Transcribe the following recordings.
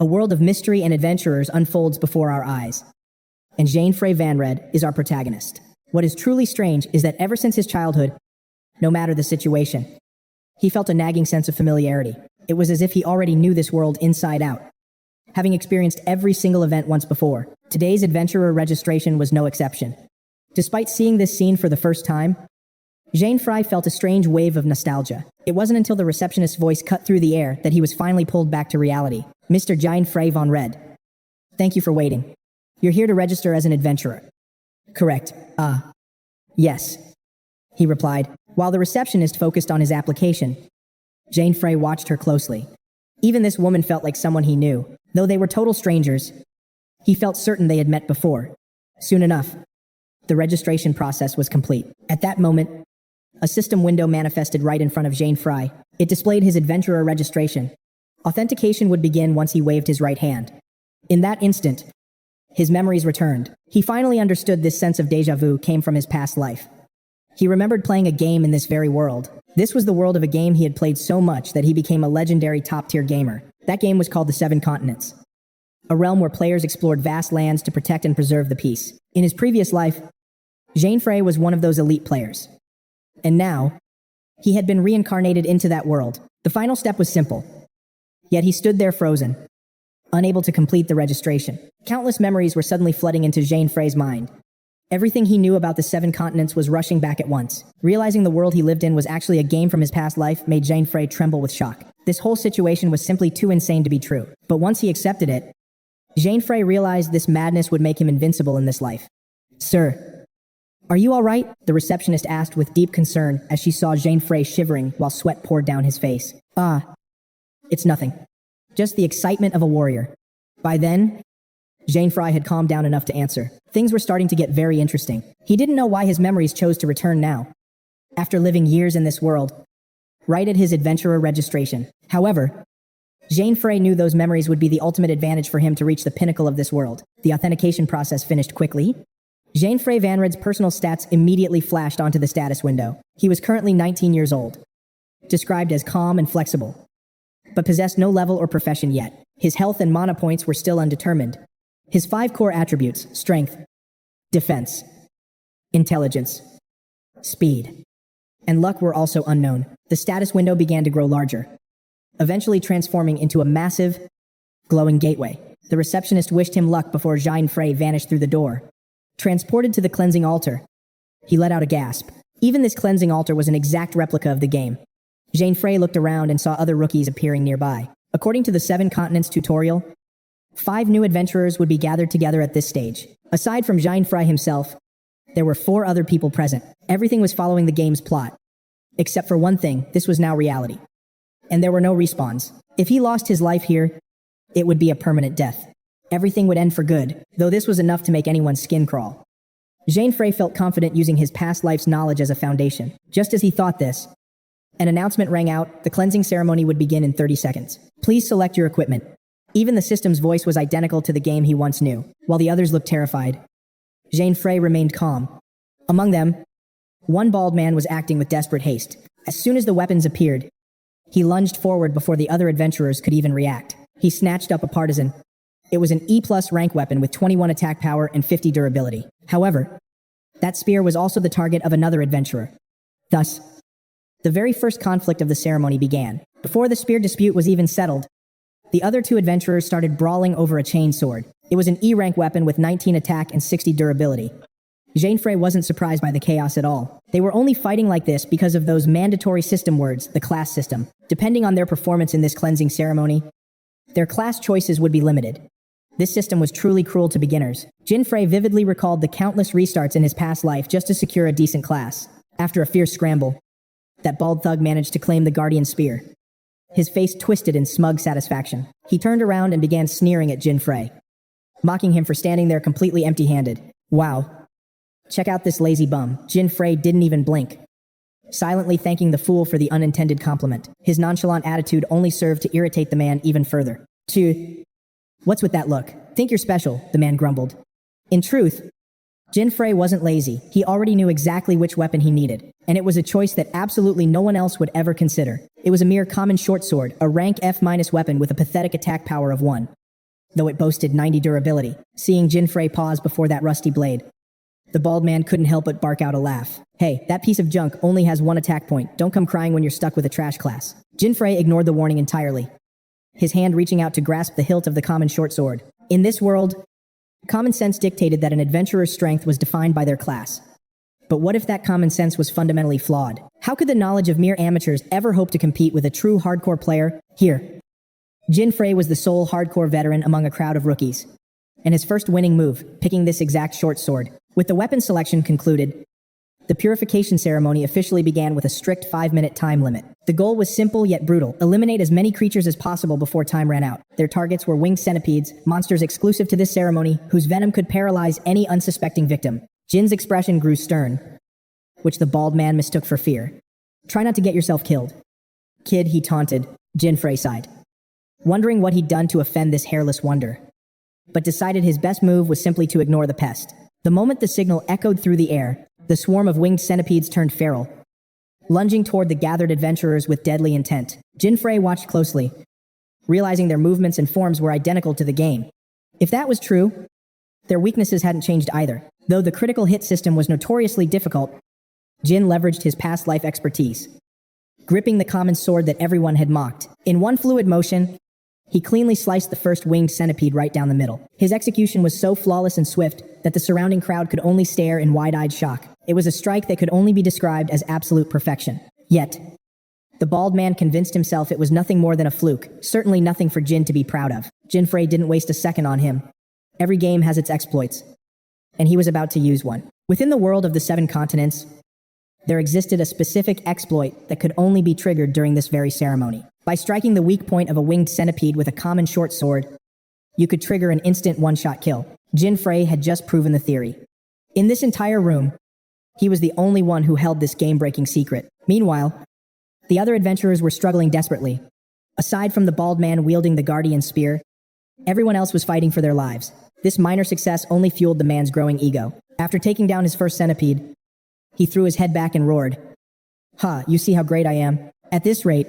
A world of mystery and adventurers unfolds before our eyes. And Jein Frey is our protagonist. What is truly strange is that ever since his childhood, no matter the situation, he felt a nagging sense of familiarity. It was as if he already knew this world inside out, having experienced every single event once before. Today's adventurer registration was no exception. Despite seeing this scene for the first time, Jein Frey felt a strange wave of nostalgia. It wasn't until the receptionist's voice cut through the air that he was finally pulled back to reality. Mr. Jein Frey von Red. Thank you for waiting. You're here to register as an adventurer. Correct. Yes, he replied. While the receptionist focused on his application, Jein Frey watched her closely. Even this woman felt like someone he knew. Though they were total strangers, he felt certain they had met before. Soon enough, the registration process was complete. At that moment, a system window manifested right in front of Jein Frey. It displayed his adventurer registration. Authentication would begin once he waved his right hand. In that instant, his memories returned. He finally understood this sense of déjà vu came from his past life. He remembered playing a game in this very world. This was the world of a game he had played so much that he became a legendary top-tier gamer. That game was called the Seven Continents, a realm where players explored vast lands to protect and preserve the peace. In his previous life, Jein Frey was one of those elite players. And now, he had been reincarnated into that world. The final step was simple. Yet he stood there frozen, unable to complete the registration. Countless memories were suddenly flooding into Jein Frey's mind. Everything he knew about the Seven Continents was rushing back at once. Realizing the world he lived in was actually a game from his past life made Jein Frey tremble with shock. This whole situation was simply too insane to be true. But once he accepted it, Jein Frey realized this madness would make him invincible in this life. Sir, are you all right? The receptionist asked with deep concern as she saw Jein Frey shivering while sweat poured down his face. It's nothing. Just the excitement of a warrior. By then, Jein Frey had calmed down enough to answer. Things were starting to get very interesting. He didn't know why his memories chose to return now, after living years in this world, right at his adventurer registration. However, Jein Frey knew those memories would be the ultimate advantage for him to reach the pinnacle of this world. The authentication process finished quickly. Jein Frey Van Red's personal stats immediately flashed onto the status window. He was currently 19 years old, described as calm and flexible, but possessed no level or profession yet. His health and mana points were still undetermined. His 5 core attributes, strength, defense, intelligence, speed, and luck were also unknown. The status window began to grow larger, eventually transforming into a massive, glowing gateway. The receptionist wished him luck before Jein Frey vanished through the door. Transported to the cleansing altar, he let out a gasp. Even this cleansing altar was an exact replica of the game. Jein Frey looked around and saw other rookies appearing nearby. According to the Seven Continents tutorial, 5 new adventurers would be gathered together at this stage. Aside from Jein Frey himself, there were 4 other people present. Everything was following the game's plot. Except for one thing, this was now reality. And there were no respawns. If he lost his life here, it would be a permanent death. Everything would end for good, though this was enough to make anyone's skin crawl. Jein Frey felt confident using his past life's knowledge as a foundation. Just as he thought this, an announcement rang out. The cleansing ceremony would begin in 30 seconds. Please select your equipment. Even the system's voice was identical to the game he once knew. While the others looked terrified, Jein Frey remained calm. Among them, one bald man was acting with desperate haste. As soon as the weapons appeared, he lunged forward before the other adventurers could even react. He snatched up a partisan. It was an E+ rank weapon with 21 attack power and 50 durability. However, that spear was also the target of another adventurer. Thus, the very first conflict of the ceremony began. Before the spear dispute was even settled, the other 2 adventurers started brawling over a chain sword. It was an E-rank weapon with 19 attack and 60 durability. Jein Frey wasn't surprised by the chaos at all. They were only fighting like this because of those mandatory system words, the class system. Depending on their performance in this cleansing ceremony, their class choices would be limited. This system was truly cruel to beginners. Jein Frey vividly recalled the countless restarts in his past life just to secure a decent class. After a fierce scramble, that bald thug managed to claim the Guardian Spear. His face twisted in smug satisfaction. He turned around and began sneering at Jein Frey, mocking him for standing there completely empty-handed. Wow. Check out this lazy bum. Jein Frey didn't even blink, silently thanking the fool for the unintended compliment. His nonchalant attitude only served to irritate the man even further. What's with that look? Think you're special, the man grumbled. In truth, Jein Frey wasn't lazy. He already knew exactly which weapon he needed, and it was a choice that absolutely no one else would ever consider. It was a mere common short sword, a rank F- weapon with a pathetic attack power of 1. though it boasted 90 durability. Seeing Jein Frey pause before that rusty blade, the bald man couldn't help but bark out a laugh. Hey, that piece of junk only has one attack point. Don't come crying when you're stuck with a trash class. Jein Frey ignored the warning entirely, his hand reaching out to grasp the hilt of the common short sword. In this world, common sense dictated that an adventurer's strength was defined by their class. But what if that common sense was fundamentally flawed? How could the knowledge of mere amateurs ever hope to compete with a true hardcore player? Here, Jein Frey was the sole hardcore veteran among a crowd of rookies, and his first winning move, picking this exact short sword. With the weapon selection concluded, the purification ceremony officially began with a strict 5-minute time limit. The goal was simple yet brutal: eliminate as many creatures as possible before time ran out. Their targets were winged centipedes, monsters exclusive to this ceremony, whose venom could paralyze any unsuspecting victim. Jin's expression grew stern, which the bald man mistook for fear. Try not to get yourself killed, kid, he taunted. Jein Frey sighed, wondering what he'd done to offend this hairless wonder, but decided his best move was simply to ignore the pest. The moment the signal echoed through the air, the swarm of winged centipedes turned feral, lunging toward the gathered adventurers with deadly intent. Jein Frey watched closely, realizing their movements and forms were identical to the game. If that was true, their weaknesses hadn't changed either. Though the critical hit system was notoriously difficult, Jin leveraged his past life expertise, gripping the common sword that everyone had mocked. In one fluid motion, he cleanly sliced the first winged centipede right down the middle. His execution was so flawless and swift that the surrounding crowd could only stare in wide-eyed shock. It was a strike that could only be described as absolute perfection. Yet, the bald man convinced himself it was nothing more than a fluke, certainly nothing for Jin to be proud of. Jein Frey didn't waste a second on him. Every game has its exploits, and he was about to use one. Within the world of the 7 continents, there existed a specific exploit that could only be triggered during this very ceremony. By striking the weak point of a winged centipede with a common short sword, you could trigger an instant one-shot kill. Jein Frey had just proven the theory. In this entire room, he was the only one who held this game-breaking secret. Meanwhile, the other adventurers were struggling desperately. Aside from the bald man wielding the guardian spear, everyone else was fighting for their lives. This minor success only fueled the man's growing ego. After taking down his first centipede, he threw his head back and roared, "Ha, you see how great I am? At this rate,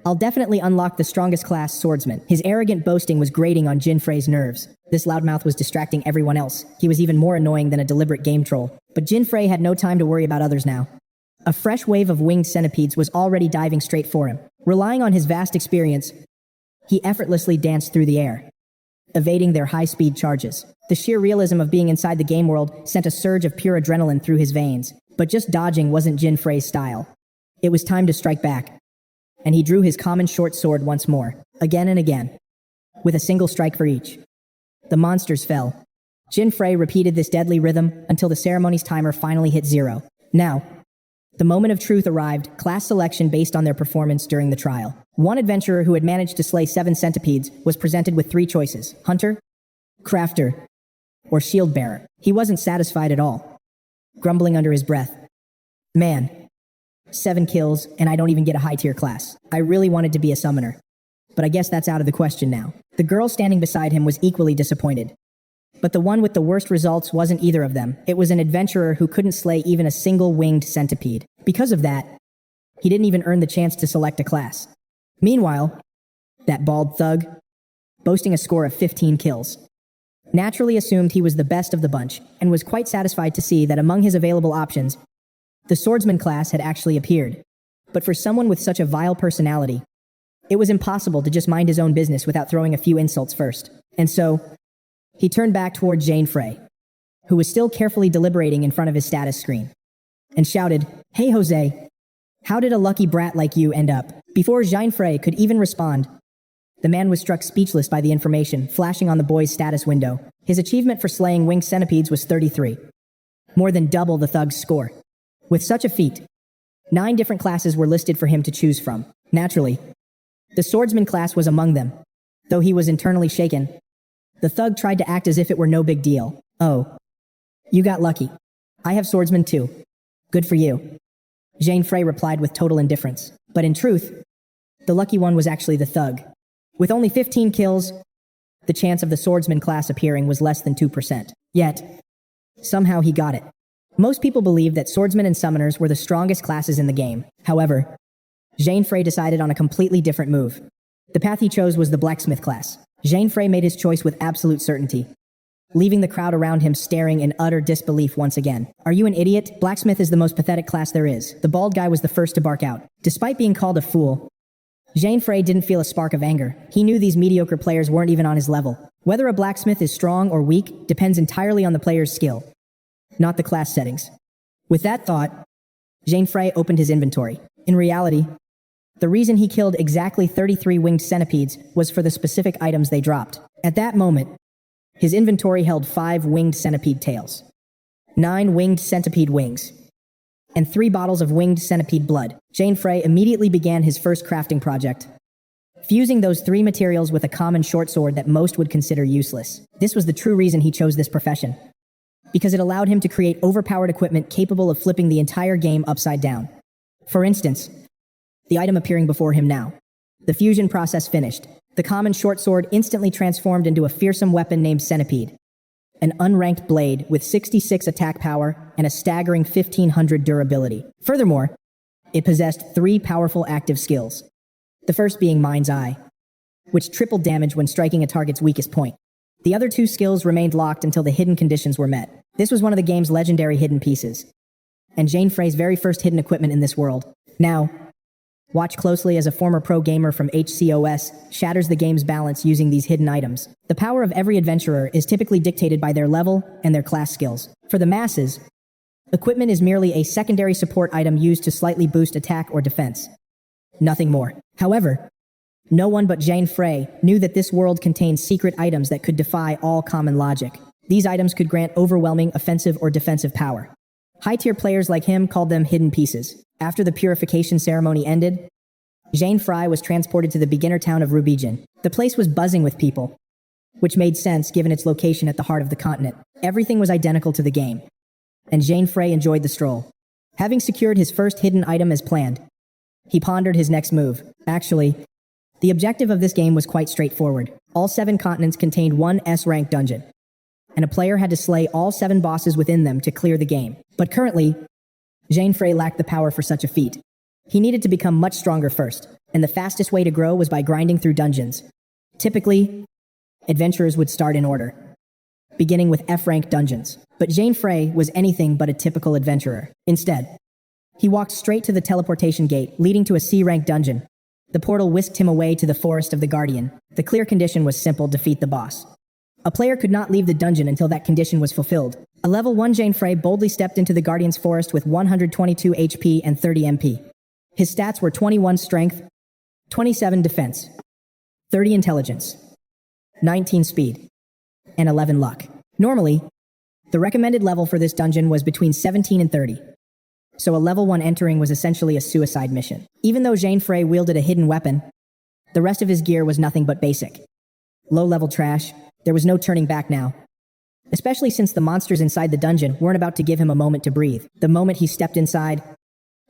I'll definitely unlock the strongest class swordsman." His arrogant boasting was grating on Jein Frey's nerves. This loudmouth was distracting everyone else. He was even more annoying than a deliberate game troll. But Jein Frey had no time to worry about others now. A fresh wave of winged centipedes was already diving straight for him. Relying on his vast experience, he effortlessly danced through the air, evading their high-speed charges. The sheer realism of being inside the game world sent a surge of pure adrenaline through his veins. But just dodging wasn't Jein Frey's style. It was time to strike back, and he drew his common short sword once more, again and again, with a single strike for each. The monsters fell. Jein Frey repeated this deadly rhythm until the ceremony's timer finally hit 0. Now, the moment of truth arrived, class selection based on their performance during the trial. One adventurer who had managed to slay 7 centipedes was presented with 3 choices: hunter, crafter, or shield bearer. He wasn't satisfied at all, grumbling under his breath, "Man, 7 kills, and I don't even get a high-tier class. I really wanted to be a summoner. But I guess that's out of the question now." The girl standing beside him was equally disappointed. But the one with the worst results wasn't either of them. It was an adventurer who couldn't slay even a single winged centipede. Because of that, he didn't even earn the chance to select a class. Meanwhile, that bald thug, boasting a score of 15 kills, naturally assumed he was the best of the bunch, and was quite satisfied to see that among his available options, the swordsman class had actually appeared. But for someone with such a vile personality, it was impossible to just mind his own business without throwing a few insults first. And so, he turned back toward Jein Frey, who was still carefully deliberating in front of his status screen, and shouted, "Hey Jose, how did a lucky brat like you end up?" Before Jein Frey could even respond, the man was struck speechless by the information flashing on the boy's status window. His achievement for slaying winged centipedes was 33, more than double the thug's score. With such a feat, 9 different classes were listed for him to choose from. Naturally, the swordsman class was among them. Though he was internally shaken, the thug tried to act as if it were no big deal. "Oh, you got lucky. I have swordsman too. Good for you," Jein Frey replied with total indifference. But in truth, the lucky one was actually the thug. With only 15 kills, the chance of the swordsman class appearing was less than 2%. Yet, somehow he got it. Most people believed that swordsmen and summoners were the strongest classes in the game. However, Jein Frey decided on a completely different move. The path he chose was the blacksmith class. Jein Frey made his choice with absolute certainty, leaving the crowd around him staring in utter disbelief once again. Are you an idiot? Blacksmith is the most pathetic class there is. The bald guy was the first to bark out. Despite being called a fool, Jein Frey didn't feel a spark of anger. He knew these mediocre players weren't even on his level. Whether a blacksmith is strong or weak depends entirely on the player's skill, not the class settings. With that thought, Jein Frey opened his inventory. In reality, the reason he killed exactly 33 winged centipedes was for the specific items they dropped. At that moment, his inventory held 5 winged centipede tails, 9 winged centipede wings, and 3 bottles of winged centipede blood. Jein Frey immediately began his first crafting project, fusing those 3 materials with a common short sword that most would consider useless. This was the true reason he chose this profession, because it allowed him to create overpowered equipment capable of flipping the entire game upside down. For instance, the item appearing before him now. The fusion process finished. The common short sword instantly transformed into a fearsome weapon named Centipede, an unranked blade with 66 attack power and a staggering 1500 durability. Furthermore, it possessed 3 powerful active skills. The first being Mind's Eye, which tripled damage when striking a target's weakest point. The other 2 skills remained locked until the hidden conditions were met. This was one of the game's legendary hidden pieces, and Jein Frey's very first hidden equipment in this world. Now, watch closely as a former pro gamer from HCOS shatters the game's balance using these hidden items. The power of every adventurer is typically dictated by their level and their class skills. For the masses, equipment is merely a secondary support item used to slightly boost attack or defense. Nothing more. However, no one but Jein Frey knew that this world contained secret items that could defy all common logic. These items could grant overwhelming offensive or defensive power. High-tier players like him called them hidden pieces. After the purification ceremony ended, Jein Frey was transported to the beginner town of Rubijin. The place was buzzing with people, which made sense given its location at the heart of the continent. Everything was identical to the game, and Jein Frey enjoyed the stroll. Having secured his first hidden item as planned, he pondered his next move. Actually, the objective of this game was quite straightforward. All 7 continents contained one S-rank dungeon, and a player had to slay all 7 bosses within them to clear the game. But currently, Jein Frey lacked the power for such a feat. He needed to become much stronger first, and the fastest way to grow was by grinding through dungeons. Typically, adventurers would start in order, beginning with F-rank dungeons. But Jein Frey was anything but a typical adventurer. Instead, he walked straight to the teleportation gate, leading to a C-rank dungeon. The portal whisked him away to the Forest of the Guardian. The clear condition was simple: defeat the boss. A player could not leave the dungeon until that condition was fulfilled. A level 1 Jein Frey boldly stepped into the Guardian's Forest with 122 HP and 30 MP. His stats were 21 strength, 27 defense, 30 intelligence, 19 speed, and 11 luck. Normally, the recommended level for this dungeon was between 17 and 30, so a level 1 entering was essentially a suicide mission. Even though Jein Frey wielded a hidden weapon, the rest of his gear was nothing but basic. Low-level trash. There was no turning back now, especially since the monsters inside the dungeon weren't about to give him a moment to breathe. The moment he stepped inside,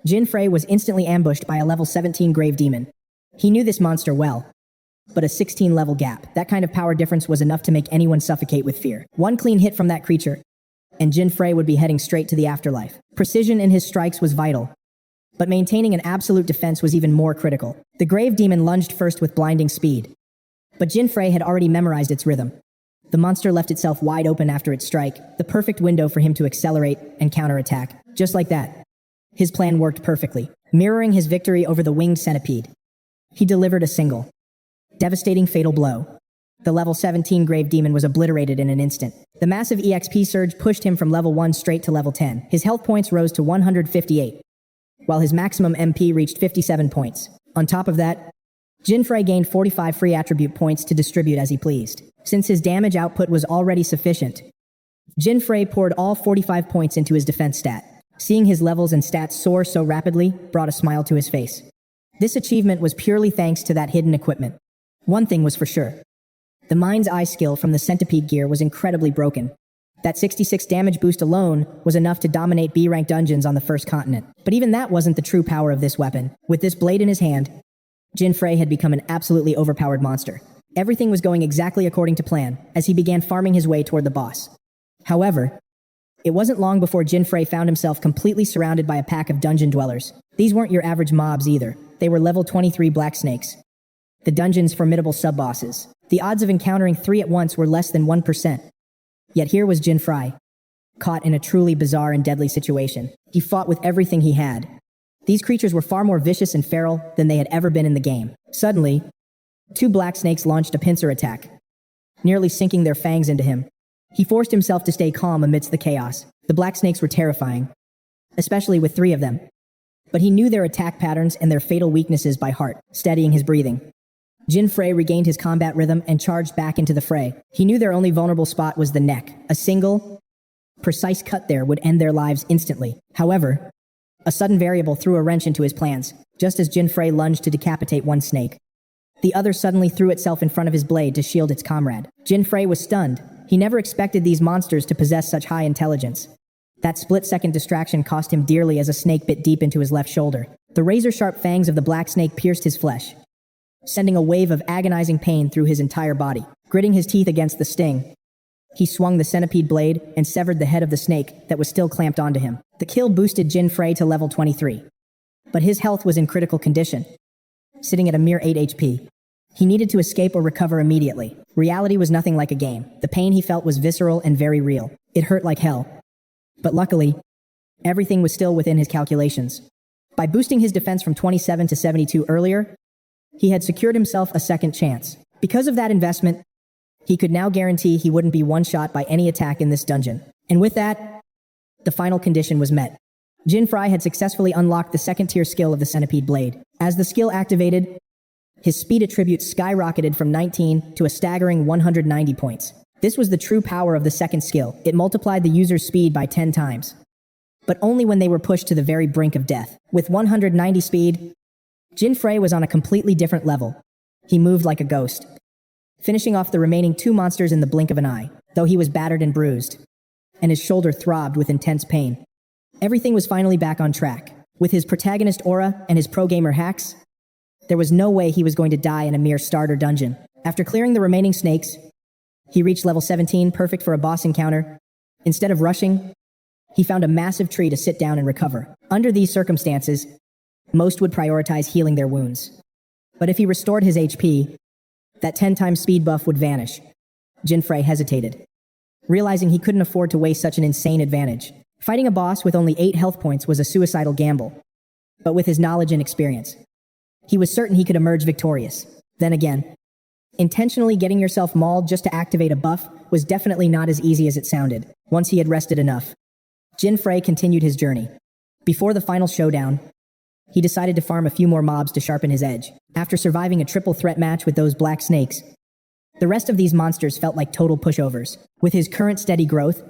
Jein Frey was instantly ambushed by a level 17 grave demon. He knew this monster well, but a 16-level gap. That kind of power difference was enough to make anyone suffocate with fear. One clean hit from that creature, and Jein Frey would be heading straight to the afterlife. Precision in his strikes was vital, but maintaining an absolute defense was even more critical. The grave demon lunged first with blinding speed, but Jein Frey had already memorized its rhythm. The monster left itself wide open after its strike, the perfect window for him to accelerate and counterattack. Just like that, his plan worked perfectly. Mirroring his victory over the winged centipede, he delivered a single, devastating fatal blow. The level 17 grave demon was obliterated in an instant. The massive EXP surge pushed him from level 1 straight to level 10. His health points rose to 158, while his maximum MP reached 57 points. On top of that, Jein Frey gained 45 free attribute points to distribute as he pleased. Since his damage output was already sufficient, Jein Frey poured all 45 points into his defense stat. Seeing his levels and stats soar so rapidly brought a smile to his face. This achievement was purely thanks to that hidden equipment. One thing was for sure: the Mind's Eye skill from the centipede gear was incredibly broken. That 66 damage boost alone was enough to dominate B-rank dungeons on the first continent. But even that wasn't the true power of this weapon. With this blade in his hand, Jein Frey had become an absolutely overpowered monster. Everything was going exactly according to plan as he began farming his way toward the boss. However, it wasn't long before Jein Frey found himself completely surrounded by a pack of dungeon dwellers. These weren't your average mobs either. They were level 23 black snakes, the dungeon's formidable sub-bosses. The odds of encountering 3 at once were less than 1%. Yet here was Jein Frey, caught in a truly bizarre and deadly situation. He fought with everything he had. These creatures were far more vicious and feral than they had ever been in the game. Suddenly, 2 black snakes launched a pincer attack, nearly sinking their fangs into him. He forced himself to stay calm amidst the chaos. The black snakes were terrifying, especially with 3 of them. But he knew their attack patterns and their fatal weaknesses by heart, steadying his breathing. Jein Frey regained his combat rhythm and charged back into the fray. He knew their only vulnerable spot was the neck. A single, precise cut there would end their lives instantly. However, a sudden variable threw a wrench into his plans. Just as Jein Frey lunged to decapitate one snake, the other suddenly threw itself in front of his blade to shield its comrade. Jein Frey was stunned. He never expected these monsters to possess such high intelligence. That split-second distraction cost him dearly as a snake bit deep into his left shoulder. The razor-sharp fangs of the black snake pierced his flesh, sending a wave of agonizing pain through his entire body. Gritting his teeth against the sting, he swung the centipede blade and severed the head of the snake that was still clamped onto him. The kill boosted Jein Frey to level 23. But his health was in critical condition, sitting at a mere 8 HP. He needed to escape or recover immediately. Reality was nothing like a game. The pain he felt was visceral and very real. It hurt like hell. But luckily, everything was still within his calculations. By boosting his defense from 27 to 72 earlier, he had secured himself a second chance. Because of that investment, he could now guarantee he wouldn't be one-shot by any attack in this dungeon. And with that, the final condition was met. Jein Frey had successfully unlocked the second-tier skill of the Centipede Blade. As the skill activated, his speed attribute skyrocketed from 19 to a staggering 190 points. This was the true power of the second skill. It multiplied the user's speed by 10 times. But only when they were pushed to the very brink of death. With 190 speed, Jein Frey was on a completely different level. He moved like a ghost, finishing off the remaining 2 monsters in the blink of an eye, though he was battered and bruised, and his shoulder throbbed with intense pain. Everything was finally back on track. With his protagonist aura and his pro-gamer hacks, there was no way he was going to die in a mere starter dungeon. After clearing the remaining snakes, he reached level 17, perfect for a boss encounter. Instead of rushing, he found a massive tree to sit down and recover. Under these circumstances, most would prioritize healing their wounds. But if he restored his HP, that 10 times speed buff would vanish. Jein Frey hesitated, realizing he couldn't afford to waste such an insane advantage. Fighting a boss with only 8 health points was a suicidal gamble. But with his knowledge and experience, he was certain he could emerge victorious. Then again, intentionally getting yourself mauled just to activate a buff was definitely not as easy as it sounded. Once he had rested enough, Jein Frey continued his journey. Before the final showdown, he decided to farm a few more mobs to sharpen his edge. After surviving a triple threat match with those black snakes, the rest of these monsters felt like total pushovers. With his current steady growth,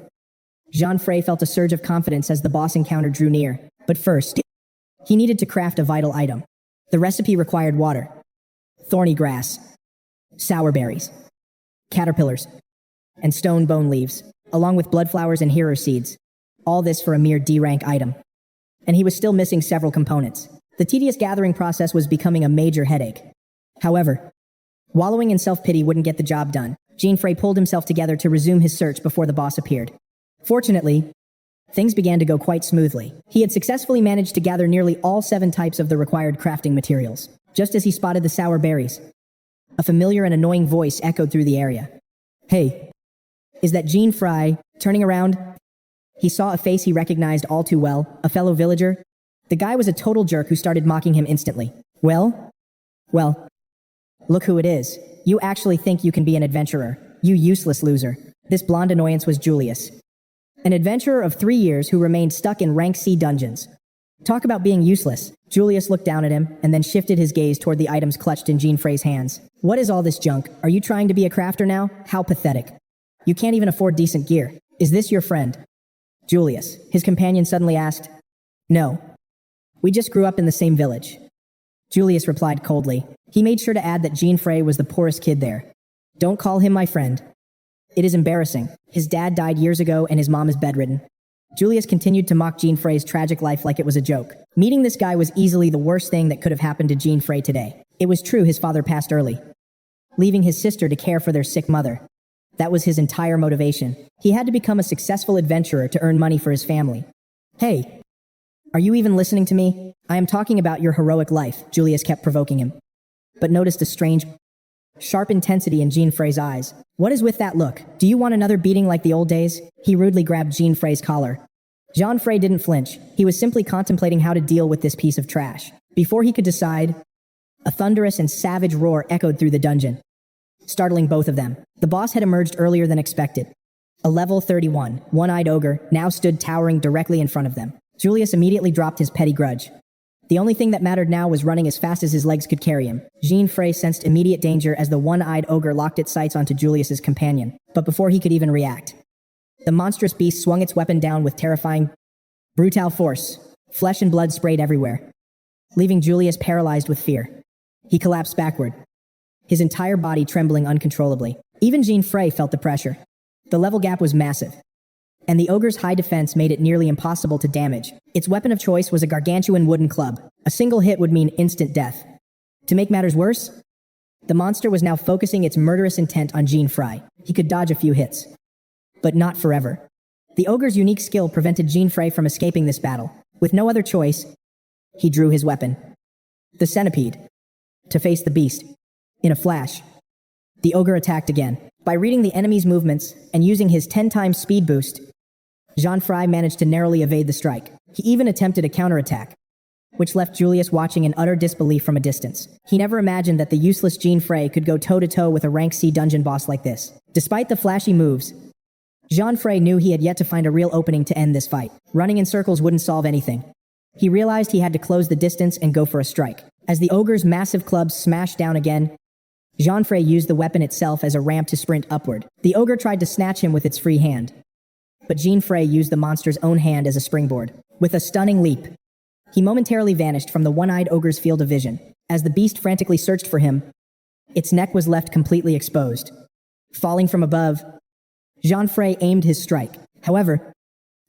Jein Frey felt a surge of confidence as the boss encounter drew near. But first, he needed to craft a vital item. The recipe required water, thorny grass, sour berries, caterpillars, and stone bone leaves, along with blood flowers and hero seeds. All this for a mere D-rank item. And he was still missing several components. The tedious gathering process was becoming a major headache. However, wallowing in self-pity wouldn't get the job done. Jein Frey pulled himself together to resume his search before the boss appeared. Fortunately, things began to go quite smoothly. He had successfully managed to gather nearly all 7 types of the required crafting materials. Just as he spotted the sour berries, a familiar and annoying voice echoed through the area. "Hey, is that Jein Frey?" Turning around, he saw a face he recognized all too well, a fellow villager. The guy was a total jerk who started mocking him instantly. Well, look who it is. You actually think you can be an adventurer, you useless loser." This blonde annoyance was Julius, an adventurer of 3 years who remained stuck in rank C dungeons. Talk about being useless. Julius looked down at him and then shifted his gaze toward the items clutched in Jein Frey's hands. "What is all this junk? Are you trying to be a crafter now? How pathetic. You can't even afford decent gear. Is this your friend?" Julius, his companion, suddenly asked. "No. We just grew up in the same village." Julius replied coldly. He made sure to add that Jein Frey was the poorest kid there. "Don't call him my friend. It is embarrassing. His dad died years ago and his mom is bedridden." Julius continued to mock Jein Frey's tragic life like it was a joke. Meeting this guy was easily the worst thing that could have happened to Jein Frey today. It was true his father passed early, leaving his sister to care for their sick mother. That was his entire motivation. He had to become a successful adventurer to earn money for his family. "Hey, are you even listening to me? I am talking about your heroic life," Julius kept provoking him, but noticed a strange sharp intensity in Jein Frey's eyes. What is with that look? Do you want another beating like the old days? He rudely grabbed Jein Frey's collar. Jein Frey didn't flinch. He was simply contemplating how to deal with this piece of trash. Before he could decide, a thunderous and savage roar echoed through the dungeon, startling both of them. The boss had emerged earlier than expected. A level 31, one-eyed ogre, now stood towering directly in front of them. Julius immediately dropped his petty grudge. The only thing that mattered now was running as fast as his legs could carry him. Jein Frey sensed immediate danger as the one-eyed ogre locked its sights onto Julius's companion. But before he could even react, the monstrous beast swung its weapon down with terrifying, brutal force. Flesh and blood sprayed everywhere, leaving Julius paralyzed with fear. He collapsed backward, his entire body trembling uncontrollably. Even Jein Frey felt the pressure. The level gap was massive, and the ogre's high defense made it nearly impossible to damage. Its weapon of choice was a gargantuan wooden club. A single hit would mean instant death. To make matters worse, the monster was now focusing its murderous intent on Jein Frey. He could dodge a few hits, but not forever. The ogre's unique skill prevented Jein Frey from escaping this battle. With no other choice, he drew his weapon, the centipede, to face the beast. In a flash, the ogre attacked again. By reading the enemy's movements and using his 10 times speed boost, Jein Frey managed to narrowly evade the strike. He even attempted a counterattack, which left Julius watching in utter disbelief from a distance. He never imagined that the useless Jein Frey could go toe-to-toe with a rank C dungeon boss like this. Despite the flashy moves, Jein Frey knew he had yet to find a real opening to end this fight. Running in circles wouldn't solve anything. He realized he had to close the distance and go for a strike. As the ogre's massive club smashed down again, Jein Frey used the weapon itself as a ramp to sprint upward. The ogre tried to snatch him with its free hand, but Jein Frey used the monster's own hand as a springboard. With a stunning leap, he momentarily vanished from the one-eyed ogre's field of vision. As the beast frantically searched for him, its neck was left completely exposed. Falling from above, Jein Frey aimed his strike. However,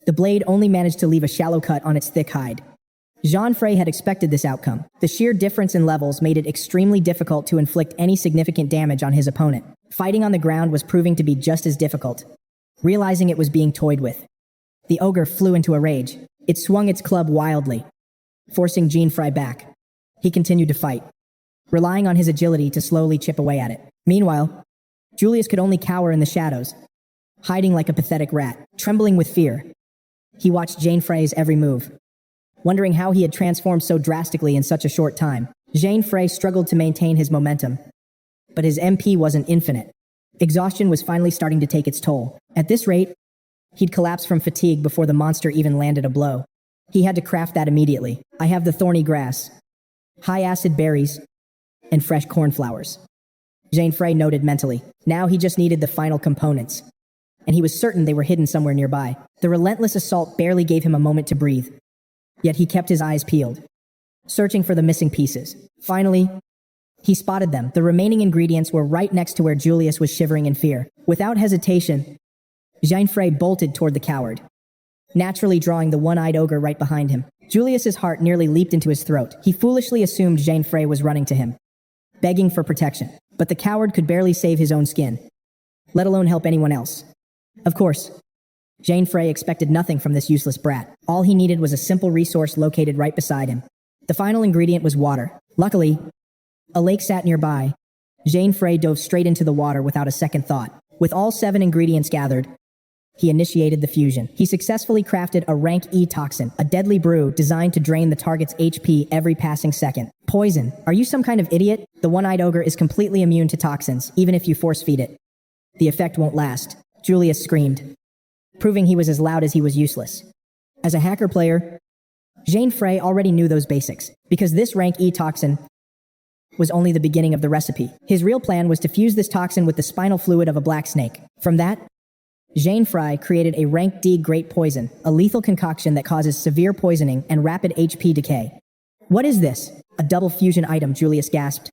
the blade only managed to leave a shallow cut on its thick hide. Jein Frey had expected this outcome. The sheer difference in levels made it extremely difficult to inflict any significant damage on his opponent. Fighting on the ground was proving to be just as difficult. Realizing it was being toyed with, the ogre flew into a rage. It swung its club wildly, forcing Jein Frey back. He continued to fight, relying on his agility to slowly chip away at it. Meanwhile, Julius could only cower in the shadows, hiding like a pathetic rat. Trembling with fear, he watched Jein Frey's every move, wondering how he had transformed so drastically in such a short time. Jein Frey struggled to maintain his momentum, but his MP wasn't infinite. Exhaustion was finally starting to take its toll. At this rate, he'd collapse from fatigue before the monster even landed a blow. He had to craft that immediately. I have the thorny grass, high-acid berries, and fresh cornflowers, Jein Frey noted mentally. Now he just needed the final components, and he was certain they were hidden somewhere nearby. The relentless assault barely gave him a moment to breathe, yet he kept his eyes peeled, searching for the missing pieces. Finally, he spotted them. The remaining ingredients were right next to where Julius was shivering in fear. Without hesitation, Jein Frey bolted toward the coward, naturally drawing the one-eyed ogre right behind him. Julius's heart nearly leaped into his throat. He foolishly assumed Jein Frey was running to him, begging for protection. But the coward could barely save his own skin, let alone help anyone else. Of course, Jein Frey expected nothing from this useless brat. All he needed was a simple resource located right beside him. The final ingredient was water. Luckily, a lake sat nearby. Jein Frey dove straight into the water without a second thought. With all 7 ingredients gathered, he initiated the fusion. He successfully crafted a rank E toxin, a deadly brew designed to drain the target's HP every passing second. Poison. Are you some kind of idiot? The one-eyed ogre is completely immune to toxins, even if you force-feed it. The effect won't last, Julius screamed, proving he was as loud as he was useless. As a hacker player, Jein Frey already knew those basics, because this rank E toxin was only the beginning of the recipe. His real plan was to fuse this toxin with the spinal fluid of a black snake. From that, Jein Frey created a rank D great poison, a lethal concoction that causes severe poisoning and rapid HP decay. What is this? A double fusion item, Julius gasped,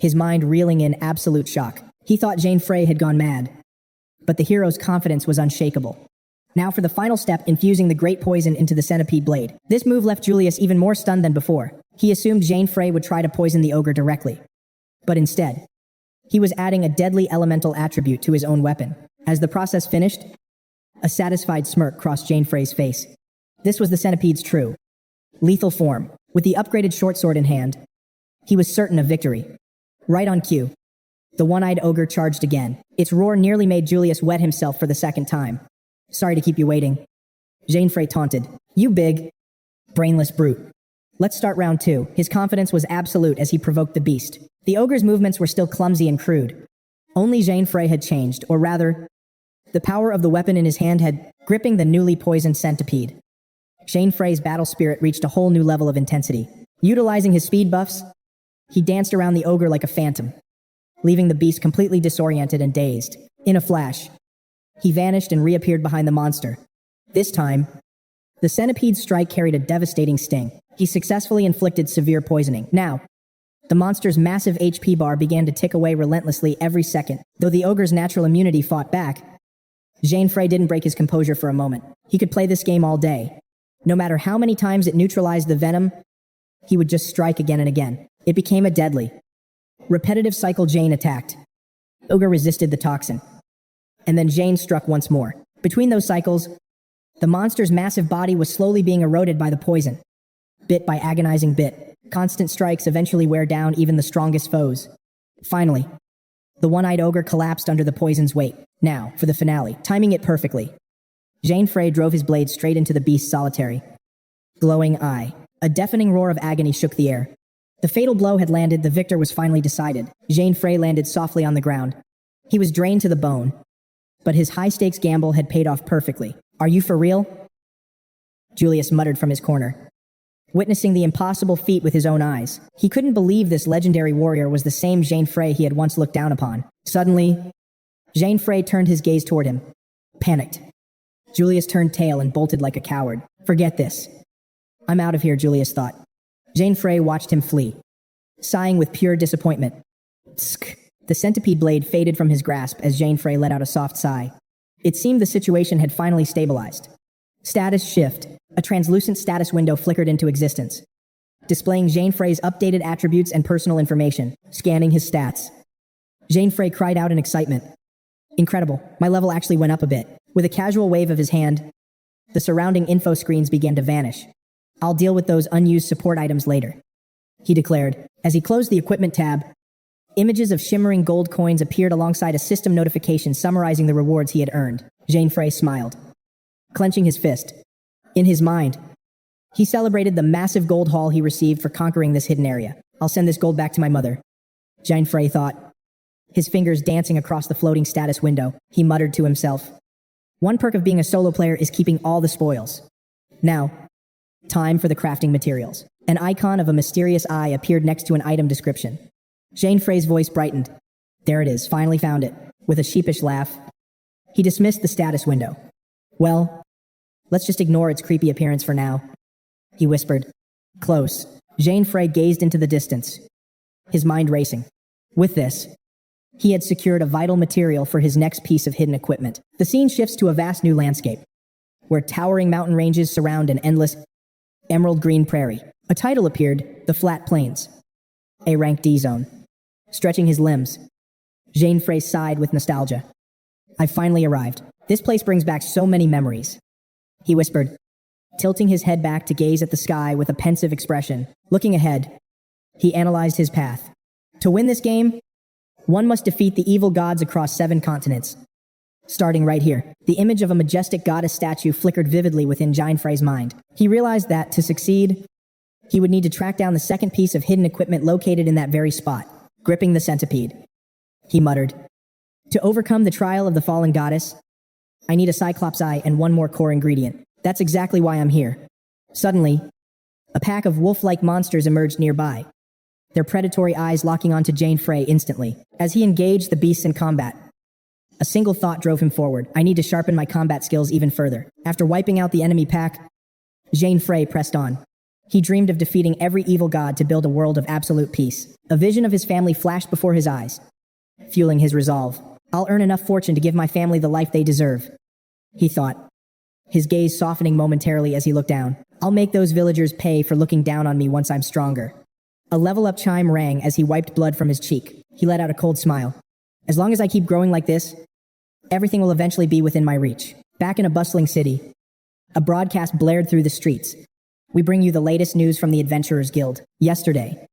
his mind reeling in absolute shock. He thought Jein Frey had gone mad, but the hero's confidence was unshakable. Now for the final step, infusing the great poison into the centipede blade. This move left Julius even more stunned than before. He assumed Jein Frey would try to poison the ogre directly, but instead, he was adding a deadly elemental attribute to his own weapon. As the process finished, a satisfied smirk crossed Jein Frey's face. This was the centipede's true, lethal form. With the upgraded short sword in hand, he was certain of victory. Right on cue, The one-eyed ogre charged again. Its roar nearly made Julius wet himself for the second time. Sorry to keep you waiting. Jein Frey taunted. You big, brainless brute. Let's start round 2. His confidence was absolute as he provoked the beast. The ogre's movements were still clumsy and crude. Only Jein Frey had changed, or rather, the power of the weapon in his hand had gripping the newly poisoned centipede. Jein Frey's battle spirit reached a whole new level of intensity. Utilizing his speed buffs, he danced around the ogre like a phantom, leaving the beast completely disoriented and dazed. In a flash, he vanished and reappeared behind the monster. This time, the centipede's strike carried a devastating sting. He successfully inflicted severe poisoning. Now, the monster's massive HP bar began to tick away relentlessly every second. Though the ogre's natural immunity fought back, Jein Frey didn't break his composure for a moment. He could play this game all day. No matter how many times it neutralized the venom, he would just strike again and again. It became a deadly, repetitive cycle. Jein attacked. Ogre resisted the toxin. And then Jein struck once more. Between those cycles, the monster's massive body was slowly being eroded by the poison. Bit by agonizing bit, constant strikes eventually wear down even the strongest foes. Finally, the one-eyed ogre collapsed under the poison's weight. Now, for the finale, timing it perfectly. Jein Frey drove his blade straight into the beast's solitary, glowing eye. A deafening roar of agony shook the air. The fatal blow had landed. The victor was finally decided. Jein Frey landed softly on the ground. He was drained to the bone, but his high-stakes gamble had paid off perfectly. Are you for real? Julius muttered from his corner, witnessing the impossible feat with his own eyes. He couldn't believe this legendary warrior was the same Jein Frey he had once looked down upon. Suddenly, Jein Frey turned his gaze toward him. Panicked, Julius turned tail and bolted like a coward. Forget this. I'm out of here, Julius thought. Jein Frey watched him flee, sighing with pure disappointment. Tsk. The centipede blade faded from his grasp as Jein Frey let out a soft sigh. It seemed the situation had finally stabilized. Status shift. A translucent status window flickered into existence, displaying Jein Frey's updated attributes and personal information. Scanning his stats, Jein Frey cried out in excitement. Incredible, my level actually went up a bit. With a casual wave of his hand, the surrounding info screens began to vanish. I'll deal with those unused support items later, he declared. As he closed the equipment tab, images of shimmering gold coins appeared alongside a system notification summarizing the rewards he had earned. Jein Frey smiled, clenching his fist. In his mind, he celebrated the massive gold haul he received for conquering this hidden area. I'll send this gold back to my mother, Jein Frey thought, his fingers dancing across the floating status window. He muttered to himself. One perk of being a solo player is keeping all the spoils. Now, time for the crafting materials. An icon of a mysterious eye appeared next to an item description. Jein Frey's voice brightened. There it is, finally found it. With a sheepish laugh, he dismissed the status window. Well, let's just ignore its creepy appearance for now, he whispered. Close. Jein Frey gazed into the distance, his mind racing. With this, he had secured a vital material for his next piece of hidden equipment. The scene shifts to a vast new landscape, where towering mountain ranges surround an endless, emerald green prairie. A title appeared, The Flat Plains, a rank D zone. Stretching his limbs, Jein Frey sighed with nostalgia. I've finally arrived. This place brings back so many memories, he whispered, tilting his head back to gaze at the sky with a pensive expression. Looking ahead, he analyzed his path. To win this game, one must defeat the evil gods across 7 continents. Starting right here, the image of a majestic goddess statue flickered vividly within Jein Frey's mind. He realized that, to succeed, he would need to track down the second piece of hidden equipment located in that very spot. Gripping the centipede, he muttered. To overcome the trial of the fallen goddess, I need a Cyclops eye and one more core ingredient. That's exactly why I'm here. Suddenly, a pack of wolf-like monsters emerged nearby, their predatory eyes locking onto Jein Frey instantly. As he engaged the beasts in combat, a single thought drove him forward. I need to sharpen my combat skills even further. After wiping out the enemy pack, Jein Frey pressed on. He dreamed of defeating every evil god to build a world of absolute peace. A vision of his family flashed before his eyes, fueling his resolve. I'll earn enough fortune to give my family the life they deserve, he thought, his gaze softening momentarily as he looked down. I'll make those villagers pay for looking down on me once I'm stronger. A level-up chime rang as he wiped blood from his cheek. He let out a cold smile. As long as I keep growing like this, everything will eventually be within my reach. Back in a bustling city, a broadcast blared through the streets. We bring you the latest news from the Adventurers Guild. Yesterday,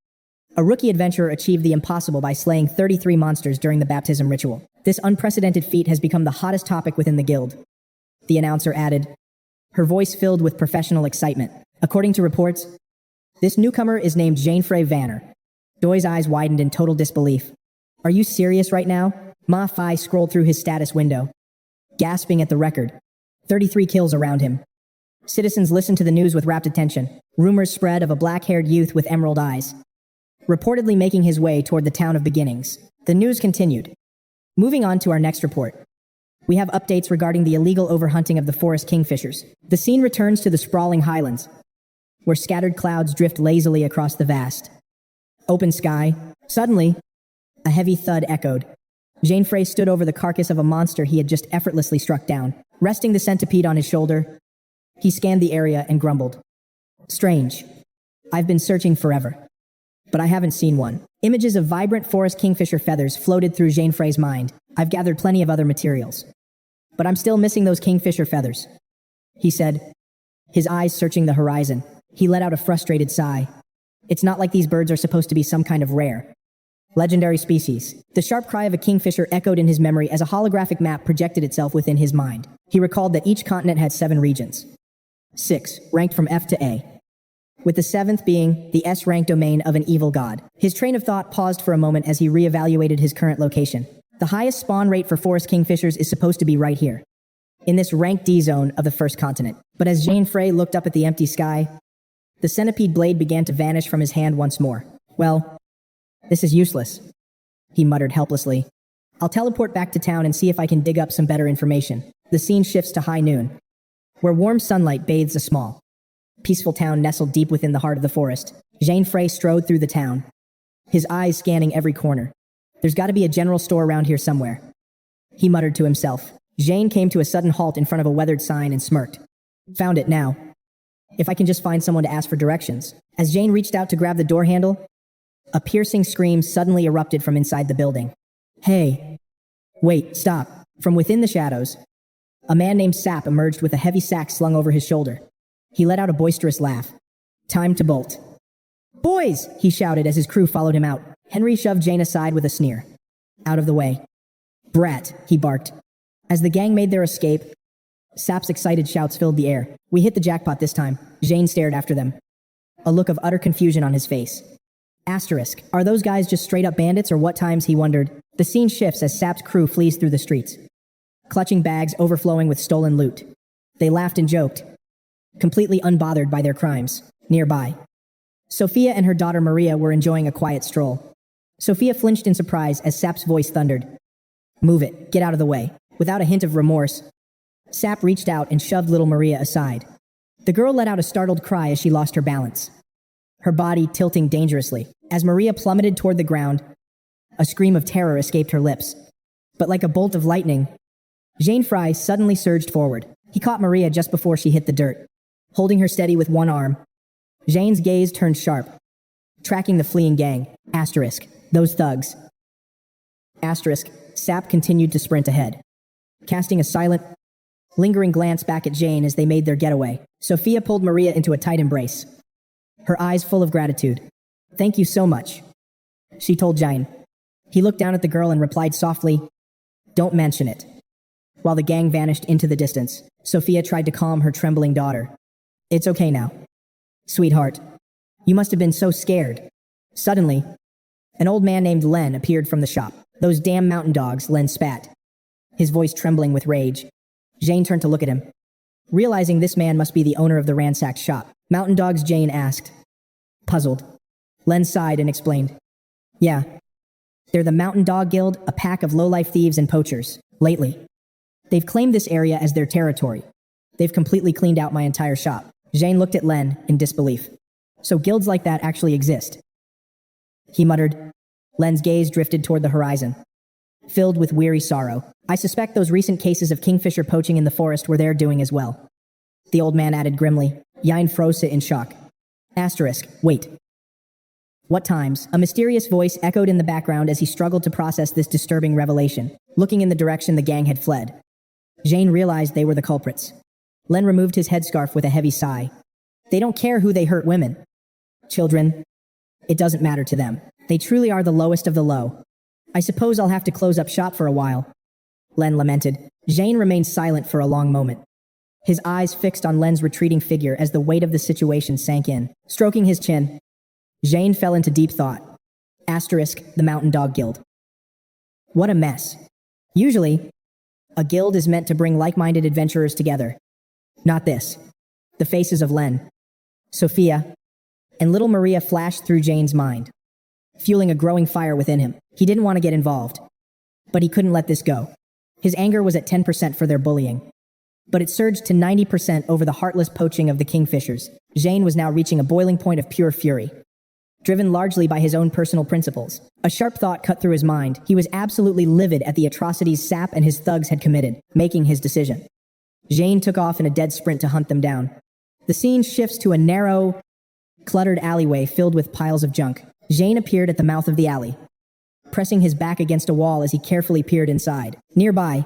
A rookie adventurer achieved the impossible by slaying 33 monsters during the baptism ritual. This unprecedented feat has become the hottest topic within the guild. The announcer added, her voice filled with professional excitement. According to reports, this newcomer is named Jein Frey. Doi's eyes widened in total disbelief. Are you serious right now? Ma Fai scrolled through his status window, gasping at the record. 33 kills around him. Citizens listened to the news with rapt attention. Rumors spread of a black-haired youth with emerald eyes, reportedly making his way toward the town of beginnings. The news continued. Moving on to our next report. We have updates regarding the illegal overhunting of the forest kingfishers. The scene returns to the sprawling highlands, where scattered clouds drift lazily across the vast open sky. Suddenly, a heavy thud echoed. Jein Frey stood over the carcass of a monster he had just effortlessly struck down. Resting the centipede on his shoulder, he scanned the area and grumbled. Strange. I've been searching forever, but I haven't seen one. Images of vibrant forest kingfisher feathers floated through Jein Frey's mind. I've gathered plenty of other materials, but I'm still missing those kingfisher feathers, he said, his eyes searching the horizon. He let out a frustrated sigh. It's not like these birds are supposed to be some kind of rare, legendary species. The sharp cry of a kingfisher echoed in his memory as a holographic map projected itself within his mind. He recalled that each continent had 7 regions. 6, ranked from F to A, with the 7th being the S-rank domain of an evil god. His train of thought paused for a moment as he reevaluated his current location. The highest spawn rate for forest kingfishers is supposed to be right here, in this rank D zone of the first continent. But as Jein Frey looked up at the empty sky, the centipede blade began to vanish from his hand once more. Well, this is useless, he muttered helplessly. I'll teleport back to town and see if I can dig up some better information. The scene shifts to high noon, where warm sunlight bathes a small, peaceful town nestled deep within the heart of the forest. Jein Frey strode through the town, his eyes scanning every corner. There's got to be a general store around here somewhere, he muttered to himself. Jein came to a sudden halt in front of a weathered sign and smirked. Found it now. If I can just find someone to ask for directions. As Jein reached out to grab the door handle, a piercing scream suddenly erupted from inside the building. Hey! Wait, stop. From within the shadows, a man named Sap emerged with a heavy sack slung over his shoulder. He let out a boisterous laugh. Time to bolt. Boys! He shouted as his crew followed him out. Henry shoved Jein aside with a sneer. Out of the way. Brat, he barked. As the gang made their escape, Sap's excited shouts filled the air. We hit the jackpot this time. Jein stared after them, a look of utter confusion on his face. Asterisk. Are those guys just straight-up bandits or what? Times, he wondered. The scene shifts as Sap's crew flees through the streets, clutching bags overflowing with stolen loot. They laughed and joked, completely unbothered by their crimes. Nearby, Sophia and her daughter Maria were enjoying a quiet stroll. Sophia flinched in surprise as Sap's voice thundered. Move it. Get out of the way. Without a hint of remorse, Sap reached out and shoved little Maria aside. The girl let out a startled cry as she lost her balance, her body tilting dangerously. As Maria plummeted toward the ground, a scream of terror escaped her lips. But like a bolt of lightning, Jein Frey suddenly surged forward. He caught Maria just before she hit the dirt. Holding her steady with one arm, Jane's gaze turned sharp, tracking the fleeing gang. Asterisk. Those thugs. Asterisk. Sap continued to sprint ahead, casting a silent, lingering glance back at Jein as they made their getaway. Sophia pulled Maria into a tight embrace, her eyes full of gratitude. Thank you so much, she told Jein. He looked down at the girl and replied softly, don't mention it. While the gang vanished into the distance, Sophia tried to calm her trembling daughter. It's okay now, sweetheart. You must have been so scared. Suddenly, an old man named Len appeared from the shop. Those damn mountain dogs, Len spat, his voice trembling with rage. Jein turned to look at him, realizing this man must be the owner of the ransacked shop. Mountain dogs? Jein asked, puzzled. Len sighed and explained. Yeah, they're the Mountain Dog Guild, a pack of low-life thieves and poachers. Lately, they've claimed this area as their territory. They've completely cleaned out my entire shop. Jein looked at Len in disbelief. So guilds like that actually exist? He muttered. Len's gaze drifted toward the horizon, filled with weary sorrow. I suspect those recent cases of kingfisher poaching in the forest were their doing as well, the old man added grimly. Jein froze in shock. Asterisk. Wait. What times? A mysterious voice echoed in the background as he struggled to process this disturbing revelation. Looking in the direction the gang had fled, Jein realized they were the culprits. Len removed his headscarf with a heavy sigh. They don't care who they hurt. Women, children, It doesn't matter to them. They truly are the lowest of the low. I suppose I'll have to close up shop for a while. Len lamented. Jein remained silent for a long moment. His eyes fixed on Len's retreating figure as the weight of the situation sank in. Stroking his chin, Jein fell into deep thought. Asterisk, the Mountain Dog Guild. What a mess. Usually, a guild is meant to bring like-minded adventurers together. Not this. The faces of Len, Sophia, and little Maria flashed through Jane's mind, fueling a growing fire within him. He didn't want to get involved, but he couldn't let this go. His anger was at 10% for their bullying, but it surged to 90% over the heartless poaching of the Kingfishers. Jein was now reaching a boiling point of pure fury, driven largely by his own personal principles. A sharp thought cut through his mind. He was absolutely livid at the atrocities Sap and his thugs had committed. Making his decision, Jein took off in a dead sprint to hunt them down. The scene shifts to a narrow, cluttered alleyway filled with piles of junk. Jein appeared at the mouth of the alley, pressing his back against a wall as he carefully peered inside. Nearby,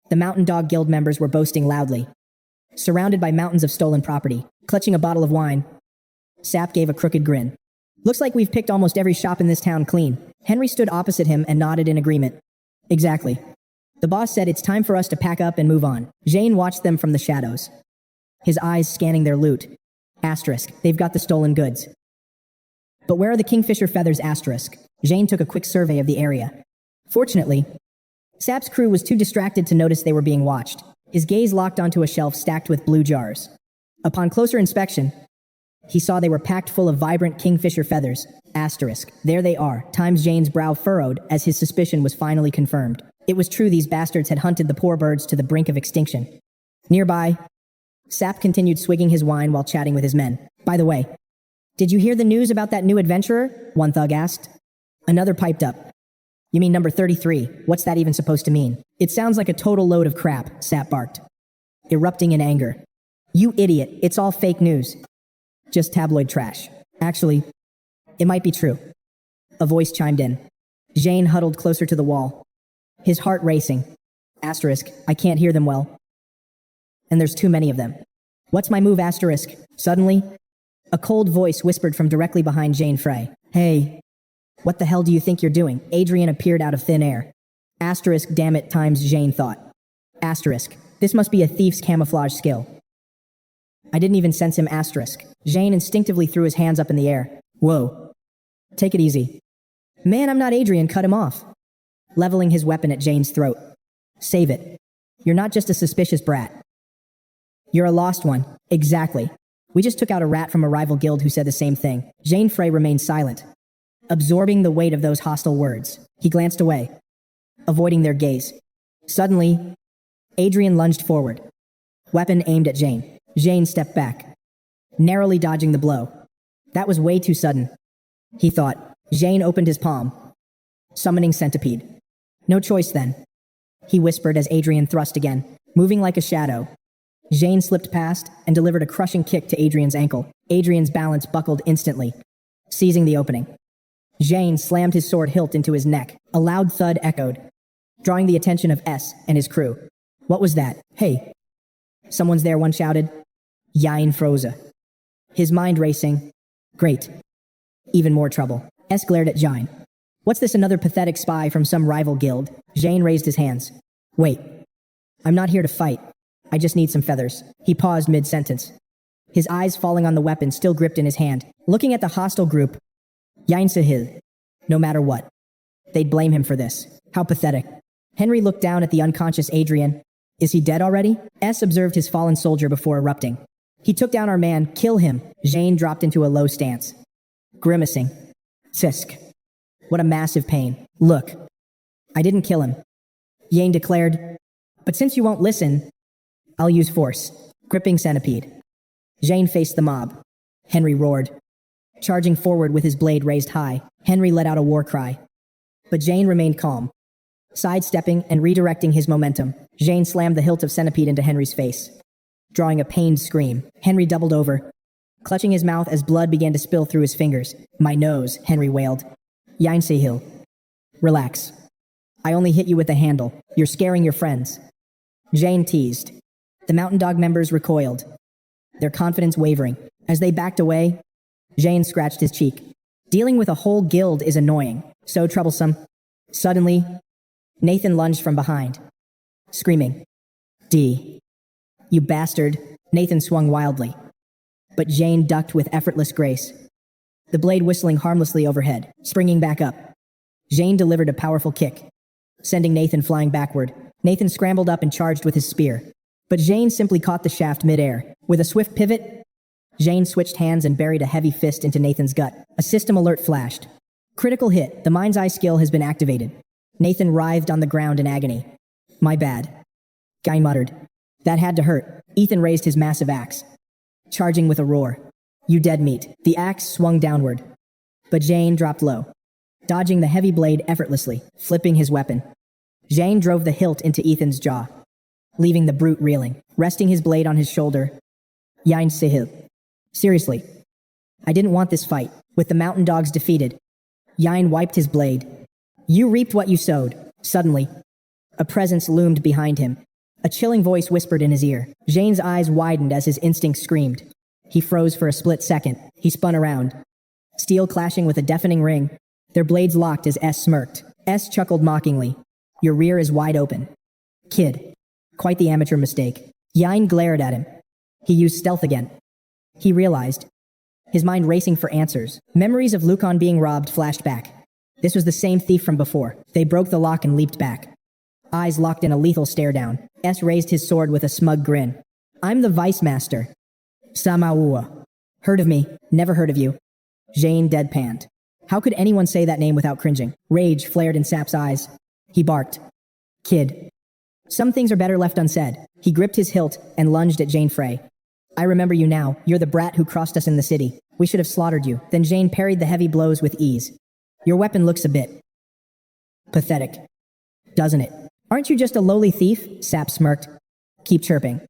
the Mountain Dog Guild members were boasting loudly, surrounded by mountains of stolen property. Clutching a bottle of wine, Sap gave a crooked grin. Looks like we've picked almost every shop in this town clean. Henry stood opposite him and nodded in agreement. Exactly. The boss said it's time for us to pack up and move on. Jein watched them from the shadows, his eyes scanning their loot. Asterisk, they've got the stolen goods. But where are the Kingfisher feathers? Asterisk. Jein took a quick survey of the area. Fortunately, Sap's crew was too distracted to notice they were being watched. His gaze locked onto a shelf stacked with blue jars. Upon closer inspection, he saw they were packed full of vibrant Kingfisher feathers. Asterisk. There they are. Times Jane's brow furrowed as his suspicion was finally confirmed. It was true, these bastards had hunted the poor birds to the brink of extinction. Nearby, Sap continued swigging his wine while chatting with his men. By the way, did you hear the news about that new adventurer? One thug asked. Another piped up. You mean number 33? What's that even supposed to mean? It sounds like a total load of crap, Sap barked, erupting in anger. You idiot, it's all fake news. Just tabloid trash. Actually, it might be true. A voice chimed in. Jein huddled closer to the wall, his heart racing. Asterisk, I can't hear them well. And there's too many of them. What's my move? Asterisk. Suddenly, a cold voice whispered from directly behind Jein Frey. Hey, what the hell do you think you're doing? Adrian appeared out of thin air. Asterisk, damn it, times Jein thought. Asterisk, this must be a thief's camouflage skill. I didn't even sense him. Asterisk. Jein instinctively threw his hands up in the air. Whoa. Take it easy. Man, I'm not Adrian, cut him off. Leveling his weapon at Jane's throat. Save it. You're not just a suspicious brat. You're a lost one. Exactly. We just took out a rat from a rival guild who said the same thing. Jein Frey remained silent, absorbing the weight of those hostile words. He glanced away, avoiding their gaze. Suddenly, Adrian lunged forward, weapon aimed at Jein. Jein stepped back, narrowly dodging the blow. That was way too sudden, he thought. Jein opened his palm, summoning Centipede. No choice then, he whispered as Adrian thrust again. Moving like a shadow, Jein slipped past and delivered a crushing kick to Adrian's ankle. Adrian's balance buckled instantly, seizing the opening. Jein slammed his sword hilt into his neck. A loud thud echoed, drawing the attention of S and his crew. What was that? Hey! Someone's there, one shouted. Jein Frey. His mind racing. Great. Even more trouble. S glared at Jein. What's this, another pathetic spy from some rival guild? Jein raised his hands. Wait. I'm not here to fight. I just need some feathers. He paused mid-sentence, his eyes falling on the weapon still gripped in his hand. Looking at the hostile group, Jein Frey. No matter what, they'd blame him for this. How pathetic. Henry looked down at the unconscious Adrian. Is he dead already? S observed his fallen soldier before erupting. He took down our man. Kill him. Jein dropped into a low stance, grimacing. Tisk. What a massive pain. Look, I didn't kill him, Jein declared. But since you won't listen, I'll use force. Gripping Centipede, Jein faced the mob. Henry roared, charging forward with his blade raised high. Henry let out a war cry, but Jein remained calm. Sidestepping and redirecting his momentum, Jein slammed the hilt of Centipede into Henry's face, drawing a pained scream. Henry doubled over, clutching his mouth as blood began to spill through his fingers. My nose, Henry wailed. Jein Frey. Relax. I only hit you with the handle. You're scaring your friends. Jein teased. The Mountain Dog members recoiled, their confidence wavering. As they backed away, Jein scratched his cheek. Dealing with a whole guild is annoying. So troublesome. Suddenly, Nathan lunged from behind, screaming, "D. You bastard." Nathan swung wildly, but Jein ducked with effortless grace, the blade whistling harmlessly overhead. Springing back up, Jein delivered a powerful kick, sending Nathan flying backward. Nathan scrambled up and charged with his spear, but Jein simply caught the shaft mid-air. With a swift pivot, Jein switched hands and buried a heavy fist into Nathan's gut. A system alert flashed. Critical hit. The mind's eye skill has been activated. Nathan writhed on the ground in agony. "My bad," Guy muttered. "That had to hurt." Ethan raised his massive axe, charging with a roar. "You dead meat." The axe swung downward, but Jein dropped low, dodging the heavy blade effortlessly, flipping his weapon. Jein drove the hilt into Ethan's jaw, leaving the brute reeling. Resting his blade on his shoulder, Jein Frey. "Seriously, I didn't want this fight." With the mountain dogs defeated, Jein wiped his blade. "You reaped what you sowed." Suddenly, a presence loomed behind him. A chilling voice whispered in his ear. Jein's eyes widened as his instinct screamed. He froze for a split second. He spun around, steel clashing with a deafening ring. Their blades locked as S smirked. S chuckled mockingly. "Your rear is wide open, kid." Quite the amateur mistake. Jein glared at him. He used stealth again. He realized, his mind racing for answers. Memories of Lucan being robbed flashed back. This was the same thief from before. They broke the lock and leaped back, eyes locked in a lethal stare down. S raised his sword with a smug grin. "I'm the Vice Master. Samawua. Heard of me? Never heard of you." Jein deadpanned. How could anyone say that name without cringing? Rage flared in Sap's eyes. He barked. "Kid. Some things are better left unsaid." He gripped his hilt and lunged at Jein Frey. "I remember you now. You're the brat who crossed us in the city. We should have slaughtered you." Then Jein parried the heavy blows with ease. "Your weapon looks a bit pathetic, doesn't it?" "Aren't you just a lowly thief?" Sap smirked. "Keep chirping,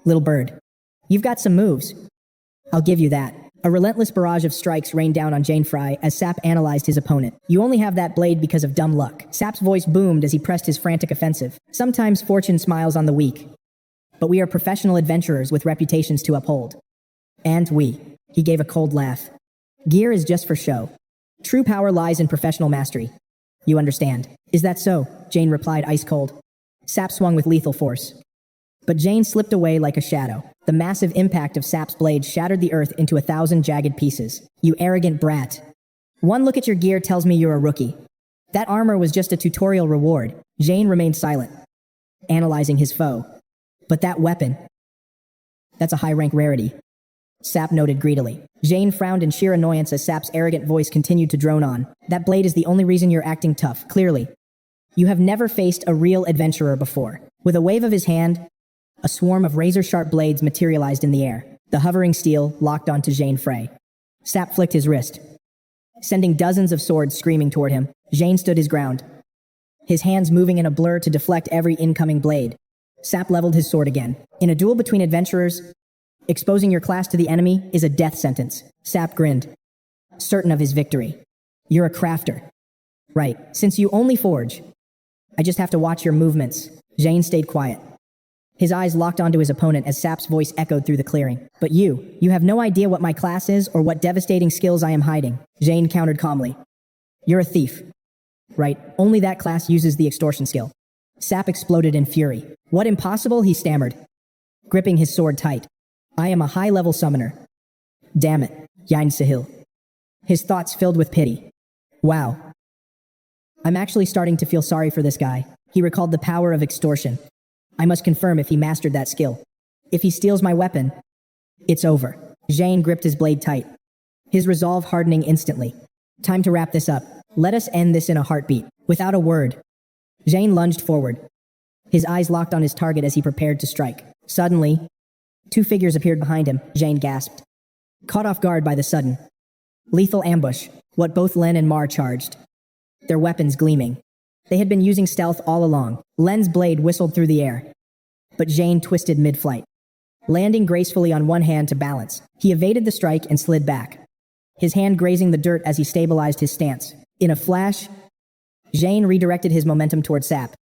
little bird. You've got some moves. I'll give you that." A relentless barrage of strikes rained down on Jein Frey as Sap analyzed his opponent. "You only have that blade because of dumb luck." Sap's voice boomed as he pressed his frantic offensive. "Sometimes fortune smiles on the weak, but we are professional adventurers with reputations to uphold." "And we." He gave a cold laugh. "Gear is just for show. True power lies in professional mastery. You understand." "Is that so?" Jein replied ice cold. Sap swung with lethal force, but Jein slipped away like a shadow. The massive impact of Sap's blade shattered the earth into 1,000 jagged pieces. "You arrogant brat. One look at your gear tells me you're a rookie. That armor was just a tutorial reward." Jein remained silent, analyzing his foe. "But that weapon, that's a high-rank rarity," Sap noted greedily. Jein frowned in sheer annoyance as Sap's arrogant voice continued to drone on. "That blade is the only reason you're acting tough, clearly. You have never faced a real adventurer before." With a wave of his hand, a swarm of razor-sharp blades materialized in the air. The hovering steel locked onto Jein Frey. Sap flicked his wrist, sending dozens of swords screaming toward him. Jein stood his ground, his hands moving in a blur to deflect every incoming blade. Sap leveled his sword again. "In a duel between adventurers, exposing your class to the enemy is a death sentence." Sap grinned, certain of his victory. "You're a crafter. Right. Since you only forge, I just have to watch your movements." Jein stayed quiet, his eyes locked onto his opponent as Sap's voice echoed through the clearing. "But you have no idea what my class is or what devastating skills I am hiding." Jein countered calmly. "You're a thief. Right. Only that class uses the extortion skill." Sap exploded in fury. "What, impossible?" he stammered, gripping his sword tight. "I am a high-level summoner." "Damn it, Jein Frey." His thoughts filled with pity. "Wow. I'm actually starting to feel sorry for this guy." He recalled the power of extortion. "I must confirm if he mastered that skill. If he steals my weapon, it's over." Jein gripped his blade tight, his resolve hardening instantly. "Time to wrap this up. Let us end this in a heartbeat." Without a word, Jein lunged forward, his eyes locked on his target as he prepared to strike. Suddenly, two figures appeared behind him. Jein gasped, caught off guard by the sudden, lethal ambush. What both Len and Mar charged, their weapons gleaming. They had been using stealth all along. Len's blade whistled through the air, but Jein twisted mid-flight, landing gracefully on one hand to balance. He evaded the strike and slid back, his hand grazing the dirt as he stabilized his stance. In a flash, Jein redirected his momentum toward Sap,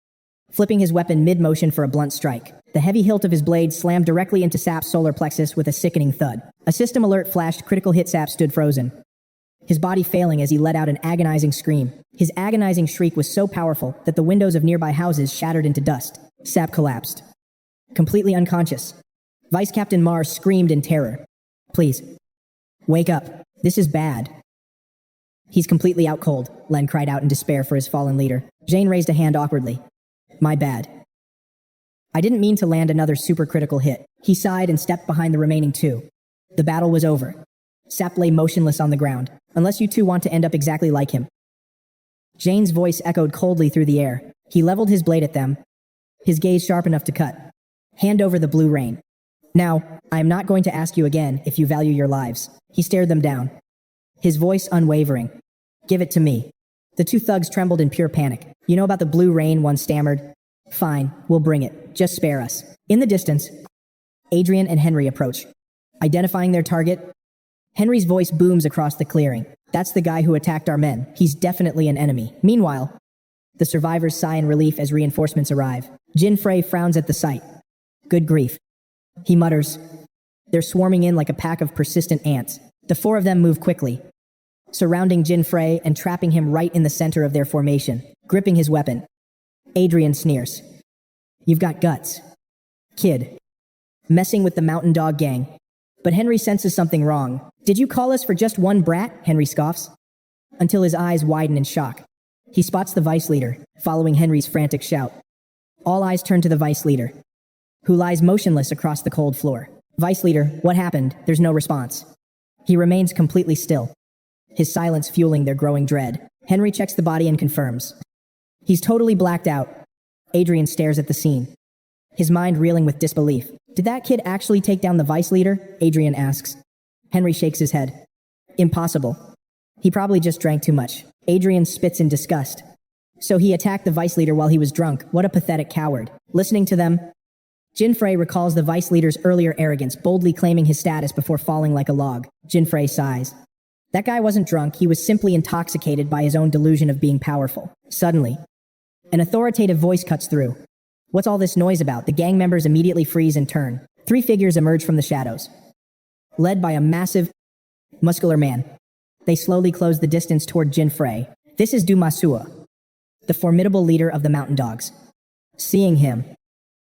flipping his weapon mid-motion for a blunt strike. The heavy hilt of his blade slammed directly into Sap's solar plexus with a sickening thud. A system alert flashed. Critical hit. Sap stood frozen, his body failing as he let out an agonizing scream. His agonizing shriek was so powerful that the windows of nearby houses shattered into dust. Sap collapsed. Completely unconscious. Vice Captain Mars screamed in terror. Please. Wake up. This is bad. He's completely out cold, Len cried out in despair for his fallen leader. Jein raised a hand awkwardly. My bad. I didn't mean to land another supercritical hit. He sighed and stepped behind the remaining two. The battle was over. Sap lay motionless on the ground. Unless you two want to end up exactly like him. Jane's voice echoed coldly through the air. He leveled his blade at them, his gaze sharp enough to cut. Hand over the blue rain. Now, I am not going to ask you again if you value your lives. He stared them down, his voice unwavering. Give it to me. The two thugs trembled in pure panic. You know about the blue rain, one stammered. Fine, we'll bring it. Just spare us. In the distance, Adrian and Henry approach. Identifying their target, Henry's voice booms across the clearing. That's the guy who attacked our men. He's definitely an enemy. Meanwhile, the survivors sigh in relief as reinforcements arrive. Jein Frey frowns at the sight. Good grief. He mutters. They're swarming in like a pack of persistent ants. The four of them move quickly, surrounding Jein Frey and trapping him right in the center of their formation, gripping his weapon. Adrian sneers. You've got guts, kid. Messing with the Mountain Dog gang. But Henry senses something wrong. Did you call us for just one brat? Henry scoffs, until his eyes widen in shock. He spots the vice leader, following Henry's frantic shout. All eyes turn to the vice leader, who lies motionless across the cold floor. Vice leader, what happened? There's no response. He remains completely still, his silence fueling their growing dread. Henry checks the body and confirms. He's totally blacked out. Adrian stares at the scene, his mind reeling with disbelief. Did that kid actually take down the vice leader? Adrian asks. Henry shakes his head. Impossible. He probably just drank too much. Adrian spits in disgust. So he attacked the vice leader while he was drunk. What a pathetic coward. Listening to them, Jein Frey recalls the vice leader's earlier arrogance, boldly claiming his status before falling like a log. Jein Frey sighs. That guy wasn't drunk, he was simply intoxicated by his own delusion of being powerful. Suddenly, an authoritative voice cuts through. What's all this noise about? The gang members immediately freeze and turn. Three figures emerge from the shadows, led by a massive, muscular man. They slowly close the distance toward Jein Frey. This is 𝐷𝐚𝐴SUA, the formidable leader of the Mountain Dogs. Seeing him,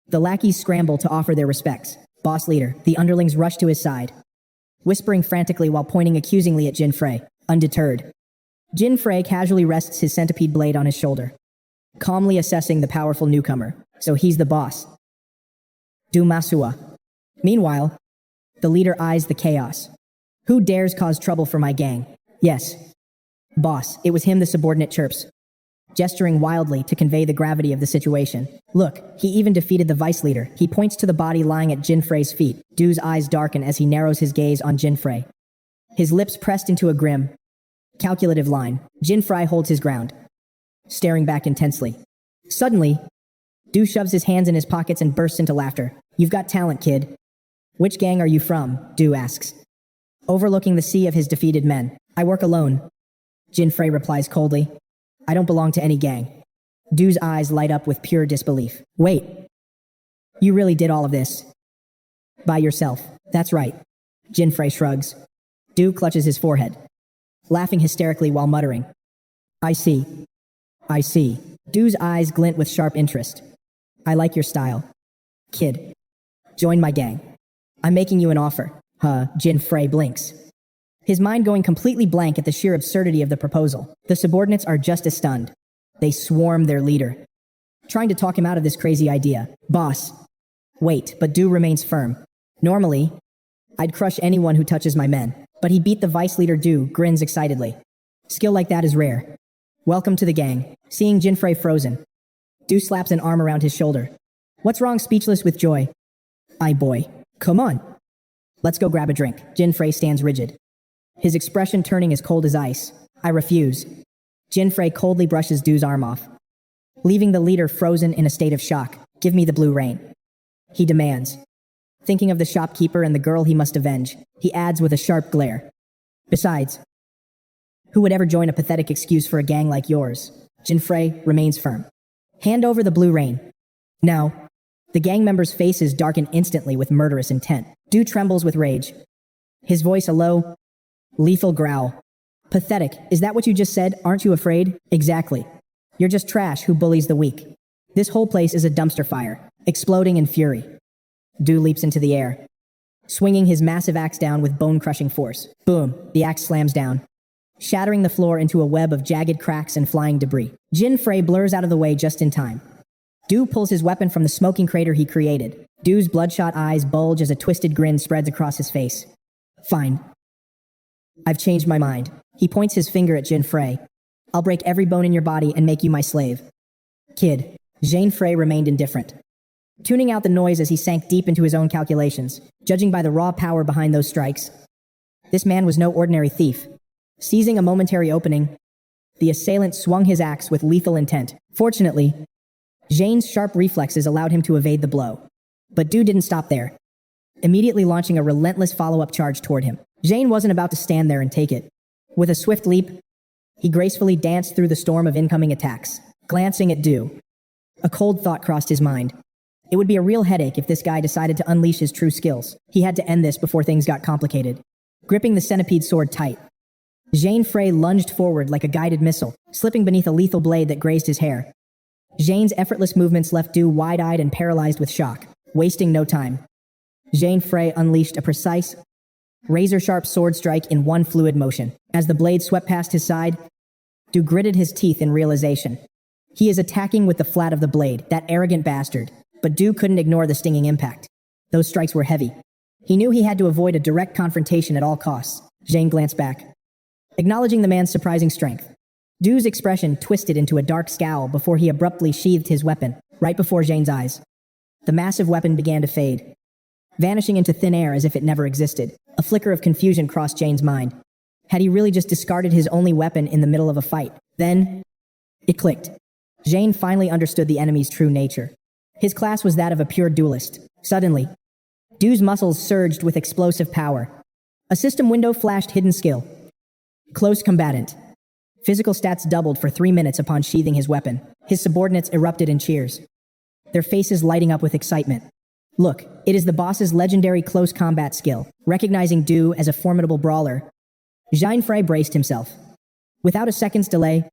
the lackeys scramble to offer their respects. Boss leader, the underlings rush to his side, whispering frantically while pointing accusingly at Jein Frey. Undeterred, Jein Frey casually rests his centipede blade on his shoulder, calmly assessing the powerful newcomer. So he's the boss. 𝐷𝐚𝐴SUA. Meanwhile, the leader eyes the chaos. Who dares cause trouble for my gang? Yes. Boss, it was him, the subordinate chirps, gesturing wildly to convey the gravity of the situation. Look, he even defeated the vice leader. He points to the body lying at Jein Frey's feet. Du's eyes darken as he narrows his gaze on Jein Frey, his lips pressed into a grim, calculative line. Jein Frey holds his ground, staring back intensely. Suddenly, Du shoves his hands in his pockets and bursts into laughter. You've got talent, kid. Which gang are you from? Du asks, overlooking the sea of his defeated men. I work alone. Jein Frey replies coldly. I don't belong to any gang. Du's eyes light up with pure disbelief. Wait. You really did all of this? By yourself. That's right. Jein Frey shrugs. Du clutches his forehead, laughing hysterically while muttering. I see. I see. Du's eyes glint with sharp interest. I like your style. Kid. Join my gang. I'm making you an offer. Jein Frey blinks, his mind going completely blank at the sheer absurdity of the proposal. The subordinates are just as stunned. They swarm their leader, trying to talk him out of this crazy idea. Boss. Wait, but Du remains firm. Normally, I'd crush anyone who touches my men, but he beat the vice leader. Du grins excitedly. Skill like that is rare. Welcome to the gang. Seeing Jein Frey frozen, Du slaps an arm around his shoulder. What's wrong? Speechless with joy. Aye boy. Come on. Let's go grab a drink. Jein Frey stands rigid, his expression turning as cold as ice. I refuse. Jein Frey coldly brushes Du's arm off, leaving the leader frozen in a state of shock. Give me the blue rain, he demands. Thinking of the shopkeeper and the girl he must avenge, he adds with a sharp glare. Besides, who would ever join a pathetic excuse for a gang like yours? Jein Frey remains firm. Hand over the blue rain. Now, the gang members' faces darken instantly with murderous intent. Du trembles with rage, his voice a low, lethal growl. Pathetic, is that what you just said? Aren't you afraid? Exactly. You're just trash who bullies the weak. This whole place is a dumpster fire, exploding in fury. Du leaps into the air, swinging his massive axe down with bone-crushing force. Boom, the axe slams down, shattering the floor into a web of jagged cracks and flying debris. Jein Frey blurs out of the way just in time. Du pulls his weapon from the smoking crater he created. Du's bloodshot eyes bulge as a twisted grin spreads across his face. Fine. I've changed my mind. He points his finger at Jein Frey. I'll break every bone in your body and make you my slave. Kid. Jein Frey remained indifferent, tuning out the noise as he sank deep into his own calculations. Judging by the raw power behind those strikes, this man was no ordinary thief. Seizing a momentary opening, the assailant swung his axe with lethal intent. Fortunately, Jain's sharp reflexes allowed him to evade the blow. But Du didn't stop there, immediately launching a relentless follow-up charge toward him. Jein wasn't about to stand there and take it. With a swift leap, he gracefully danced through the storm of incoming attacks, glancing at Du. A cold thought crossed his mind. It would be a real headache if this guy decided to unleash his true skills. He had to end this before things got complicated. Gripping the centipede sword tight, Jein Frey lunged forward like a guided missile, slipping beneath a lethal blade that grazed his hair. Jain's effortless movements left Du wide-eyed and paralyzed with shock. Wasting no time, Jein Frey unleashed a precise, razor-sharp sword strike in one fluid motion. As the blade swept past his side, Du gritted his teeth in realization. He is attacking with the flat of the blade, that arrogant bastard. But Du couldn't ignore the stinging impact. Those strikes were heavy. He knew he had to avoid a direct confrontation at all costs. Jein glanced back, acknowledging the man's surprising strength. Du's expression twisted into a dark scowl before he abruptly sheathed his weapon, right before Jain's eyes. The massive weapon began to fade, vanishing into thin air as if it never existed. A flicker of confusion crossed Jain's mind. Had he really just discarded his only weapon in the middle of a fight? Then, it clicked. Jein finally understood the enemy's true nature. His class was that of a pure duelist. Suddenly, Du's muscles surged with explosive power. A system window flashed hidden skill. Close combatant. Physical stats doubled for 3 minutes upon sheathing his weapon. His subordinates erupted in cheers, their faces lighting up with excitement. Look, it is the boss's legendary close combat skill. Recognizing Du as a formidable brawler, Jein Frey braced himself. Without a second's delay,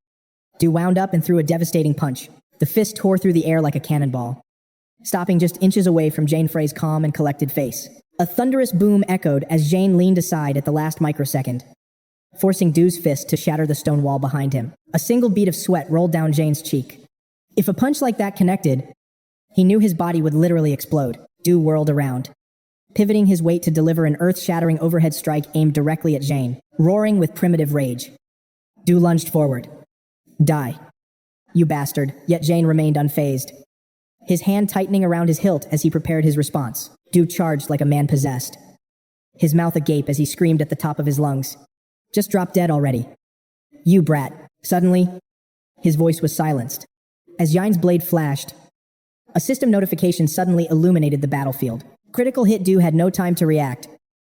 Du wound up and threw a devastating punch. The fist tore through the air like a cannonball, stopping just inches away from Jein Frey's calm and collected face. A thunderous boom echoed as Jein leaned aside at the last microsecond, forcing Du's fist to shatter the stone wall behind him. A single bead of sweat rolled down Jain's cheek. If a punch like that connected, he knew his body would literally explode. Du whirled around, pivoting his weight to deliver an earth-shattering overhead strike aimed directly at Jein. Roaring with primitive rage, Du lunged forward. Die, you bastard. Yet Jein remained unfazed, his hand tightening around his hilt as he prepared his response. Du charged like a man possessed, his mouth agape as he screamed at the top of his lungs. Just drop dead already, you brat. Suddenly, his voice was silenced. As Jein's blade flashed, a system notification suddenly illuminated the battlefield. Critical hit. Du had no time to react.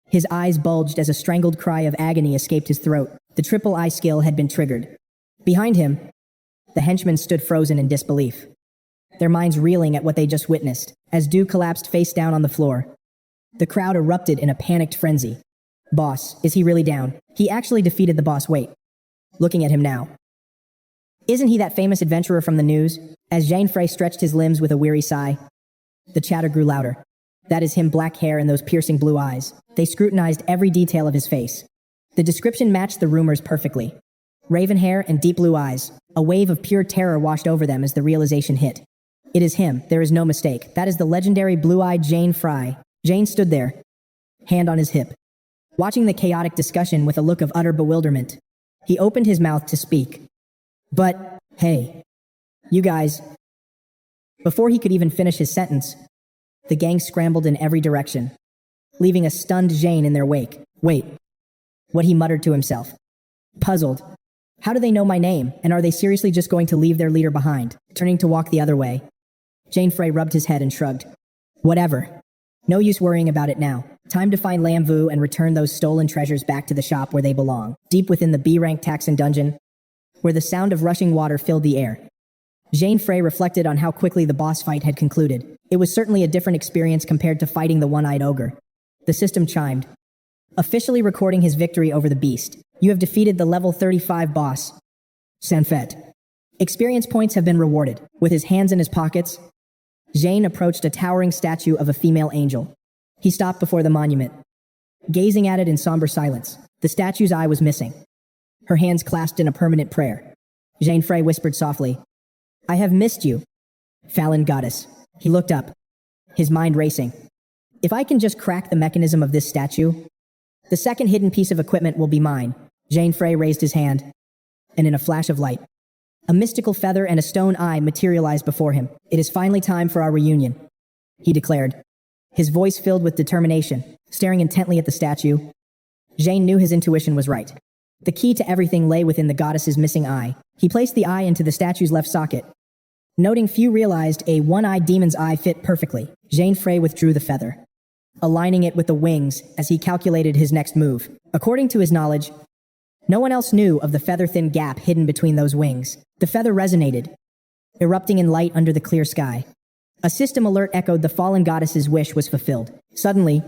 His eyes bulged as a strangled cry of agony escaped his throat. The triple eye skill had been triggered. Behind him, the henchmen stood frozen in disbelief, their minds reeling at what they just witnessed. As Du collapsed face down on the floor, the crowd erupted in a panicked frenzy. Boss, is he really down? He actually defeated the boss. Wait. Looking at him now. Isn't he that famous adventurer from the news? As Jein Frey stretched his limbs with a weary sigh, the chatter grew louder. That is him, black hair and those piercing blue eyes. They scrutinized every detail of his face. The description matched the rumors perfectly. Raven hair and deep blue eyes. A wave of pure terror washed over them as the realization hit. It is him, there is no mistake. That is the legendary blue-eyed Jein Frey. Jein stood there, hand on his hip, watching the chaotic discussion with a look of utter bewilderment. He opened his mouth to speak. But, hey, you guys. Before he could even finish his sentence, the gang scrambled in every direction, leaving a stunned Jein in their wake. Wait. What he muttered to himself. Puzzled. How do they know my name, and are they seriously just going to leave their leader behind? Turning to walk the other way, Jein Frey rubbed his head and shrugged. Whatever. No use worrying about it now. Time to find Lam Vu and return those stolen treasures back to the shop where they belong. Deep within the B-rank Taxon dungeon, where the sound of rushing water filled the air, Jein Frey reflected on how quickly the boss fight had concluded. It was certainly a different experience compared to fighting the one-eyed ogre. The system chimed, officially recording his victory over the beast. You have defeated the level 35 boss, Sanfet. Experience points have been rewarded. With his hands in his pockets, Jein approached a towering statue of a female angel. He stopped before the monument, gazing at it in somber silence. The statue's eye was missing, her hands clasped in a permanent prayer. Jein Frey whispered softly, "I have missed you, fallen goddess." He looked up, his mind racing. If I can just crack the mechanism of this statue, the second hidden piece of equipment will be mine. Jein Frey raised his hand, and in a flash of light, a mystical feather and a stone eye materialized before him. "It is finally time for our reunion," he declared, his voice filled with determination. Staring intently at the statue, Jein knew his intuition was right. The key to everything lay within the goddess's missing eye. He placed the eye into the statue's left socket. Noting few realized a one-eyed demon's eye fit perfectly, Jein Frey withdrew the feather, aligning it with the wings as he calculated his next move. According to his knowledge, no one else knew of the feather-thin gap hidden between those wings. The feather resonated, erupting in light under the clear sky. A system alert echoed the fallen goddess's wish was fulfilled. Suddenly,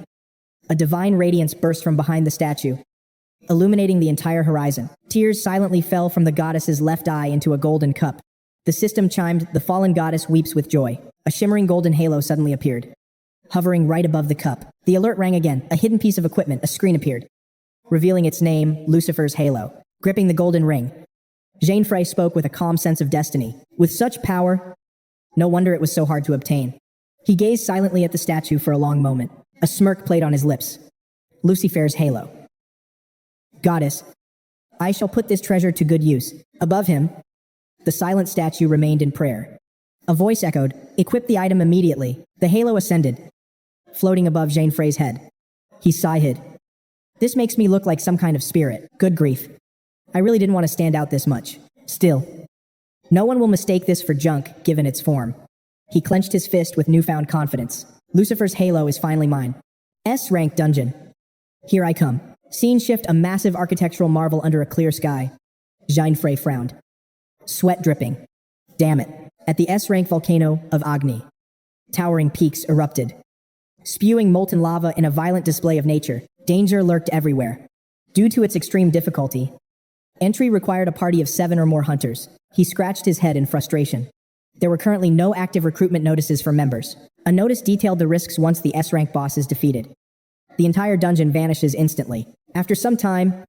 a divine radiance burst from behind the statue, illuminating the entire horizon. Tears silently fell from the goddess's left eye into a golden cup. The system chimed, "The fallen goddess weeps with joy." A shimmering golden halo suddenly appeared, hovering right above the cup. The alert rang again. A hidden piece of equipment, a screen appeared, revealing its name, Lucifer's halo. Gripping the golden ring, Jein Frey spoke with a calm sense of destiny. With such power, no wonder it was so hard to obtain. He gazed silently at the statue for a long moment. A smirk played on his lips. Lucifer's halo. "Goddess, I shall put this treasure to good use." Above him, the silent statue remained in prayer. A voice echoed, "Equip the item immediately." The halo ascended, floating above Jein Frey's head. He sighed. "This makes me look like some kind of spirit. Good grief. I really didn't want to stand out this much. Still, no one will mistake this for junk, given its form." He clenched his fist with newfound confidence. "Lucifer's halo is finally mine. S-rank dungeon. Here I come." Scene shift, a massive architectural marvel under a clear sky. Jein Frey frowned, sweat dripping. Damn it. At the S-rank volcano of Agni, towering peaks erupted, spewing molten lava in a violent display of nature. Danger lurked everywhere. Due to its extreme difficulty, entry required a party of 7 or more hunters. He scratched his head in frustration. There were currently no active recruitment notices for members. A notice detailed the risks once the S-rank boss is defeated. The entire dungeon vanishes instantly. After some time,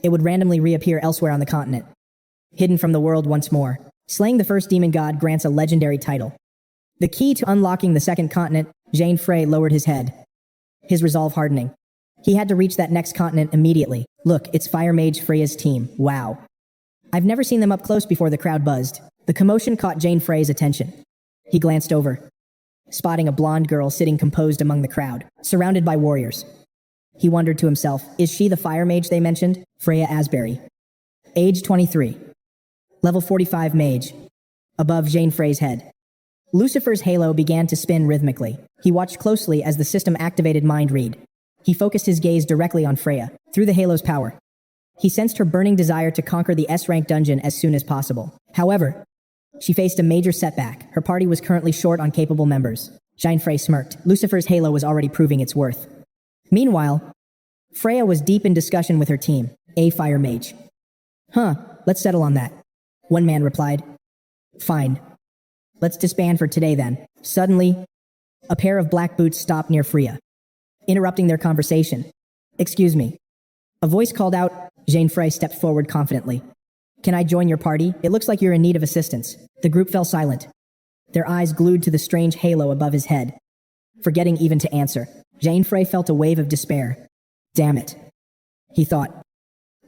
it would randomly reappear elsewhere on the continent, hidden from the world once more. Slaying the first demon god grants a legendary title. The key to unlocking the second continent. Jein Frey lowered his head, his resolve hardening. He had to reach that next continent immediately. "Look, it's Fire Mage Freya's team. Wow. I've never seen them up close before." The crowd buzzed. The commotion caught Jein Frey's attention. He glanced over, spotting a blonde girl sitting composed among the crowd, surrounded by warriors. He wondered to himself, is she the fire mage they mentioned? Freya Asbury. Age 23. Level 45 mage. Above Jein Frey's head, Lucifer's halo began to spin rhythmically. He watched closely as the system activated mind read. He focused his gaze directly on Freya. Through the halo's power, he sensed her burning desire to conquer the S-rank dungeon as soon as possible. However, she faced a major setback. Her party was currently short on capable members. Jein Frey smirked. Lucifer's halo was already proving its worth. Meanwhile, Freya was deep in discussion with her team, a fire mage. Let's settle on that. One man replied. Fine. Let's disband for today then. Suddenly, a pair of black boots stopped near Freya, interrupting their conversation. Excuse me. A voice called out. Jein Frey stepped forward confidently. Can I join your party? It looks like you're in need of assistance. The group fell silent, their eyes glued to the strange halo above his head, forgetting even to answer. Jein Frey felt a wave of despair. Damn it, he thought.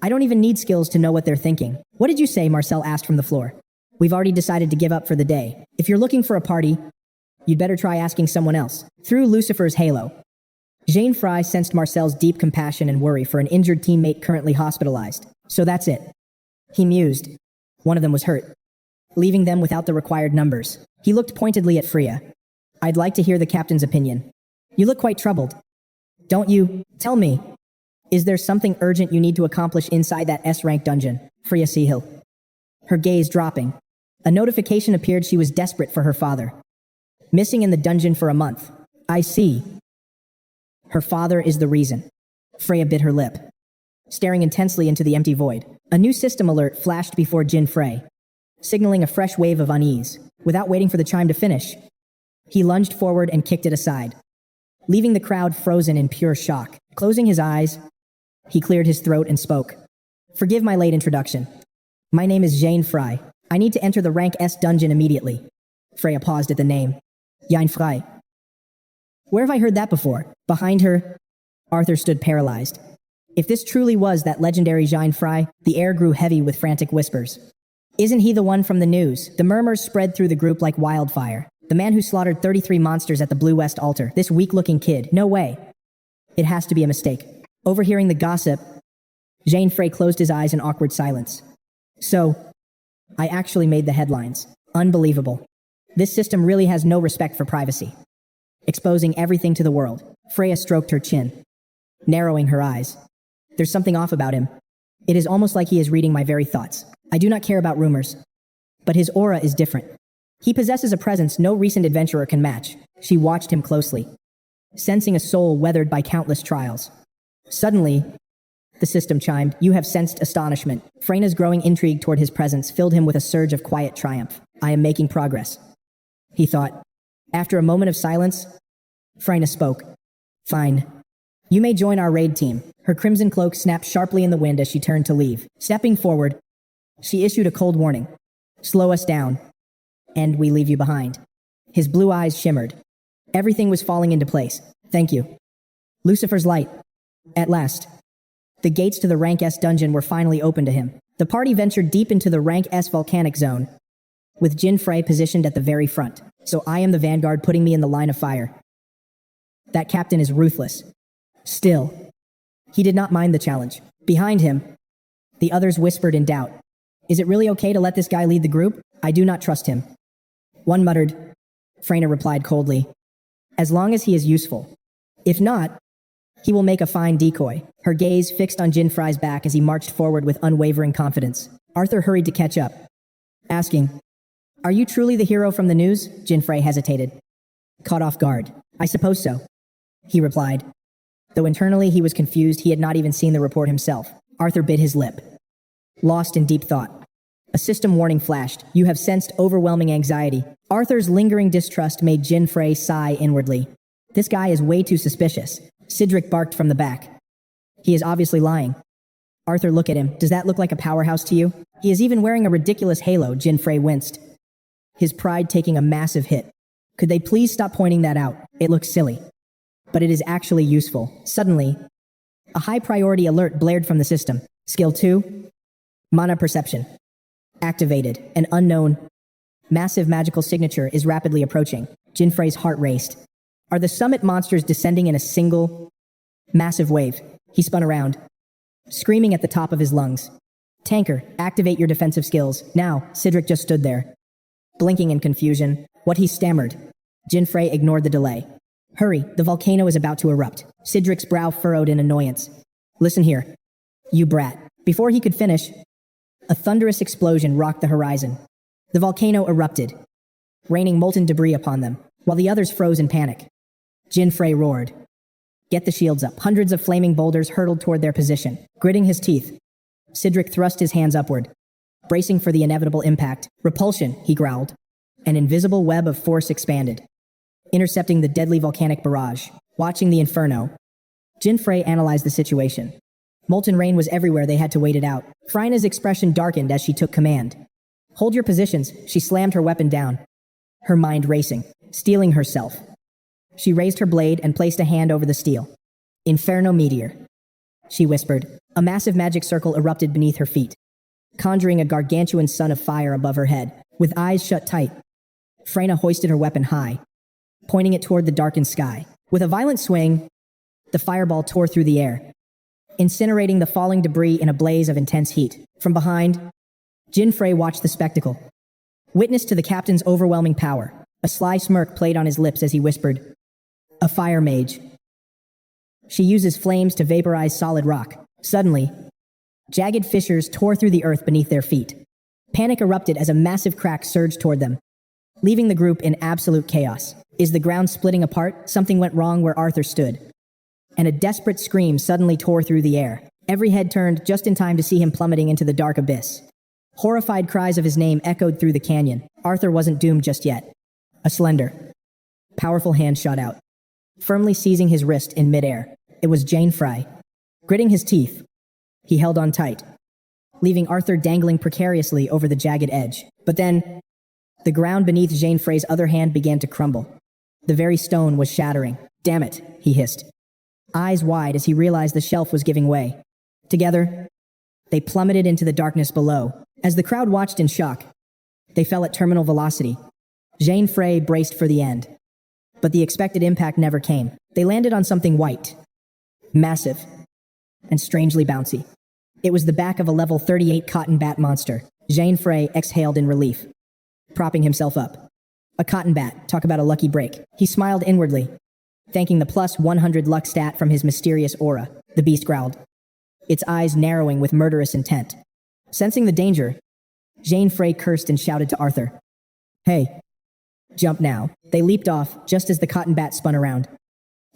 I don't even need skills to know what they're thinking. What did you say? Marcel asked from the floor. We've already decided to give up for the day. If you're looking for a party, you'd better try asking someone else. Through Lucifer's halo, Jein Frey sensed Marcel's deep compassion and worry for an injured teammate currently hospitalized. So that's it. He mused. One of them was hurt, leaving them without the required numbers. He looked pointedly at Freya. I'd like to hear the captain's opinion. You look quite troubled. Don't you? Tell me. Is there something urgent you need to accomplish inside that S-rank dungeon? Freya Seahill, her gaze dropping. A notification appeared she was desperate for her father. Missing in the dungeon for a month. I see. Her father is the reason. Freya bit her lip. staring intensely into the empty void. A new system alert flashed before Jein Frey, signaling a fresh wave of unease. Without waiting for the chime to finish, he lunged forward and kicked it aside, leaving the crowd frozen in pure shock. Closing his eyes, he cleared his throat and spoke. "Forgive my late introduction. My name is Jein Frey. I need to enter the rank S dungeon immediately." Freya paused at the name. Jein Frey. Where have I heard that before? Behind her, Arthur stood paralyzed. If this truly was that legendary Jein Frey, the air grew heavy with frantic whispers. Isn't he the one from the news? The murmurs spread through the group like wildfire. The man who slaughtered 33 monsters at the Blue West altar. This weak-looking kid. No way. It has to be a mistake. Overhearing the gossip, Jein Frey closed his eyes in awkward silence. So, I actually made the headlines. Unbelievable. This system really has no respect for privacy. Exposing everything to the world. Freya stroked her chin, narrowing her eyes. There's something off about him. It is almost like he is reading my very thoughts. I do not care about rumors, but his aura is different. He possesses a presence no recent adventurer can match. She watched him closely, sensing a soul weathered by countless trials. Suddenly, the system chimed. You have sensed astonishment. Freya's growing intrigue toward his presence filled him with a surge of quiet triumph. I am making progress, he thought. After a moment of silence, Freya spoke. Fine. You may join our raid team. Her crimson cloak snapped sharply in the wind as she turned to leave. Stepping forward, she issued a cold warning. Slow us down, and we leave you behind. His blue eyes shimmered. Everything was falling into place. Thank you. Lucifer's light. At last, the gates to the rank S dungeon were finally open to him. The party ventured deep into the rank S volcanic zone, with Jein Frey positioned at the very front. So I am the vanguard, putting me in the line of fire. That captain is ruthless. Still, he did not mind the challenge. Behind him, the others whispered in doubt. Is it really okay to let this guy lead the group? I do not trust him. One muttered. Freya replied coldly. As long as he is useful. If not, he will make a fine decoy. Her gaze fixed on Jein Frey's back as he marched forward with unwavering confidence. Arthur hurried to catch up, asking, Are you truly the hero from the news? Jein Frey hesitated, caught off guard. I suppose so, he replied. Though internally he was confused, he had not even seen the report himself. Arthur bit his lip, lost in deep thought. A system warning flashed. You have sensed overwhelming anxiety. Arthur's lingering distrust made Jein Frey sigh inwardly. This guy is way too suspicious. Cedric barked from the back. He is obviously lying. Arthur, look at him. Does that look like a powerhouse to you? He is even wearing a ridiculous halo. Jein Frey winced, his pride taking a massive hit. Could they please stop pointing that out? It looks silly, but it is actually useful. Suddenly, a high-priority alert blared from the system. Skill 2, Mana Perception. Activated. An unknown, massive magical signature is rapidly approaching. Jein Frey's heart raced. Are the summit monsters descending in a single, massive wave? He spun around, screaming at the top of his lungs. Tanker, activate your defensive skills. Now, Cedric just stood there, blinking in confusion. What he stammered. Jein Frey ignored the delay. Hurry, the volcano is about to erupt. Cedric's brow furrowed in annoyance. Listen here, you brat. Before he could finish, a thunderous explosion rocked the horizon. The volcano erupted, raining molten debris upon them, while the others froze in panic. Jein Frey roared. Get the shields up. Hundreds of flaming boulders hurtled toward their position. Gritting his teeth, Cedric thrust his hands upward, bracing for the inevitable impact. Repulsion, he growled. An invisible web of force expanded, intercepting the deadly volcanic barrage. Watching the inferno, Jein Frey analyzed the situation. Molten rain was everywhere. They had to wait it out. Freya's expression darkened as she took command. Hold your positions. She slammed her weapon down, her mind racing, steeling herself. She raised her blade and placed a hand over the steel. Inferno meteor, she whispered. A massive magic circle erupted beneath her feet, conjuring a gargantuan sun of fire above her head. With eyes shut tight, Freya hoisted her weapon high, pointing it toward the darkened sky. With a violent swing, the fireball tore through the air, incinerating the falling debris in a blaze of intense heat. From behind, Jein Frey watched the spectacle, witness to the captain's overwhelming power. A sly smirk played on his lips as he whispered, A fire mage. She uses flames to vaporize solid rock. Suddenly, jagged fissures tore through the earth beneath their feet. Panic erupted as a massive crack surged toward them, leaving the group in absolute chaos. Is the ground splitting apart? Something went wrong where Arthur stood, and a desperate scream suddenly tore through the air. Every head turned just in time to see him plummeting into the dark abyss. Horrified cries of his name echoed through the canyon. Arthur wasn't doomed just yet. A slender, powerful hand shot out, firmly seizing his wrist in midair. It was Jein Frey. Gritting his teeth, he held on tight, leaving Arthur dangling precariously over the jagged edge. But then, the ground beneath Jein Frey's other hand began to crumble. The very stone was shattering. "Damn it," he hissed, eyes wide as he realized the shelf was giving way. Together, they plummeted into the darkness below. As the crowd watched in shock, they fell at terminal velocity. Jein Frey braced for the end. But the expected impact never came. They landed on something white, massive, and strangely bouncy. It was the back of a level 38 cotton bat monster. Jein Frey exhaled in relief, propping himself up. A cotton bat, talk about a lucky break. He smiled inwardly, thanking the plus 100 luck stat from his mysterious aura. The beast growled, its eyes narrowing with murderous intent. Sensing the danger, Jein Frey cursed and shouted to Arthur, "Hey, jump now." They leaped off just as the cotton bat spun around,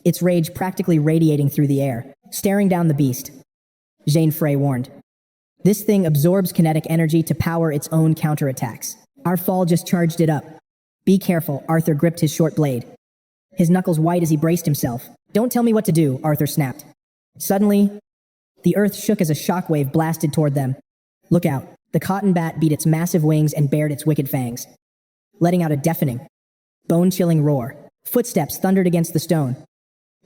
its rage practically radiating through the air. Staring down the beast, Jein Frey warned, "This thing absorbs kinetic energy to power its own counterattacks. Our fall just charged it up. Be careful." Arthur gripped his short blade, his knuckles white as he braced himself. "Don't tell me what to do," Arthur snapped. Suddenly, the earth shook as a shockwave blasted toward them. "Look out." The cotton bat beat its massive wings and bared its wicked fangs, letting out a deafening, bone-chilling roar. Footsteps thundered against the stone,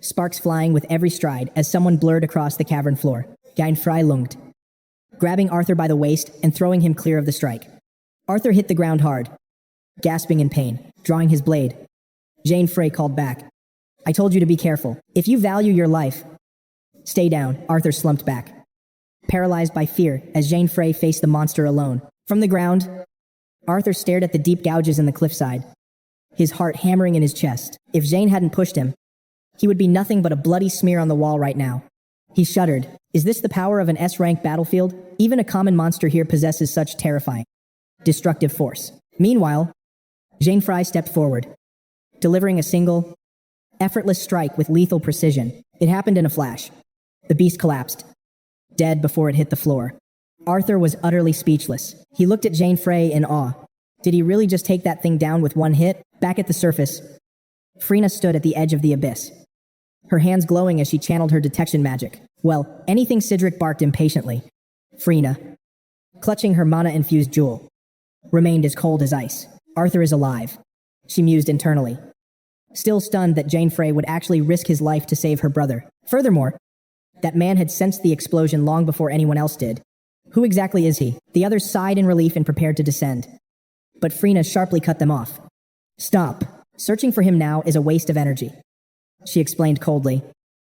sparks flying with every stride as someone blurred across the cavern floor. Jein Frey lunged, grabbing Arthur by the waist and throwing him clear of the strike. Arthur hit the ground hard, gasping in pain, drawing his blade. Jein Frey called back, "I told you to be careful. If you value your life, stay down." Arthur slumped back, paralyzed by fear as Jein Frey faced the monster alone. From the ground, Arthur stared at the deep gouges in the cliffside, his heart hammering in his chest. If Jein hadn't pushed him, he would be nothing but a bloody smear on the wall right now. He shuddered. Is this the power of an S-rank battlefield? Even a common monster here possesses such terrifying, destructive force. Meanwhile, Jein Frey stepped forward, delivering a single, effortless strike with lethal precision. It happened in a flash. The beast collapsed, dead before it hit the floor. Arthur was utterly speechless. He looked at Jein Frey in awe. Did he really just take that thing down with one hit? Back at the surface, Frina stood at the edge of the abyss, her hands glowing as she channeled her detection magic. "Well, anything." Cedric barked impatiently. Frina, clutching her mana-infused jewel, remained as cold as ice. "Arthur is alive," she mused internally, still stunned that Jein Frey would actually risk his life to save her brother. Furthermore, that man had sensed the explosion long before anyone else did. Who exactly is he? The others sighed in relief and prepared to descend. But Frina sharply cut them off. "Stop. Searching for him now is a waste of energy," she explained coldly.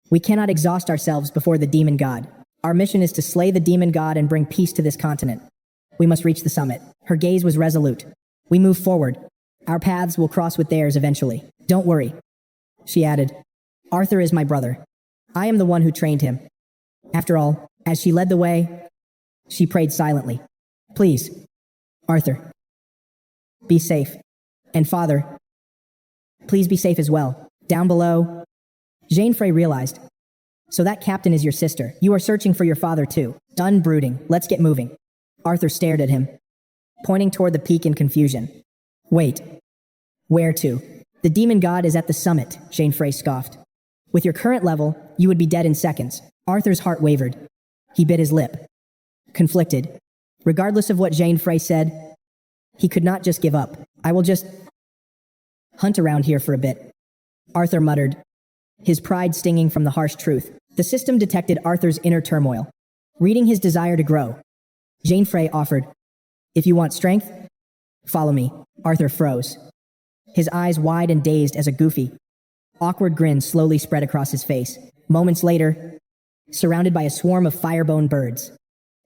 "We cannot exhaust ourselves before the demon god. Our mission is to slay the demon god and bring peace to this continent. We must reach the summit." Her gaze was resolute. "We move forward. Our paths will cross with theirs eventually. Don't worry," she added. "Arthur is my brother. I am the one who trained him." After all, as she led the way, she prayed silently. "Please, Arthur, be safe. And Father, please be safe as well." Down below, Jein Frey realized, "So that captain is your sister. You are searching for your father too." "Done brooding. Let's get moving." Arthur stared at him, pointing toward the peak in confusion. "Wait. Where to?" "The demon god is at the summit," Jein Frey scoffed. "With your current level, you would be dead in seconds." Arthur's heart wavered. He bit his lip, conflicted. Regardless of what Jein Frey said, he could not just give up. "I will just hunt around here for a bit," Arthur muttered, his pride stinging from the harsh truth. The system detected Arthur's inner turmoil, reading his desire to grow. Jein Frey offered, "If you want strength, follow me." Arthur froze, his eyes wide and dazed as a goofy, awkward grin slowly spread across his face. Moments later, surrounded by a swarm of firebone birds,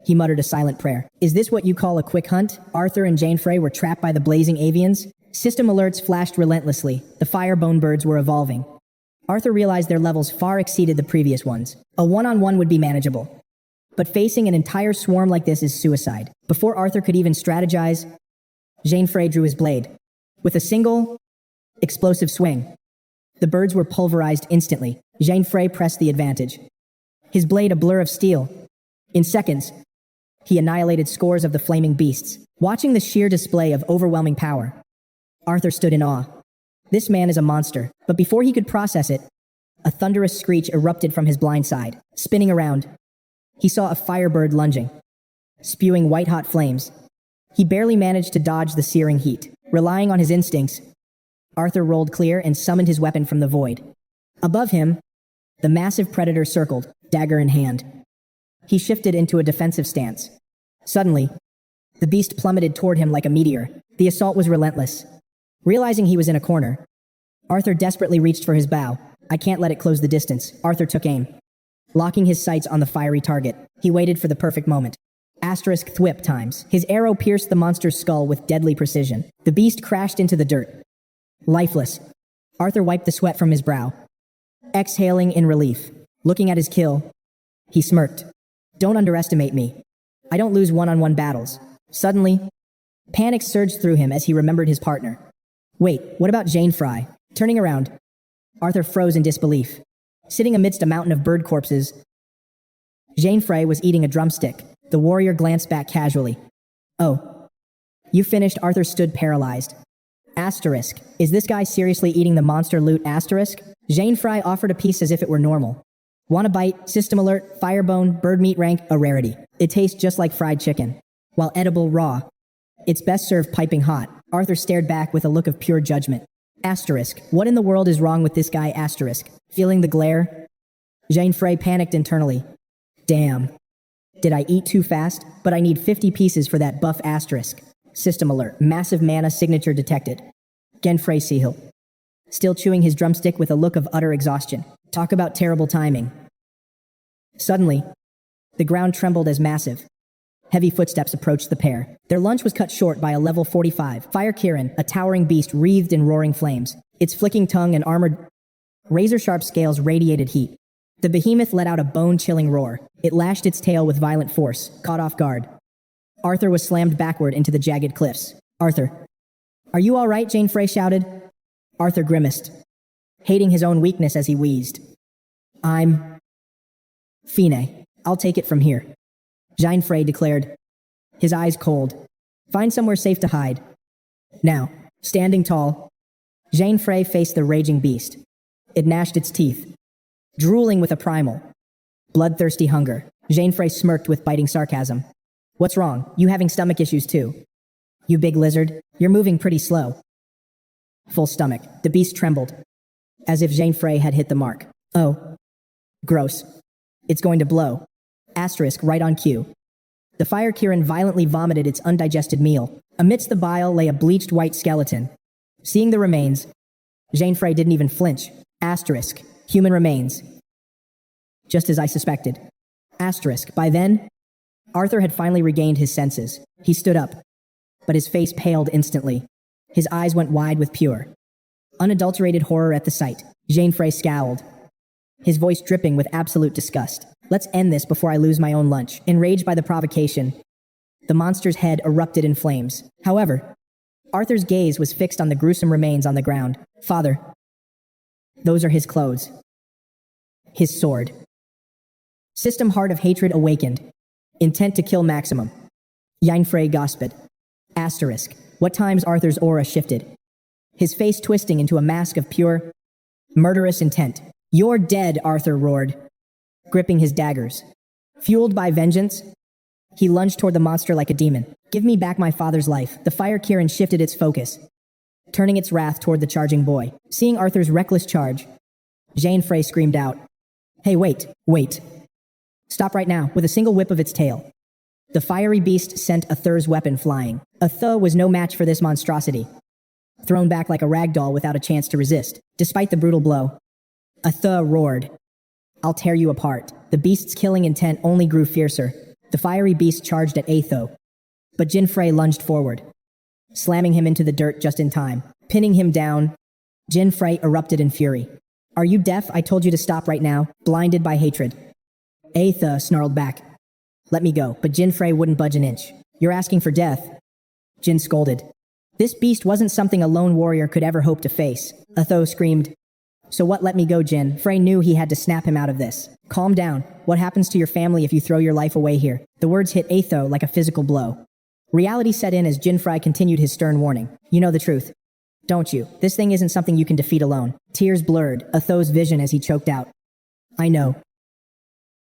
he muttered a silent prayer. "Is this what you call a quick hunt?" Arthur and Jein Frey were trapped by the blazing avians. System alerts flashed relentlessly. The firebone birds were evolving. Arthur realized their levels far exceeded the previous ones. A one-on-one would be manageable, but facing an entire swarm like this is suicide. Before Arthur could even strategize, Jein Frey drew his blade. With a single, explosive swing, the birds were pulverized instantly. Jein Frey pressed the advantage, his blade a blur of steel, In seconds, he annihilated scores of the flaming beasts. Watching the sheer display of overwhelming power, Arthur stood in awe. This man is a monster, but before he could process it, a thunderous screech erupted from his blind side. Spinning around, he saw a firebird lunging, spewing white-hot flames. He barely managed to dodge the searing heat. Relying on his instincts, Arthur rolled clear and summoned his weapon from the void. Above him, the massive predator circled, dagger in hand. He shifted into a defensive stance. Suddenly, the beast plummeted toward him like a meteor. The assault was relentless. Realizing he was in a corner, Arthur desperately reached for his bow. I can't let it close the distance. Arthur took aim. Locking his sights on the fiery target, he waited for the perfect moment. Asterisk thwip times. His arrow pierced the monster's skull with deadly precision. The beast crashed into the dirt. Lifeless, Arthur wiped the sweat from his brow. Exhaling in relief, looking at his kill, he smirked. Don't underestimate me. I don't lose one-on-one battles. Suddenly, panic surged through him as he remembered his partner. Wait, what about Jein Frey? Turning around, Arthur froze in disbelief. Sitting amidst a mountain of bird corpses, Jein Frey was eating a drumstick. The warrior glanced back casually. Oh. You finished. Arthur stood paralyzed. Asterisk. Is this guy seriously eating the monster loot? Asterisk. Jein Frey offered a piece as if it were normal. Want a bite? System alert. Firebone. Bird meat rank. A rarity. It tastes just like fried chicken. While edible raw, it's best served piping hot. Arthur stared back with a look of pure judgment. Asterisk. What in the world is wrong with this guy? Asterisk. Feeling the glare, Jein Frey panicked internally. Damn. Did I eat too fast? But I need 50 pieces for that buff. Asterisk. System alert. Massive mana signature detected. Jein Frey Sehil. Still chewing his drumstick with a look of utter exhaustion. Talk about terrible timing. Suddenly, the ground trembled as massive, heavy footsteps approached the pair. Their lunch was cut short by a level 45 Fire Kirin, a towering beast wreathed in roaring flames. Its flicking tongue and armored, razor-sharp scales radiated heat. The behemoth let out a bone-chilling roar. It lashed its tail with violent force, caught off guard. Arthur was slammed backward into the jagged cliffs. Arthur. Are you all right? Jein Frey shouted. Arthur grimaced, hating his own weakness as he wheezed. I'm Fine. I'll take it from here, Jein Frey declared, his eyes cold. Find somewhere safe to hide. Now, standing tall, Jein Frey faced the raging beast. It gnashed its teeth, drooling with a primal, bloodthirsty hunger. Jein Frey smirked with biting sarcasm. What's wrong? You having stomach issues too? You big lizard, you're moving pretty slow. Full stomach. The beast trembled, as if Jein Frey had hit the mark. Oh. Gross. It's going to blow. Asterisk right on cue. The Fire Kirin violently vomited its undigested meal. Amidst the bile lay a bleached white skeleton. Seeing the remains, Jein Frey didn't even flinch. Asterisk. Human remains. Just as I suspected. Asterisk. By then, Arthur had finally regained his senses. He stood up, but his face paled instantly. His eyes went wide with pure, unadulterated horror at the sight. Jein Frey scowled, his voice dripping with absolute disgust. Let's end this before I lose my own lunch. Enraged by the provocation, the monster's head erupted in flames. However, Arthur's gaze was fixed on the gruesome remains on the ground. Father. Those are his clothes. His sword. System heart of hatred awakened. Intent to kill maximum. Jein Frey gasped. Asterisk. What times Arthur's aura shifted, his face twisting into a mask of pure, murderous intent. You're dead, Arthur roared, gripping his daggers. Fueled by vengeance, he lunged toward the monster like a demon. Give me back my father's life. The Fire Kirin shifted its focus, turning its wrath toward the charging boy. Seeing Arthur's reckless charge, Jein Frey screamed out, Hey, wait. Stop right now. With a single whip of its tail, the fiery beast sent Arthur's weapon flying. Arthur was no match for this monstrosity. Thrown back like a rag doll without a chance to resist. Despite the brutal blow, Arthur roared, I'll tear you apart. The beast's killing intent only grew fiercer. The fiery beast charged at Arthur, but Jein Frey lunged forward, slamming him into the dirt just in time. Pinning him down, Jein Frey erupted in fury. Are you deaf? I told you to stop right now. Blinded by hatred, Arthur snarled back. Let me go, but Jein Frey wouldn't budge an inch. You're asking for death, Jin scolded. This beast wasn't something a lone warrior could ever hope to face. Arthur screamed, So what, let me go, Jein? Frey knew he had to snap him out of this. Calm down. What happens to your family if you throw your life away here? The words hit 𝐼𝐎 like a physical blow. Reality set in as Jein Frey continued his stern warning. You know the truth, don't you? This thing isn't something you can defeat alone. Tears blurred 𝐼𝐎's vision as he choked out. I know.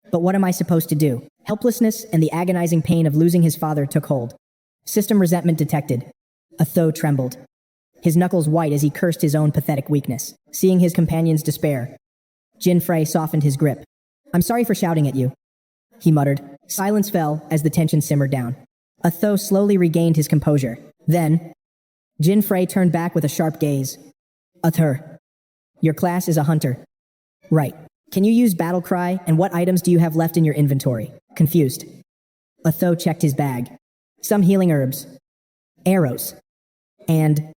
But what am I supposed to do? Helplessness and the agonizing pain of losing his father took hold. System resentment detected. 𝐼𝐎 trembled, his knuckles white as he cursed his own pathetic weakness. Seeing his companion's despair, Jein Frey softened his grip. I'm sorry for shouting at you, he muttered. Silence fell as the tension simmered down. 𝐼𝐎 slowly regained his composure. Then, Jein Frey turned back with a sharp gaze. 𝐼𝐎, your class is a hunter. Right. Can you use battle cry, and what items do you have left in your inventory? Confused, 𝐼𝐎 checked his bag. Some healing herbs, arrows, and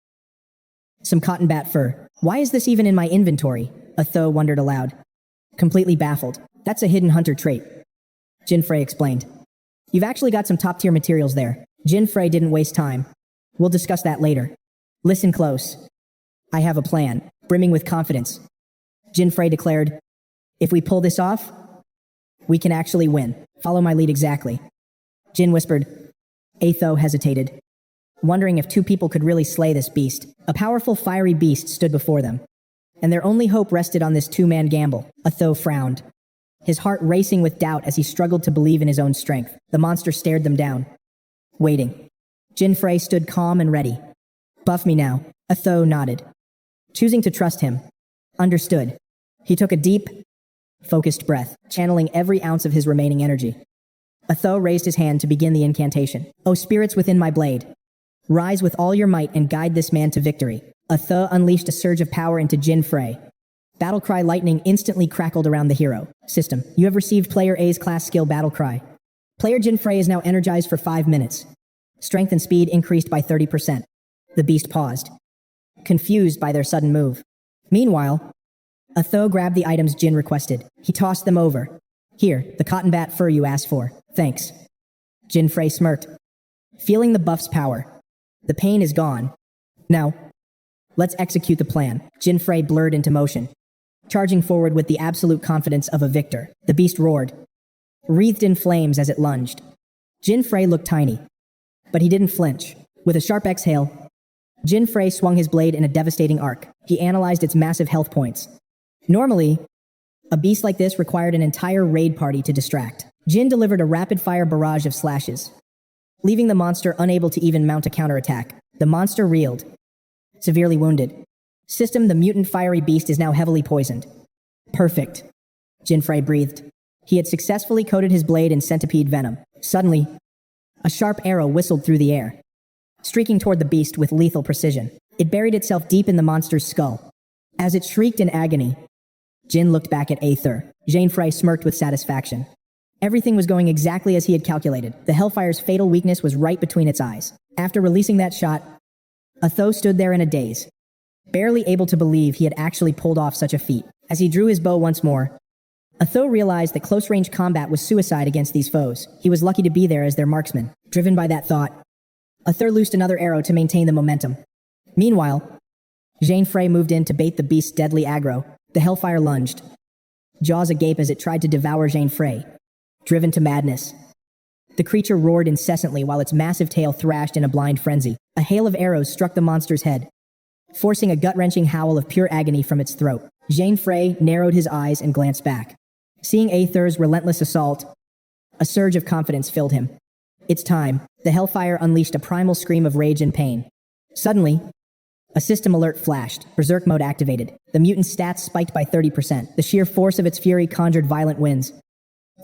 some cotton bat fur. Why is this even in my inventory? 𝐼𝐎 wondered aloud. Completely baffled. That's a hidden hunter trait, Jein Frey explained. You've actually got some top-tier materials there. Jein Frey didn't waste time. We'll discuss that later. Listen close. I have a plan, brimming with confidence. Jein Frey declared, if we pull this off, we can actually win. Follow my lead exactly. Jein whispered. 𝐼𝐎 hesitated, wondering if two people could really slay this beast. A powerful fiery beast stood before them, and their only hope rested on this two-man gamble. 𝐼𝐎 frowned, his heart racing with doubt as he struggled to believe in his own strength. The monster stared them down, waiting. Jein Frey stood calm and ready. Buff me now. 𝐼𝐎 nodded, choosing to trust him. Understood. He took a deep, focused breath, channeling every ounce of his remaining energy. 𝐼𝐎 raised his hand to begin the incantation. O spirits within my blade, rise with all your might and guide this man to victory. 𝐼𝐎 unleashed a surge of power into Jein Frey. Battle cry lightning instantly crackled around the hero. System, you have received player A's class skill battle cry. Player Jein Frey is now energized for 5 minutes. Strength and speed increased by 30%. The beast paused, confused by their sudden move. Meanwhile, 𝐼𝐎 grabbed the items Jein requested. He tossed them over. Here, the cotton bat fur you asked for. Thanks. Jein Frey smirked, feeling the buff's power. The pain is gone. Now, let's execute the plan. Jein Frey blurred into motion, charging forward with the absolute confidence of a victor. The beast roared, wreathed in flames as it lunged. Jein Frey looked tiny, but he didn't flinch. With a sharp exhale, Jein Frey swung his blade in a devastating arc. He analyzed its massive health points. Normally, a beast like this required an entire raid party to distract. Jein delivered a rapid-fire barrage of slashes, leaving the monster unable to even mount a counterattack. The monster reeled, severely wounded. System, the mutant fiery beast is now heavily poisoned. Perfect, Jein Frey breathed. He had successfully coated his blade in centipede venom. Suddenly, a sharp arrow whistled through the air, streaking toward the beast with lethal precision. It buried itself deep in the monster's skull. As it shrieked in agony, Jein looked back at 𝐼𝐎. Jein Frey smirked with satisfaction. Everything was going exactly as he had calculated. The Hellfire's fatal weakness was right between its eyes. After releasing that shot, 𝐼𝐎 stood there in a daze, barely able to believe he had actually pulled off such a feat. As he drew his bow once more, 𝐼𝐎 realized that close-range combat was suicide against these foes. He was lucky to be there as their marksman. Driven by that thought, 𝐼𝐎 loosed another arrow to maintain the momentum. Meanwhile, Jein Frey moved in to bait the beast's deadly aggro. The Hellfire lunged, jaws agape as it tried to devour Jein Frey. Driven to madness, the creature roared incessantly while its massive tail thrashed in a blind frenzy. A hail of arrows struck the monster's head, forcing a gut-wrenching howl of pure agony from its throat. Jein Frey narrowed his eyes and glanced back. Seeing 𝐼𝐎's relentless assault, a surge of confidence filled him. It's time. The Hellfire unleashed a primal scream of rage and pain. Suddenly, a system alert flashed. Berserk mode activated. The mutant's stats spiked by 30%. The sheer force of its fury conjured violent winds,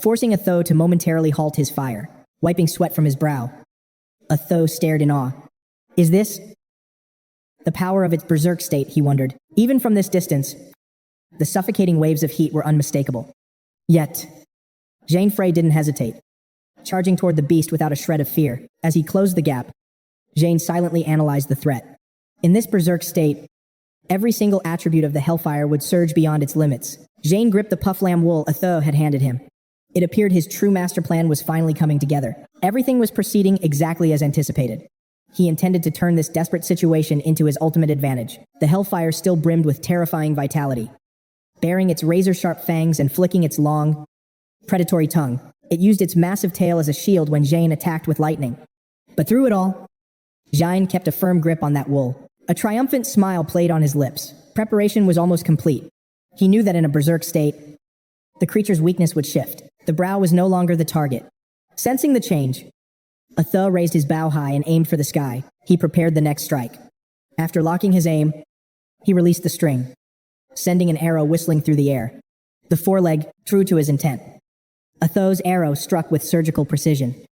forcing 𝐼𝐎 to momentarily halt his fire. Wiping sweat from his brow, 𝐼𝐎 stared in awe. Is this the power of its berserk state, he wondered. Even from this distance, the suffocating waves of heat were unmistakable. Yet, Jein Frey didn't hesitate, charging toward the beast without a shred of fear. As he closed the gap, Jein silently analyzed the threat. In this berserk state, every single attribute of the Hellfire would surge beyond its limits. Jein gripped the puff lamb wool 𝐼𝐎 had handed him. It appeared his true master plan was finally coming together. Everything was proceeding exactly as anticipated. He intended to turn this desperate situation into his ultimate advantage. The Hellfire still brimmed with terrifying vitality, baring its razor-sharp fangs and flicking its long, predatory tongue. It used its massive tail as a shield when Jein attacked with lightning. But through it all, Jein kept a firm grip on that wool. A triumphant smile played on his lips. Preparation was almost complete. He knew that in a berserk state, the creature's weakness would shift. The brow was no longer the target. Sensing the change, 𝐼𝐻 raised his bow high and aimed for the sky. He prepared the next strike. After locking his aim, he released the string, sending an arrow whistling through the air. The foreleg, true to his intent. 𝐼𝐻's arrow struck with surgical precision,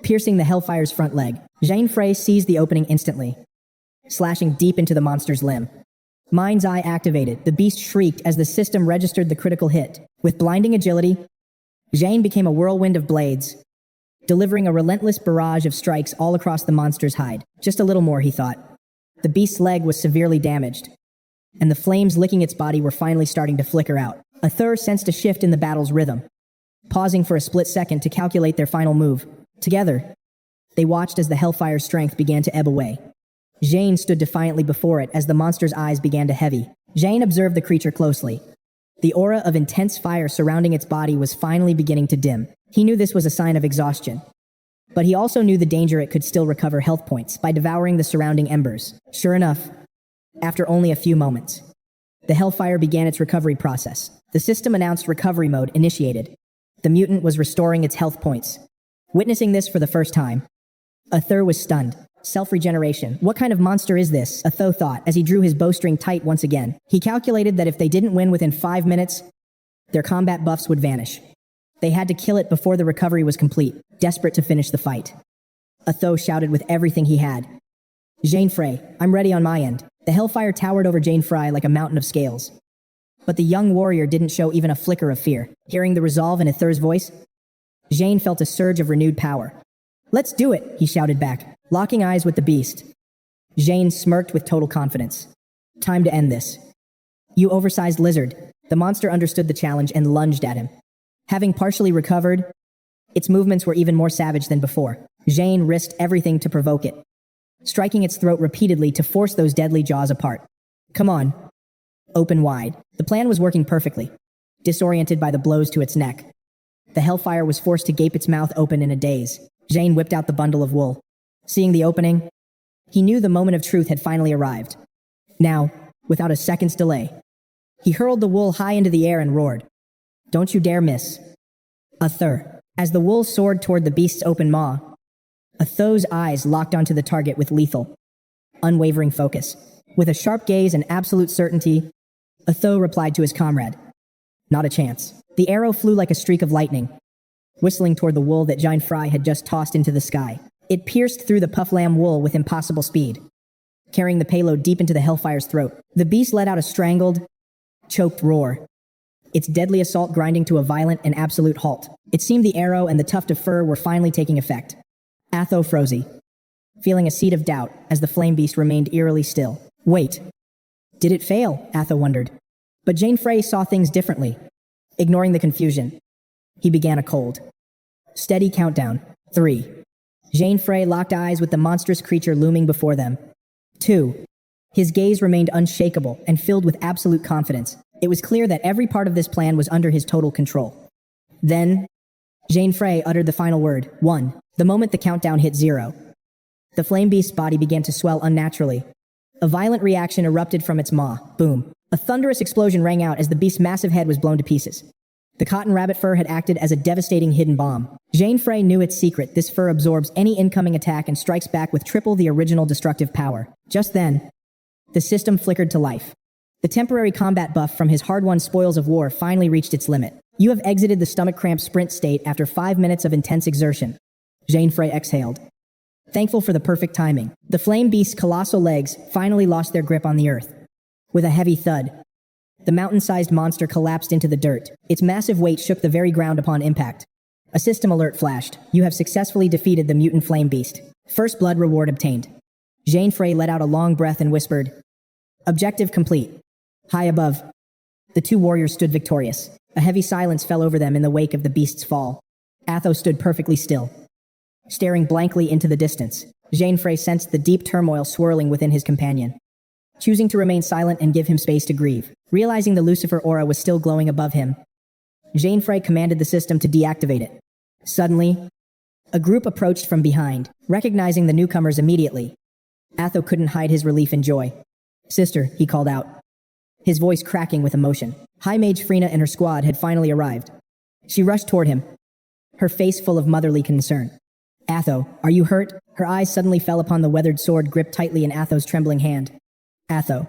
piercing the Hellfire's front leg. Jein Frey seized the opening instantly, slashing deep into the monster's limb. Mind's eye activated. The beast shrieked as the system registered the critical hit. With blinding agility, Jein became a whirlwind of blades, delivering a relentless barrage of strikes all across the monster's hide. Just a little more, he thought. The beast's leg was severely damaged, and the flames licking its body were finally starting to flicker out. 𝐼𝐻 sensed a shift in the battle's rhythm, pausing for a split second to calculate their final move. Together, they watched as the Hellfire's strength began to ebb away. Jein stood defiantly before it as the monster's eyes began to heavy. Jein observed the creature closely. The aura of intense fire surrounding its body was finally beginning to dim. He knew this was a sign of exhaustion, but he also knew the danger it could still recover health points by devouring the surrounding embers. Sure enough, after only a few moments, the Hellfire began its recovery process. The system announced recovery mode initiated. The mutant was restoring its health points. Witnessing this for the first time, 𝐼𝐻 was stunned. Self-regeneration. What kind of monster is this? 𝐼𝐻 thought as he drew his bowstring tight once again. He calculated that if they didn't win within 5 minutes, their combat buffs would vanish. They had to kill it before the recovery was complete, desperate to finish the fight. 𝐼𝐻 shouted with everything he had. Jein Frey, I'm ready on my end. The Hellfire towered over Jein Frey like a mountain of scales. But the young warrior didn't show even a flicker of fear. Hearing the resolve in 𝐼𝐻's voice, Jein felt a surge of renewed power. Let's do it, he shouted back, locking eyes with the beast. Jein smirked with total confidence. Time to end this. You oversized lizard. The monster understood the challenge and lunged at him. Having partially recovered, its movements were even more savage than before. Jein risked everything to provoke it, striking its throat repeatedly to force those deadly jaws apart. Come on. Open wide. The plan was working perfectly. Disoriented by the blows to its neck, the Hellfire was forced to gape its mouth open in a daze. Jein whipped out the bundle of wool. Seeing the opening, he knew the moment of truth had finally arrived. Now, without a second's delay, he hurled the wool high into the air and roared. Don't you dare miss. 𝐼𝐻. As the wool soared toward the beast's open maw, 𝐼𝐻's eyes locked onto the target with lethal, unwavering focus. With a sharp gaze and absolute certainty, 𝐼𝐻 replied to his comrade. Not a chance. The arrow flew like a streak of lightning, whistling toward the wool that Jein Frey had just tossed into the sky. It pierced through the puff-lamb wool with impossible speed, carrying the payload deep into the Hellfire's throat. The beast let out a strangled, choked roar, its deadly assault grinding to a violent and absolute halt. It seemed the arrow and the tuft of fur were finally taking effect. 𝐼𝐻 froze, feeling a seed of doubt as the flame beast remained eerily still. Wait. Did it fail? 𝐼𝐻 wondered. But Jein Frey saw things differently. Ignoring the confusion, he began a cold, steady countdown. 3. Jein Frey locked eyes with the monstrous creature looming before them. 2. His gaze remained unshakable and filled with absolute confidence. It was clear that every part of this plan was under his total control. Then, Jein Frey uttered the final word, 1. The moment the countdown hit 0, the flame beast's body began to swell unnaturally. A violent reaction erupted from its maw. Boom. A thunderous explosion rang out as the beast's massive head was blown to pieces. The cotton rabbit fur had acted as a devastating hidden bomb. Jein Frey knew its secret. This fur absorbs any incoming attack and strikes back with triple the original destructive power. Just then, the system flickered to life. The temporary combat buff from his hard-won spoils of war finally reached its limit. You have exited the stomach cramp sprint state after 5 minutes of intense exertion. Jein Frey exhaled, thankful for the perfect timing. The flame beast's colossal legs finally lost their grip on the earth. With a heavy thud, the mountain-sized monster collapsed into the dirt. Its massive weight shook the very ground upon impact. A system alert flashed. You have successfully defeated the mutant flame beast. First blood reward obtained. Jein Frey let out a long breath and whispered, Objective complete. High above, the two warriors stood victorious. A heavy silence fell over them in the wake of the beast's fall. 𝐼𝐻 stood perfectly still, staring blankly into the distance. Jein Frey sensed the deep turmoil swirling within his companion. choosing to remain silent and give him space to grieve. Realizing the Lucifer aura was still glowing above him, Jein Frey commanded the system to deactivate it. Suddenly, a group approached from behind, recognizing the newcomers immediately. Atho couldn't hide his relief and joy. "Sister," he called out, his voice cracking with emotion. High Mage Frina and her squad had finally arrived. She rushed toward him, her face full of motherly concern. "Atho, are you hurt?" Her eyes suddenly fell upon the weathered sword gripped tightly in Atho's trembling hand. "Atho.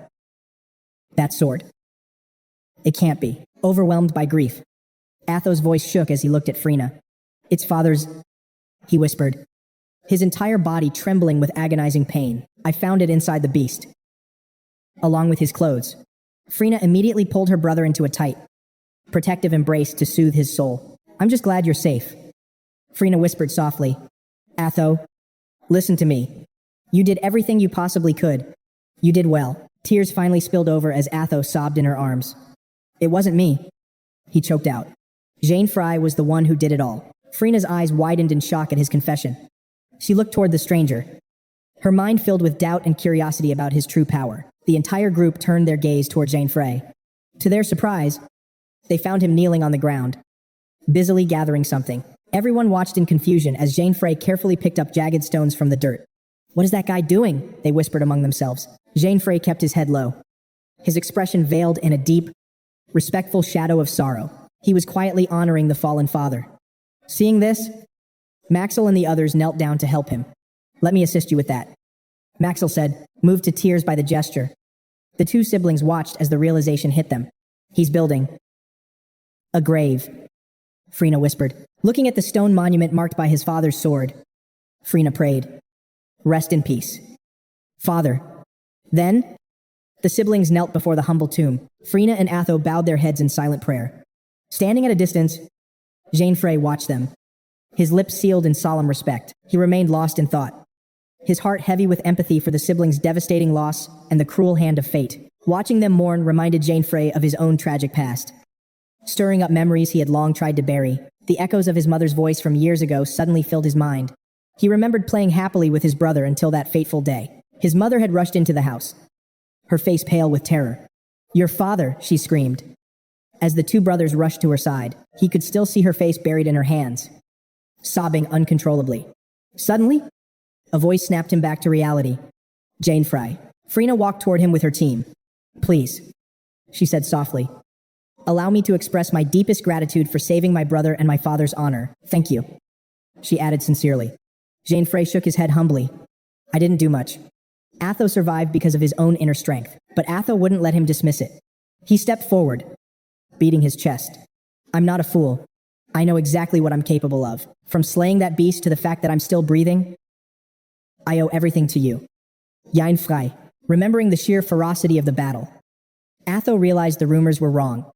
That sword. It can't be." Overwhelmed by grief, Atho's voice shook as he looked at Frina. "It's father's," he whispered, his entire body trembling with agonizing pain. "I found it inside the beast, along with his clothes." Frina immediately pulled her brother into a tight, protective embrace to soothe his soul. "I'm just glad you're safe," Frina whispered softly. "Atho, listen to me. You did everything you possibly could. You did well." Tears finally spilled over as Atho sobbed in her arms. "It wasn't me," he choked out. Jein Frey was the one who did it all. Frina's eyes widened in shock at his confession. She looked toward the stranger, her mind filled with doubt and curiosity about his true power. The entire group turned their gaze toward Jein Frey. To their surprise, they found him kneeling on the ground, busily gathering something. Everyone watched in confusion as Jein Frey carefully picked up jagged stones from the dirt. "What is that guy doing?" they whispered among themselves. Jein Frey kept his head low, his expression veiled in a deep, respectful shadow of sorrow. He was quietly honoring the fallen father. Seeing this, Maxwell and the others knelt down to help him. "Let me assist you with that," Maxwell said, moved to tears by the gesture. The two siblings watched as the realization hit them. "He's building a grave," Frina whispered. Looking at the stone monument marked by his father's sword, Frina prayed, "Rest in peace, Father." Then, the siblings knelt before the humble tomb. Frina and Atho bowed their heads in silent prayer. Standing at a distance, Jein Frey watched them, his lips sealed in solemn respect. He remained lost in thought, his heart heavy with empathy for the siblings' devastating loss and the cruel hand of fate. Watching them mourn reminded Jein Frey of his own tragic past, stirring up memories he had long tried to bury. The echoes of his mother's voice from years ago suddenly filled his mind. He remembered playing happily with his brother until that fateful day. His mother had rushed into the house, her face pale with terror. "Your father," she screamed. As the two brothers rushed to her side, he could still see her face buried in her hands, sobbing uncontrollably. Suddenly, a voice snapped him back to reality. "Jein Frey." Frina walked toward him with her team. "Please," she said softly, "allow me to express my deepest gratitude for saving my brother and my father's honor. Thank you," she added sincerely. Jein Frey shook his head humbly. "I didn't do much." Atho survived because of his own inner strength, but Atho wouldn't let him dismiss it. He stepped forward, beating his chest. "I'm not a fool. I know exactly what I'm capable of. From slaying that beast to the fact that I'm still breathing, I owe everything to you." Jein Frey, remembering the sheer ferocity of the battle, Atho realized the rumors were wrong.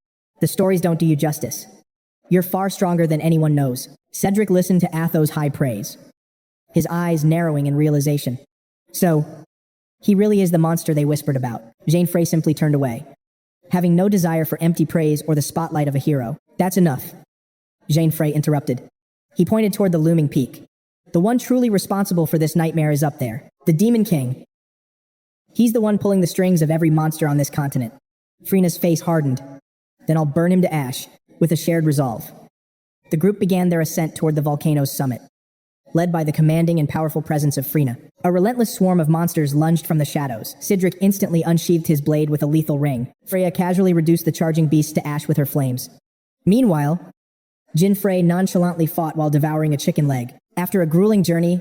"The stories don't do you justice. You're far stronger than anyone knows." Cedric listened to Atho's high praise, his eyes narrowing in realization. "So, he really is the monster they whispered about." Jein Frey simply turned away, having no desire for empty praise or the spotlight of a hero. "That's enough," Jein Frey interrupted. He pointed toward the looming peak. "The one truly responsible for this nightmare is up there, the Demon King. He's the one pulling the strings of every monster on this continent." Frina's face hardened. "Then I'll burn him to ash," with a shared resolve. The group began their ascent toward the volcano's summit, led by the commanding and powerful presence of Frina. A relentless swarm of monsters lunged from the shadows. Cedric instantly unsheathed his blade with a lethal ring. Freya casually reduced the charging beasts to ash with her flames. Meanwhile, Jein Frey nonchalantly fought while devouring a chicken leg. After a grueling journey,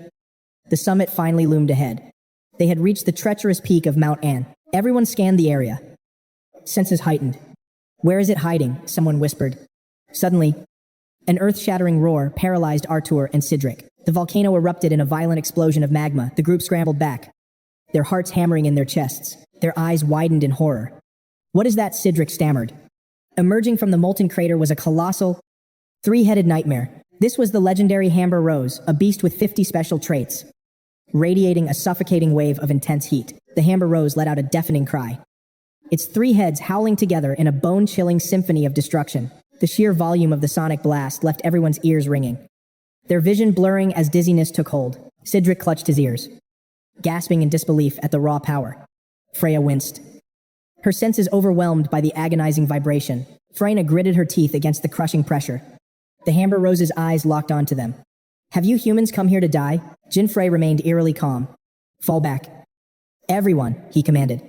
the summit finally loomed ahead. They had reached the treacherous peak of Mount An. Everyone scanned the area, senses heightened. "Where is it hiding?" someone whispered. Suddenly, an earth-shattering roar paralyzed Artur and Cedric. The volcano erupted in a violent explosion of magma. The group scrambled back, their hearts hammering in their chests. Their eyes widened in horror. "What is that?" Cedric stammered. Emerging from the molten crater was a colossal, three-headed nightmare. This was the legendary Hamber Rose, a beast with 50 special traits, radiating a suffocating wave of intense heat. The Hamber Rose let out a deafening cry, its three heads howling together in a bone-chilling symphony of destruction. The sheer volume of the sonic blast left everyone's ears ringing, their vision blurring as dizziness took hold. Cedric clutched his ears, gasping in disbelief at the raw power. Freya winced. Her senses overwhelmed by the agonizing vibration. Freya gritted her teeth against the crushing pressure. The Amber Rose's eyes locked onto them. Have you humans come here to die? Jein Frey remained eerily calm. Fall back. Everyone, he commanded.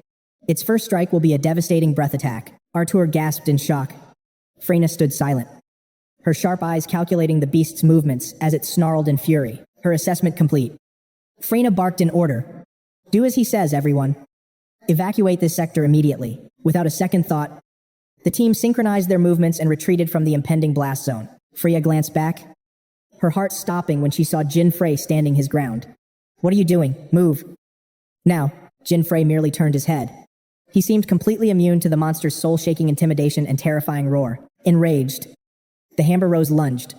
Its first strike will be a devastating breath attack. Artur gasped in shock. Freya stood silent, her sharp eyes calculating the beast's movements as it snarled in fury. Her assessment complete. Freya barked in order. Do as he says, everyone. Evacuate this sector immediately. Without a second thought, the team synchronized their movements and retreated from the impending blast zone. Freya glanced back, her heart stopping when she saw Jein Frey standing his ground. What are you doing? Move. Now, Jein Frey merely turned his head. He seemed completely immune to the monster's soul-shaking intimidation and terrifying roar. Enraged, the Amber Rose lunged.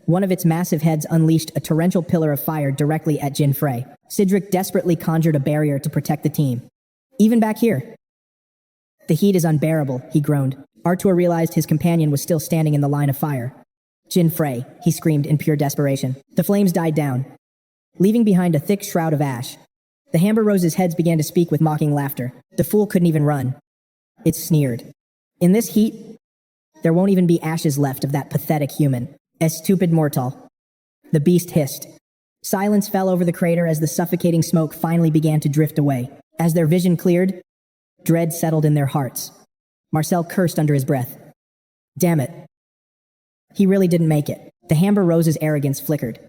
One of its massive heads unleashed a torrential pillar of fire directly at Jein Frey. Cedric desperately conjured a barrier to protect the team. Even back here. The heat is unbearable, he groaned. Artur realized his companion was still standing in the line of fire. Jein Frey, he screamed in pure desperation. The flames died down, leaving behind a thick shroud of ash. The Amber Rose's heads began to speak with mocking laughter. The fool couldn't even run. It sneered. In this heat, there won't even be ashes left of that pathetic human. A stupid mortal. The beast hissed. Silence fell over the crater as the suffocating smoke finally began to drift away. As their vision cleared, dread settled in their hearts. Marcel cursed under his breath. Damn it. He really didn't make it. The Amber Rose's arrogance flickered.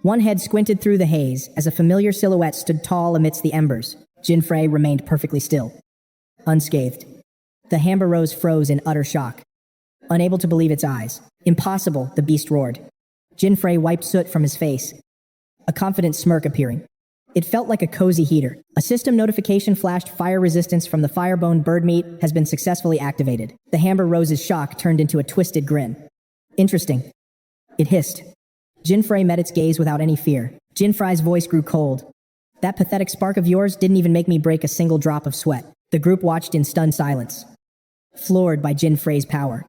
One head squinted through the haze as a familiar silhouette stood tall amidst the embers. Jein Frey remained perfectly still, unscathed. The Amber Rose froze in utter shock, unable to believe its eyes. Impossible, the beast roared. Jein Frey wiped soot from his face, a confident smirk appearing. It felt like a cozy heater. A system notification flashed. Fire resistance from the firebone bird meat has been successfully activated. The Amber Rose's shock turned into a twisted grin. Interesting. It hissed. Jein Frey met its gaze without any fear. Jein Frey's voice grew cold. That pathetic spark of yours didn't even make me break a single drop of sweat. The group watched in stunned silence, floored by Jein Frey's power.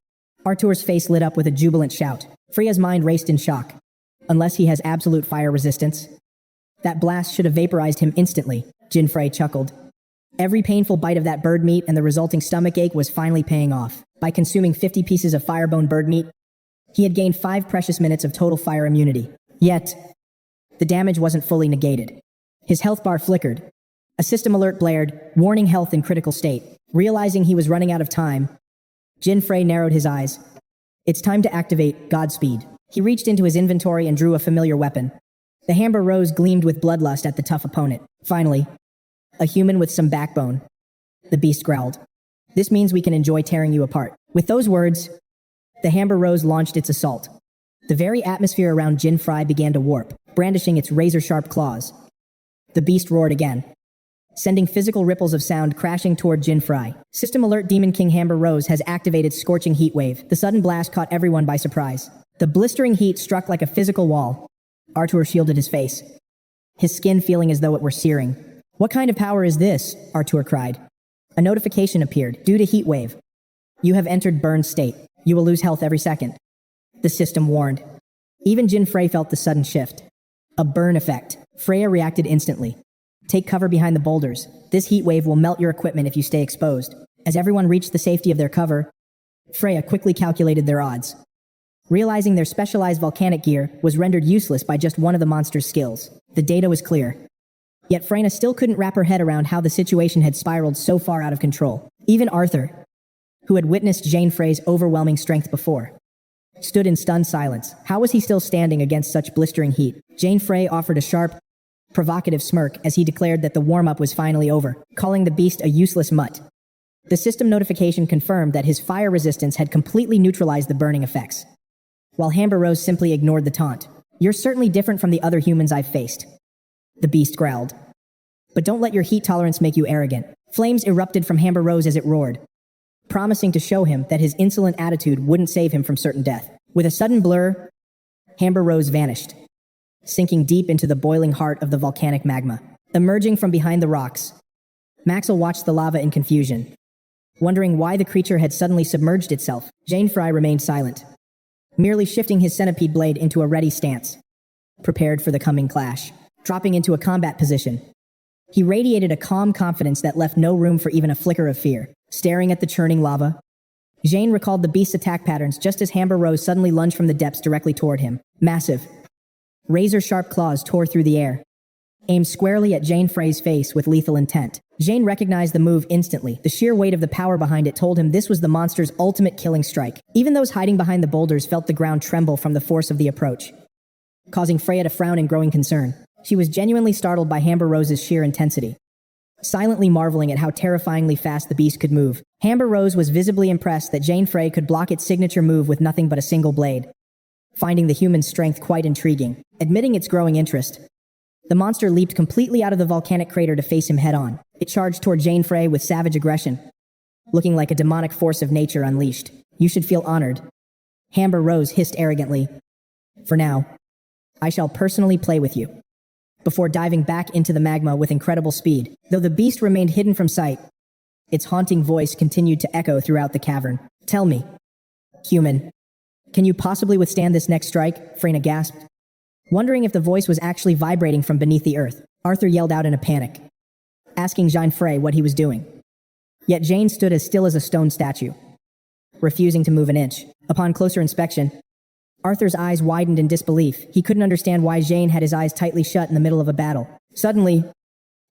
Artur's face lit up with a jubilant shout. Freya's mind raced in shock. Unless he has absolute fire resistance, that blast should have vaporized him instantly. Jein Frey chuckled. Every painful bite of that bird meat and the resulting stomach ache was finally paying off. By consuming 50 pieces of firebone bird meat, he had gained 5 precious minutes of total fire immunity. Yet, the damage wasn't fully negated. His health bar flickered. A system alert blared, warning health in critical state. Realizing he was running out of time, Jein Frey narrowed his eyes. It's time to activate Godspeed. He reached into his inventory and drew a familiar weapon. The Amber Rose gleamed with bloodlust at the tough opponent. Finally, a human with some backbone. The beast growled. This means we can enjoy tearing you apart. With those words, the Amber Rose launched its assault. The very atmosphere around Jein Frey began to warp, brandishing its razor-sharp claws. The beast roared again, sending physical ripples of sound crashing toward Jein Frey. System alert. Demon King Amber Rose has activated Scorching Heat Wave. The sudden blast caught everyone by surprise. The blistering heat struck like a physical wall. Artur shielded his face, his skin feeling as though it were searing. What kind of power is this? Artur cried. A notification appeared. Due to heat wave, you have entered burn state. You will lose health every second. The system warned. Even Jein Frey felt the sudden shift. A burn effect. Freya reacted instantly. Take cover behind the boulders. This heat wave will melt your equipment if you stay exposed. As everyone reached the safety of their cover, Freya quickly calculated their odds. Realizing their specialized volcanic gear was rendered useless by just one of the monster's skills. The data was clear. Yet Freya still couldn't wrap her head around how the situation had spiraled so far out of control. Even Arthur, who had witnessed Jein Frey's overwhelming strength before, stood in stunned silence. How was he still standing against such blistering heat? Jein Frey offered a sharp, provocative smirk as he declared that the warm-up was finally over, calling the beast a useless mutt. The system notification confirmed that his fire resistance had completely neutralized the burning effects, while Amber Rose simply ignored the taunt. You're certainly different from the other humans I've faced, the beast growled. But don't let your heat tolerance make you arrogant. Flames erupted from Amber Rose as it roared, promising to show him that his insolent attitude wouldn't save him from certain death. With a sudden blur, Amber Rose vanished, sinking deep into the boiling heart of the volcanic magma. Emerging from behind the rocks, Maxwell watched the lava in confusion, wondering why the creature had suddenly submerged itself. Jein Frey remained silent, merely shifting his centipede blade into a ready stance, prepared for the coming clash. Dropping into a combat position, He radiated a calm confidence that left no room for even a flicker of fear. Staring at the churning lava, Jein recalled the beast's attack patterns just as Amber Rose suddenly lunged from the depths directly toward him. Massive, razor-sharp claws tore through the air, aimed squarely at Jein Frey's face with lethal intent. Jein recognized the move instantly. The sheer weight of the power behind it told him this was the monster's ultimate killing strike. Even those hiding behind the boulders felt the ground tremble from the force of the approach, causing Freya to frown in growing concern. She was genuinely startled by Amber Rose's sheer intensity, silently marveling at how terrifyingly fast the beast could move. Amber Rose was visibly impressed that Jein Frey could block its signature move with nothing but a single blade, finding the human's strength quite intriguing. Admitting its growing interest, the monster leaped completely out of the volcanic crater to face him head-on. It charged toward Jein Frey with savage aggression, looking like a demonic force of nature unleashed. "You should feel honored," Amber Rose hissed arrogantly. "For now, I shall personally play with you," before diving back into the magma with incredible speed. Though the beast remained hidden from sight, its haunting voice continued to echo throughout the cavern. "Tell me, human, can you possibly withstand this next strike?" Freyna gasped, wondering if the voice was actually vibrating from beneath the earth. Arthur yelled out in a panic, asking Jein Frey what he was doing. Yet Jein stood as still as a stone statue, refusing to move an inch. Upon closer inspection, Arthur's eyes widened in disbelief. He couldn't understand why Jein had his eyes tightly shut in the middle of a battle. Suddenly,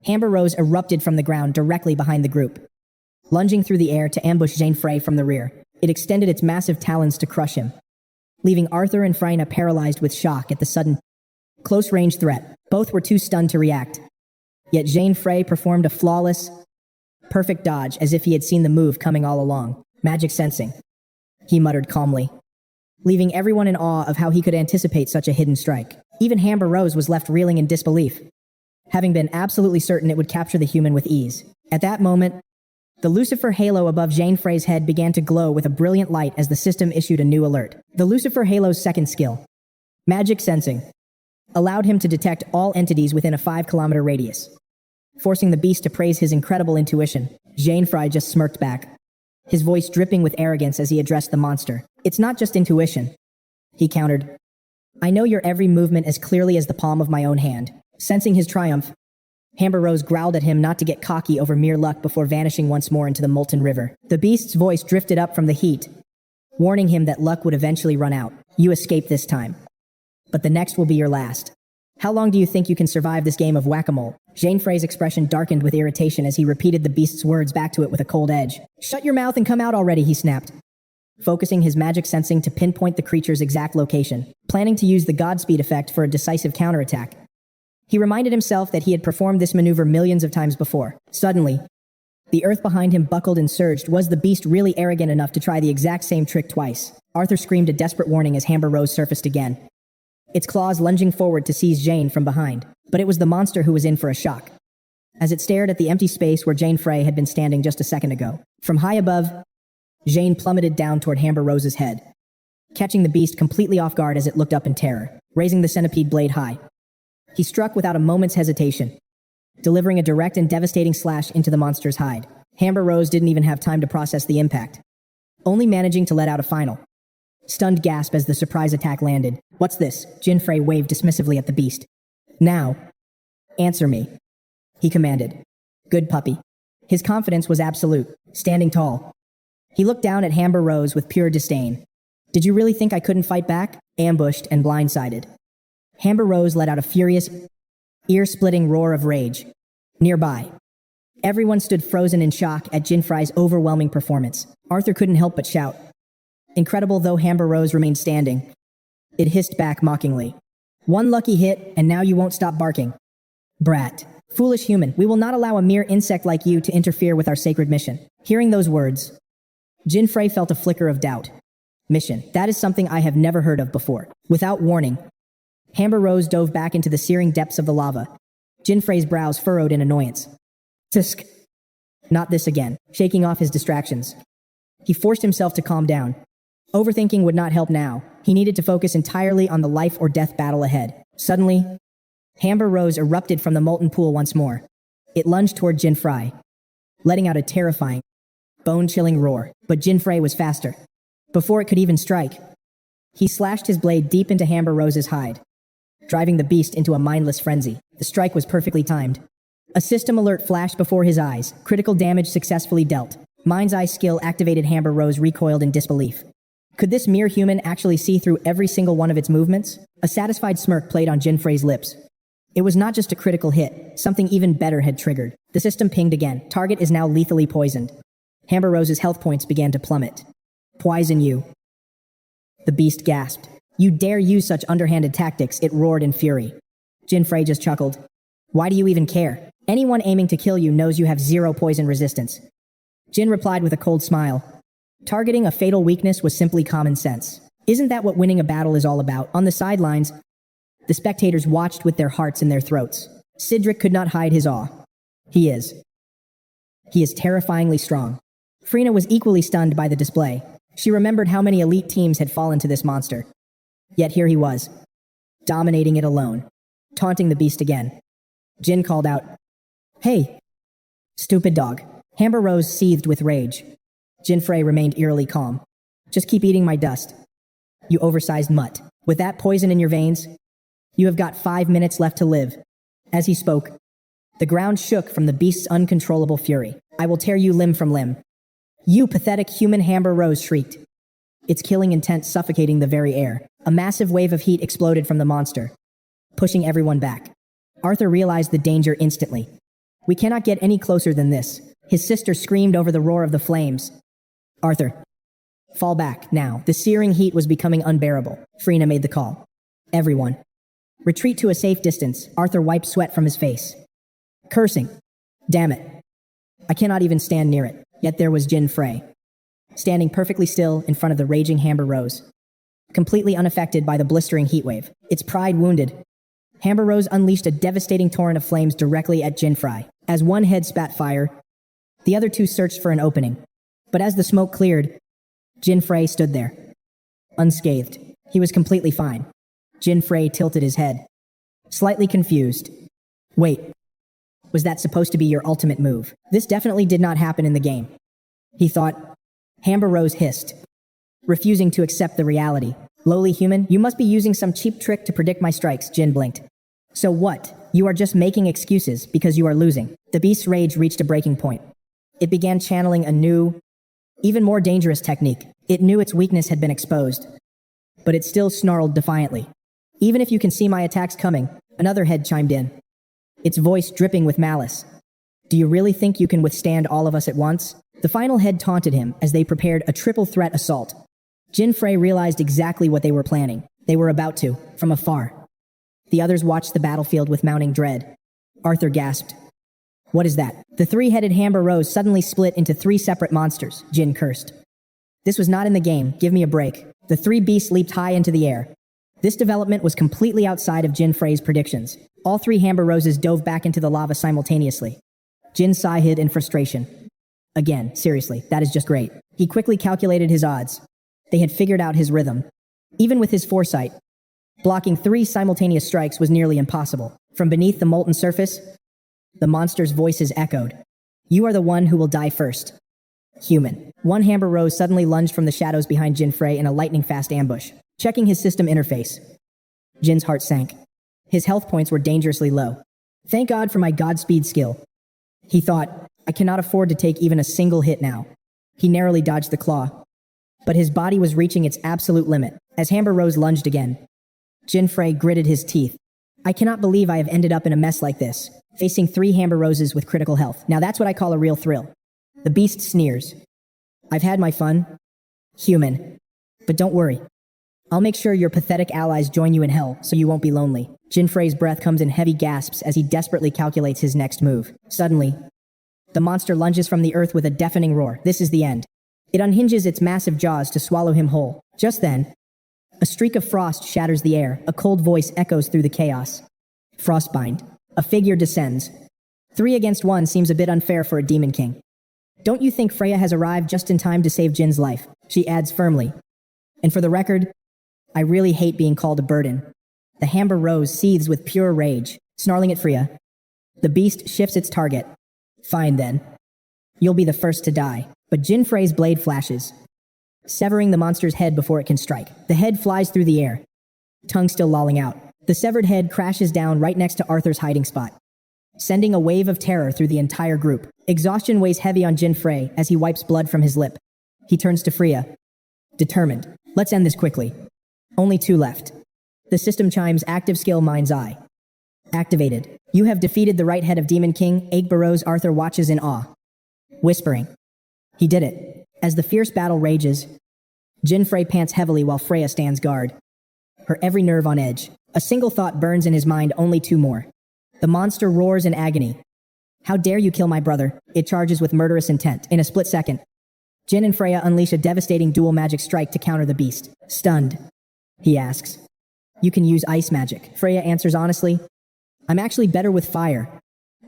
Amber Rose erupted from the ground directly behind the group, lunging through the air to ambush Jein Frey from the rear. It extended its massive talons to crush him, leaving Arthur and Freyna paralyzed with shock at the sudden, close-range threat. Both were too stunned to react. Yet Jein Frey performed a flawless, perfect dodge as if he had seen the move coming all along. "Magic sensing," he muttered calmly, leaving everyone in awe of how he could anticipate such a hidden strike. Even Amber Rose was left reeling in disbelief, having been absolutely certain it would capture the human with ease. At that moment, the Lucifer halo above Jein Frey's head began to glow with a brilliant light as the system issued a new alert. The Lucifer halo's second skill, magic sensing, allowed him to detect all entities within a 5-kilometer radius, forcing the beast to praise his incredible intuition. Jein Frey just smirked back, his voice dripping with arrogance as he addressed the monster. "It's not just intuition," he countered. "I know your every movement as clearly as the palm of my own hand." Sensing his triumph, Amber Rose growled at him not to get cocky over mere luck before vanishing once more into the molten river. The beast's voice drifted up from the heat, warning him that luck would eventually run out. "You escaped this time, but the next will be your last. How long do you think you can survive this game of whack-a-mole?" Jein Frey's expression darkened with irritation as he repeated the beast's words back to it with a cold edge. "Shut your mouth and come out already," he snapped, focusing his magic sensing to pinpoint the creature's exact location, planning to use the Godspeed effect for a decisive counterattack. He reminded himself that he had performed this maneuver millions of times before. Suddenly, the earth behind him buckled and surged. Was the beast really arrogant enough to try the exact same trick twice? Arthur screamed a desperate warning as Amber Rose surfaced again, its claws lunging forward to seize Jein from behind. But it was the monster who was in for a shock, as it stared at the empty space where Jein Frey had been standing just a second ago. From high above, Jein plummeted down toward Amber Rose's head, catching the beast completely off guard as it looked up in terror. Raising the centipede blade high, he struck without a moment's hesitation, delivering a direct and devastating slash into the monster's hide. Amber Rose didn't even have time to process the impact, only managing to let out a final, stunned gasp as the surprise attack landed. "What's this?" Jein Frey waved dismissively at the beast. "Now, answer me," he commanded. "Good puppy." His confidence was absolute. Standing tall, he looked down at Amber Rose with pure disdain. "Did you really think I couldn't fight back?" Ambushed and blindsided, Amber Rose let out a furious, ear-splitting roar of rage. Nearby, everyone stood frozen in shock at Jein Frey's overwhelming performance. Arthur couldn't help but shout. Incredible though Amber Rose remained standing, it hissed back mockingly. "One lucky hit, and now you won't stop barking. Brat. Foolish human, we will not allow a mere insect like you to interfere with our sacred mission." Hearing those words, Jein Frey felt a flicker of doubt. Mission. That is something I have never heard of before. Without warning, Amber Rose dove back into the searing depths of the lava. Jein Frey's brows furrowed in annoyance. Tisk. Not this again. Shaking off his distractions, he forced himself to calm down. Overthinking would not help now. He needed to focus entirely on the life-or-death battle ahead. Suddenly, Amber Rose erupted from the molten pool once more. It lunged toward Jein Frey, letting out a terrifying, bone-chilling roar. But Jein Frey was faster. Before it could even strike, he slashed his blade deep into Amber Rose's hide, driving the beast into a mindless frenzy. The strike was perfectly timed, A system alert flashed before his eyes. Critical damage successfully dealt. Mind's eye skill activated. Amber Rose recoiled in disbelief. Could this mere human actually see through every single one of its movements? A satisfied smirk played on Jein Frey's lips. It was not just a critical hit. Something even better had triggered. The system pinged again. Target is now lethally poisoned. Amber Rose's health points began to plummet. Poison you. The beast gasped. You dare use such underhanded tactics, it roared in fury. Jein Frey just chuckled. Why do you even care? Anyone aiming to kill you knows you have zero poison resistance. Jin replied with a cold smile. Targeting a fatal weakness was simply common sense. Isn't that what winning a battle is all about? On the sidelines, the spectators watched with their hearts in their throats. Sidric could not hide his awe. He is terrifyingly strong. Frina was equally stunned by the display. She remembered how many elite teams had fallen to this monster. Yet here he was, dominating it alone, taunting the beast again. Jin called out, Hey, stupid dog. Amber Rose seethed with rage. Jein Frey remained eerily calm. Just keep eating my dust. You oversized mutt. With that poison in your veins, you have got 5 minutes left to live. As he spoke, the ground shook from the beast's uncontrollable fury. I will tear you limb from limb. You pathetic human, Amber Rose shrieked. Its killing intent suffocating the very air. A massive wave of heat exploded from the monster, pushing everyone back. Arthur realized the danger instantly. We cannot get any closer than this. His sister screamed over the roar of the flames. Arthur, fall back, now. The searing heat was becoming unbearable. Frina made the call. Everyone, retreat to a safe distance. Arthur wiped sweat from his face. Cursing. Damn it. I cannot even stand near it. Yet there was Jein Frey, standing perfectly still in front of the raging Amber Rose, completely unaffected by the blistering heatwave. Its pride wounded, Amber Rose unleashed a devastating torrent of flames directly at Jein Frey. As one head spat fire, the other two searched for an opening. But as the smoke cleared, Jein Frey stood there, unscathed. He was completely fine. Jein Frey tilted his head, slightly confused. Wait, was that supposed to be your ultimate move? This definitely did not happen in the game, he thought. Amber Rose hissed, refusing to accept the reality. Lowly human, you must be using some cheap trick to predict my strikes, Jin blinked. So what? You are just making excuses because you are losing. The beast's rage reached a breaking point. It began channeling a new, even more dangerous technique. It knew its weakness had been exposed, but it still snarled defiantly. Even if you can see my attacks coming, another head chimed in, its voice dripping with malice. Do you really think you can withstand all of us at once? The final head taunted him as they prepared a triple threat assault. Jein Frey realized exactly what they were planning. They were about to, from afar. The others watched the battlefield with mounting dread. Arthur gasped. What is that? The three-headed Amber Rose suddenly split into 3 separate monsters, Jin cursed. This was not in the game, give me a break. The 3 beasts leaped high into the air. This development was completely outside of Jein Frey's predictions. All 3 Amber Roses dove back into the lava simultaneously. Jin sighed in frustration. Again, seriously, that is just great. He quickly calculated his odds. They had figured out his rhythm. Even with his foresight, blocking 3 simultaneous strikes was nearly impossible. From beneath the molten surface, the monster's voices echoed. You are the one who will die first. Human. One Amber Rose suddenly lunged from the shadows behind Jein Frey in a lightning-fast ambush. Checking his system interface, Jin's heart sank. His health points were dangerously low. Thank God for my Godspeed skill. He thought, I cannot afford to take even a single hit now. He narrowly dodged the claw, but his body was reaching its absolute limit. As Amber Rose lunged again, Jein Frey gritted his teeth. I cannot believe I have ended up in a mess like this, facing 3 Amber Roses with critical health. Now that's what I call a real thrill. The beast sneers. I've had my fun, human, but don't worry. I'll make sure your pathetic allies join you in hell so you won't be lonely. Jein Frey's breath comes in heavy gasps as he desperately calculates his next move. Suddenly, the monster lunges from the earth with a deafening roar. This is the end. It unhinges its massive jaws to swallow him whole. Just then, a streak of frost shatters the air. A cold voice echoes through the chaos. Frostbind. A figure descends. 3 against 1 seems a bit unfair for a demon king. Don't you think Freya has arrived just in time to save Jin's life? She adds firmly. And for the record, I really hate being called a burden. The Amber Rose seethes with pure rage, snarling at Freya. The beast shifts its target. Fine then. You'll be the first to die. But Jein Frey's blade flashes, severing the monster's head before it can strike. The head flies through the air, tongue still lolling out. The severed head crashes down right next to Arthur's hiding spot. sending a wave of terror through the entire group. Exhaustion weighs heavy on Jein Frey as he wipes blood from his lip. He turns to Freya, determined. Let's end this quickly. Only 2 left. The system chimes active skill Mind's Eye. Activated. You have defeated the right head of Demon King, 𝐼𝐻. Arthur watches in awe, whispering. He did it. As the fierce battle rages, Jein Frey pants heavily while Freya stands guard, her every nerve on edge. A single thought burns in his mind, only 2 more. The monster roars in agony. How dare you kill my brother? It charges with murderous intent. In a split second, Jein and Freya unleash a devastating dual magic strike to counter the beast. Stunned, he asks, "You can use ice magic." Freya answers honestly, "I'm actually better with fire.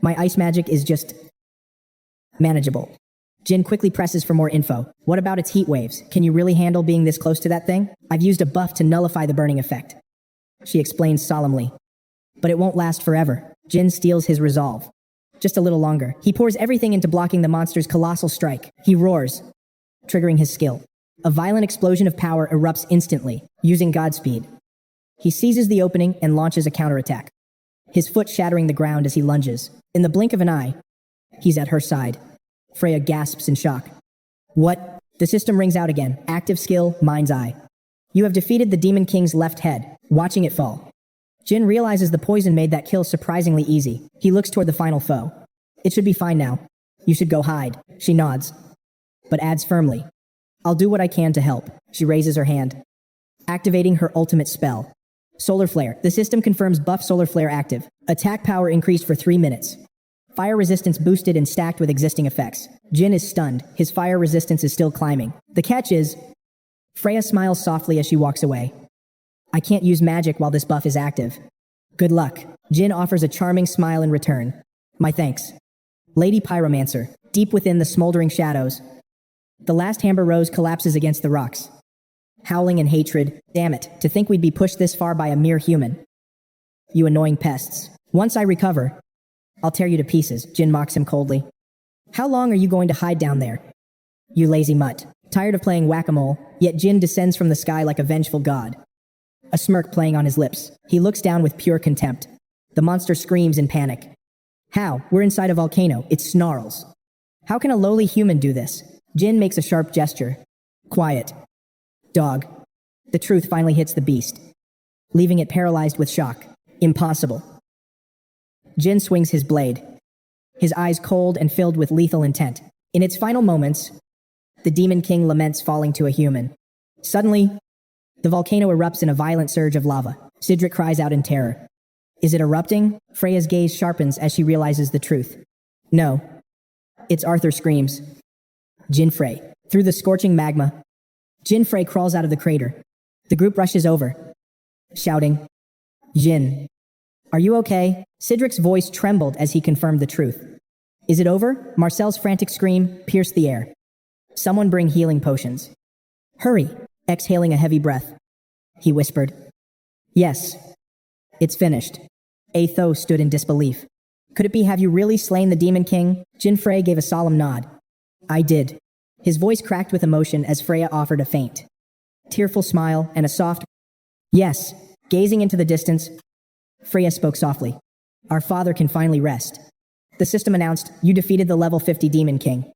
My ice magic is just manageable." Jein quickly presses for more info. What about its heat waves? Can you really handle being this close to that thing? I've used a buff to nullify the burning effect, she explains solemnly. But it won't last forever. Jein steals his resolve. Just a little longer. He pours everything into blocking the monster's colossal strike. He roars, triggering his skill. A violent explosion of power erupts instantly, using Godspeed. He seizes the opening and launches a counterattack, his foot shattering the ground as he lunges. In the blink of an eye, he's at her side. Freya gasps in shock. What? The system rings out again. Active skill, Mind's Eye. You have defeated the Demon King's left head. Watching it fall, Jein realizes the poison made that kill surprisingly easy. He looks toward the final foe. It should be fine now. You should go hide. She nods, but adds firmly, I'll do what I can to help. She raises her hand, activating her ultimate spell. Solar Flare. The system confirms buff Solar Flare active. Attack power increased for 3 minutes. Fire resistance boosted and stacked with existing effects. Jein is stunned. His fire resistance is still climbing. The catch is, Freya smiles softly as she walks away. I can't use magic while this buff is active. Good luck. Jein offers a charming smile in return. My thanks. Lady Pyromancer. Deep within the smoldering shadows, the last Amber Rose collapses against the rocks, howling in hatred. Damn it, to think we'd be pushed this far by a mere human. You annoying pests. Once I recover, I'll tear you to pieces, Jein mocks him coldly. How long are you going to hide down there? You lazy mutt. Tired of playing whack-a-mole, yet Jein descends from the sky like a vengeful god, a smirk playing on his lips. He looks down with pure contempt. The monster screams in panic. How? We're inside a volcano. It snarls. How can a lowly human do this? Jein makes a sharp gesture. Quiet. Dog. The truth finally hits the beast, leaving it paralyzed with shock. Impossible. Jein swings his blade, his eyes cold and filled with lethal intent. In its final moments, the Demon King laments falling to a human. Suddenly, the volcano erupts in a violent surge of lava. Sidric cries out in terror. Is it erupting? Freya's gaze sharpens as she realizes the truth. No. It's Arthur screams. Jein Frey. Through the scorching magma, Jein Frey crawls out of the crater. The group rushes over, shouting, Jein, are you okay? Sidric's voice trembled as he confirmed the truth. Is it over? Marcel's frantic scream pierced the air. Someone bring healing potions. Hurry. Exhaling a heavy breath, he whispered. Yes. It's finished. 𝐼𝐻 stood in disbelief. Could it be, have you really slain the Demon King? Jein Frey gave a solemn nod. I did. His voice cracked with emotion as Freya offered a faint, tearful smile and a soft, yes. Gazing into the distance, Freya spoke softly. Our father can finally rest. The system announced, you defeated the level 50 Demon King.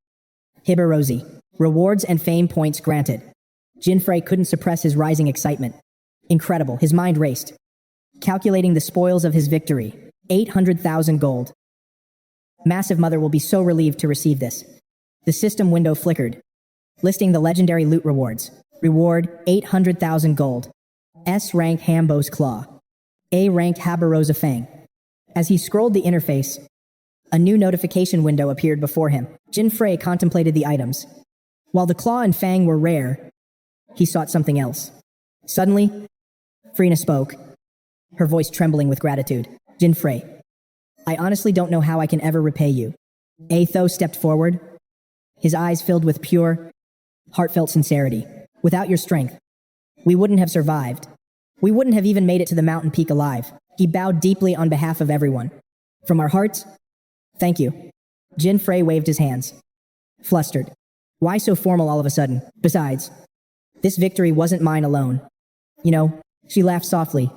Hibarosi. Rewards and fame points granted. Jein Frey couldn't suppress his rising excitement. Incredible. His mind raced, calculating the spoils of his victory. 800,000 gold. Massive Mother will be so relieved to receive this. The system window flickered, listing the legendary loot rewards. Reward, 800,000 gold. S-rank Hambo's Claw. A-rank Habarosa Fang. As he scrolled the interface, a new notification window appeared before him. Jein Frey contemplated the items. While the claw and fang were rare, he sought something else. Suddenly, Freya spoke, her voice trembling with gratitude. Jein Frey, I honestly don't know how I can ever repay you. 𝐼𝐻 stepped forward, his eyes filled with pure, heartfelt sincerity. Without your strength, we wouldn't have survived. We wouldn't have even made it to the mountain peak alive. He bowed deeply on behalf of everyone. From our hearts, thank you. Jein Frey waved his hands, flustered. Why so formal all of a sudden? Besides, this victory wasn't mine alone. You know, she laughed softly.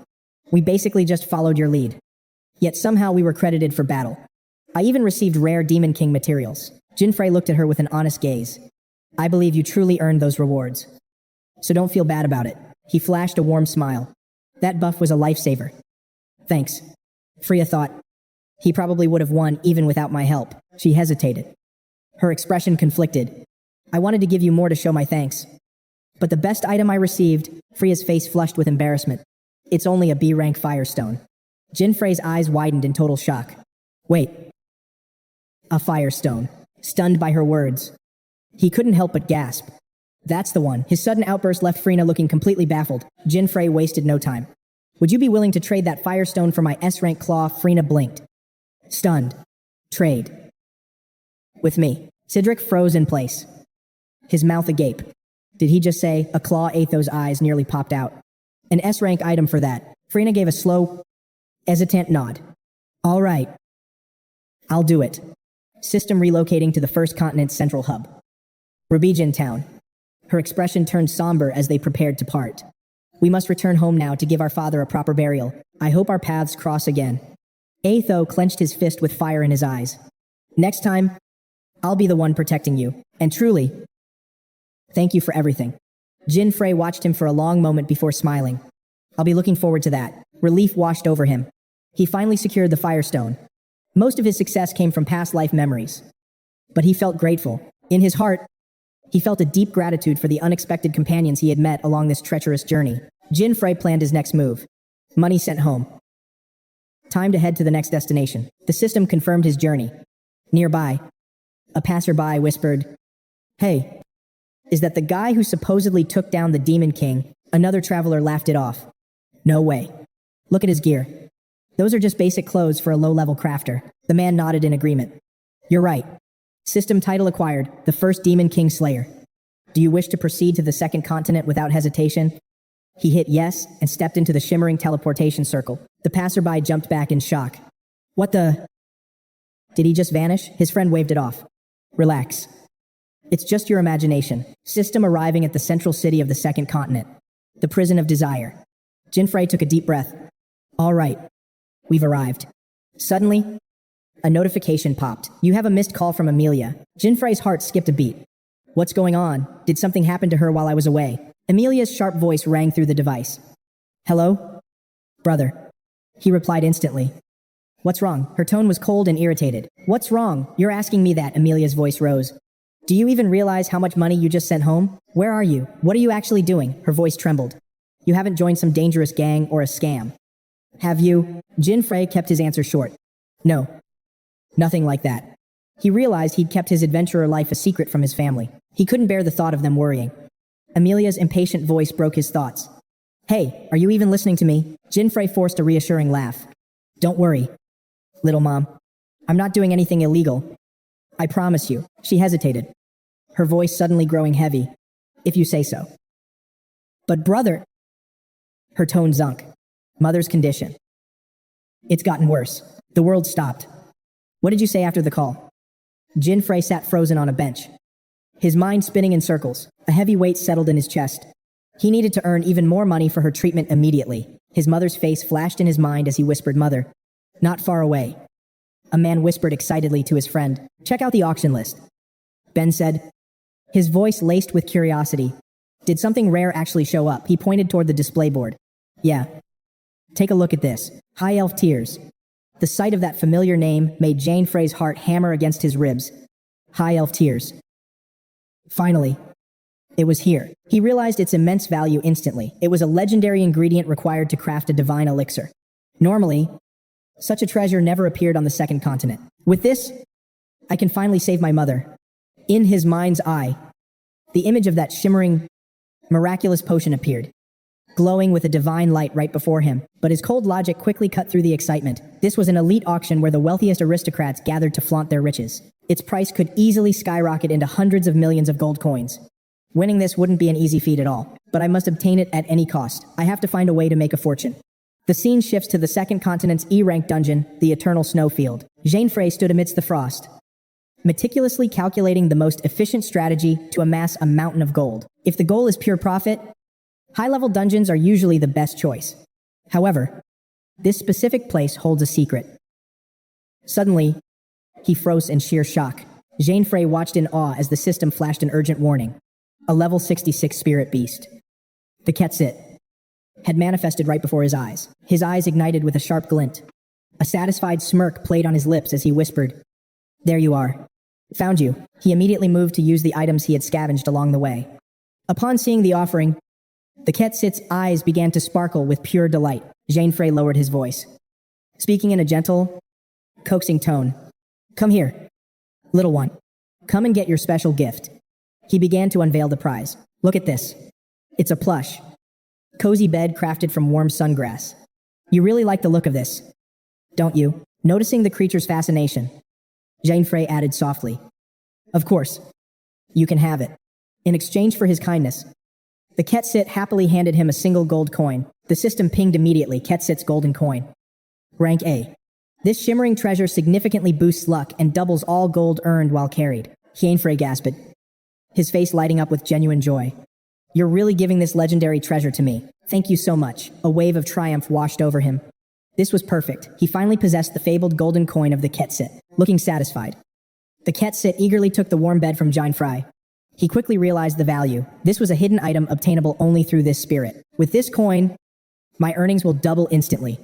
We basically just followed your lead. Yet somehow we were credited for battle. I even received rare Demon King materials. Jein Frey looked at her with an honest gaze. I believe you truly earned those rewards. So don't feel bad about it. He flashed a warm smile. That buff was a lifesaver. Thanks. Freya thought. He probably would have won even without my help. She hesitated. Her expression conflicted. I wanted to give you more to show my thanks. But the best item I received, Freya's face flushed with embarrassment. It's only a B-rank firestone. Jein Frey's eyes widened in total shock. Wait. A firestone. Stunned by her words. He couldn't help but gasp. That's the one. His sudden outburst left Freya looking completely baffled. Jein Frey wasted no time. Would you be willing to trade that firestone for my S-rank claw? Freya blinked. Stunned. Trade. With me. Cedric froze in place. His mouth agape. Did he just say, a claw? Atho's eyes nearly popped out. An S-rank item for that. Freya gave a slow, hesitant nod. All right. I'll do it. System relocating to the first continent's central hub. Rubijan Town. Her expression turned somber as they prepared to part. We must return home now to give our father a proper burial. I hope our paths cross again. Atho clenched his fist with fire in his eyes. Next time, I'll be the one protecting you. And truly, thank you for everything. Jein Frey watched him for a long moment before smiling. I'll be looking forward to that. Relief washed over him. He finally secured the firestone. Most of his success came from past life memories. But he felt grateful. In his heart, he felt a deep gratitude for the unexpected companions he had met along this treacherous journey. Jein Frey planned his next move. Money sent home. Time to head to the next destination. The system confirmed his journey. Nearby, a passerby whispered, Hey, is that the guy who supposedly took down the Demon King? Another traveler laughed it off. No way. Look at his gear. Those are just basic clothes for a low-level crafter. The man nodded in agreement. You're right. System title acquired, the first Demon King Slayer. Do you wish to proceed to the second continent without hesitation? He hit yes and stepped into the shimmering teleportation circle. The passerby jumped back in shock. What the? Did he just vanish? His friend waved it off. Relax. It's just your imagination. System arriving at the central city of the second continent. The prison of desire. Jein Frey took a deep breath. All right. We've arrived. Suddenly, a notification popped. You have a missed call from Amelia. Jein Frey's heart skipped a beat. What's going on? Did something happen to her while I was away? Amelia's sharp voice rang through the device. Hello? Brother. He replied instantly. What's wrong? Her tone was cold and irritated. What's wrong? You're asking me that, Amelia's voice rose. Do you even realize how much money you just sent home? Where are you? What are you actually doing? Her voice trembled. You haven't joined some dangerous gang or a scam. Have you? Jein Frey kept his answer short. No. Nothing like that. He realized he'd kept his adventurer life a secret from his family. He couldn't bear the thought of them worrying. Amelia's impatient voice broke his thoughts. Hey, are you even listening to me? Jein Frey forced a reassuring laugh. Don't worry, little mom. I'm not doing anything illegal. I promise you. She hesitated, her voice suddenly growing heavy. If you say so. But brother... Her tone sunk. Mother's condition. It's gotten worse. The world stopped. What did you say after the call? Jein Frey sat frozen on a bench, his mind spinning in circles. A heavy weight settled in his chest. He needed to earn even more money for her treatment immediately. His mother's face flashed in his mind as he whispered, Mother. Not far away. A man whispered excitedly to his friend. Check out the auction list. Ben said, his voice laced with curiosity. Did something rare actually show up? He pointed toward the display board. Yeah. Take a look at this. High Elf Tears. The sight of that familiar name made Jein Frey's heart hammer against his ribs. High Elf Tears. Finally. It was here. He realized its immense value instantly. It was a legendary ingredient required to craft a divine elixir. Normally, such a treasure never appeared on the second continent. With this, I can finally save my mother. In his mind's eye, the image of that shimmering, miraculous potion appeared, glowing with a divine light right before him. But his cold logic quickly cut through the excitement. This was an elite auction where the wealthiest aristocrats gathered to flaunt their riches. Its price could easily skyrocket into hundreds of millions of gold coins. Winning this wouldn't be an easy feat at all, but I must obtain it at any cost. I have to find a way to make a fortune. The scene shifts to the second continent's E-rank dungeon, the Eternal Snowfield. Jein Frey stood amidst the frost, meticulously calculating the most efficient strategy to amass a mountain of gold. If the goal is pure profit, high-level dungeons are usually the best choice. However, this specific place holds a secret. Suddenly, He froze in sheer shock. Jein Frey watched in awe as the system flashed an urgent warning. A level 66 spirit beast, the 𝐖𝐎𝐑𝐚𝐧𝐤, had manifested right before his eyes. His eyes ignited with a sharp glint. A satisfied smirk played on his lips as he whispered, "There you are. Found you." He immediately moved to use the items he had scavenged along the way. Upon seeing the offering, the 𝐖𝐻𝐻𝐿's eyes began to sparkle with pure delight. Jein Frey lowered his voice, speaking in a gentle, coaxing tone. "Come here, little one. Come and get your special gift." He began to unveil the prize. "Look at this. It's a plush, cozy bed crafted from warm sungrass. You really like the look of this, don't you?" Noticing the creature's fascination, Jein Frey added softly, "Of course, you can have it." In exchange for his kindness, the 𝐖𝐻𝐻𝐿 happily handed him a single gold coin. The system pinged immediately 𝐖𝐻𝐻𝐿's golden coin. Rank A. This shimmering treasure significantly boosts luck and doubles all gold earned while carried. Jein Frey gasped, his face lighting up with genuine joy. "You're really giving this legendary treasure to me. Thank you so much." A wave of triumph washed over him. This was perfect. He finally possessed the fabled golden coin of the 𝐖𝐻𝐻𝐿. Looking satisfied, the 𝐖𝐻𝐻𝐿 eagerly took the warm bed from Jein Frey. He quickly realized the value. This was a hidden item obtainable only through this spirit. "With this coin, my earnings will double instantly.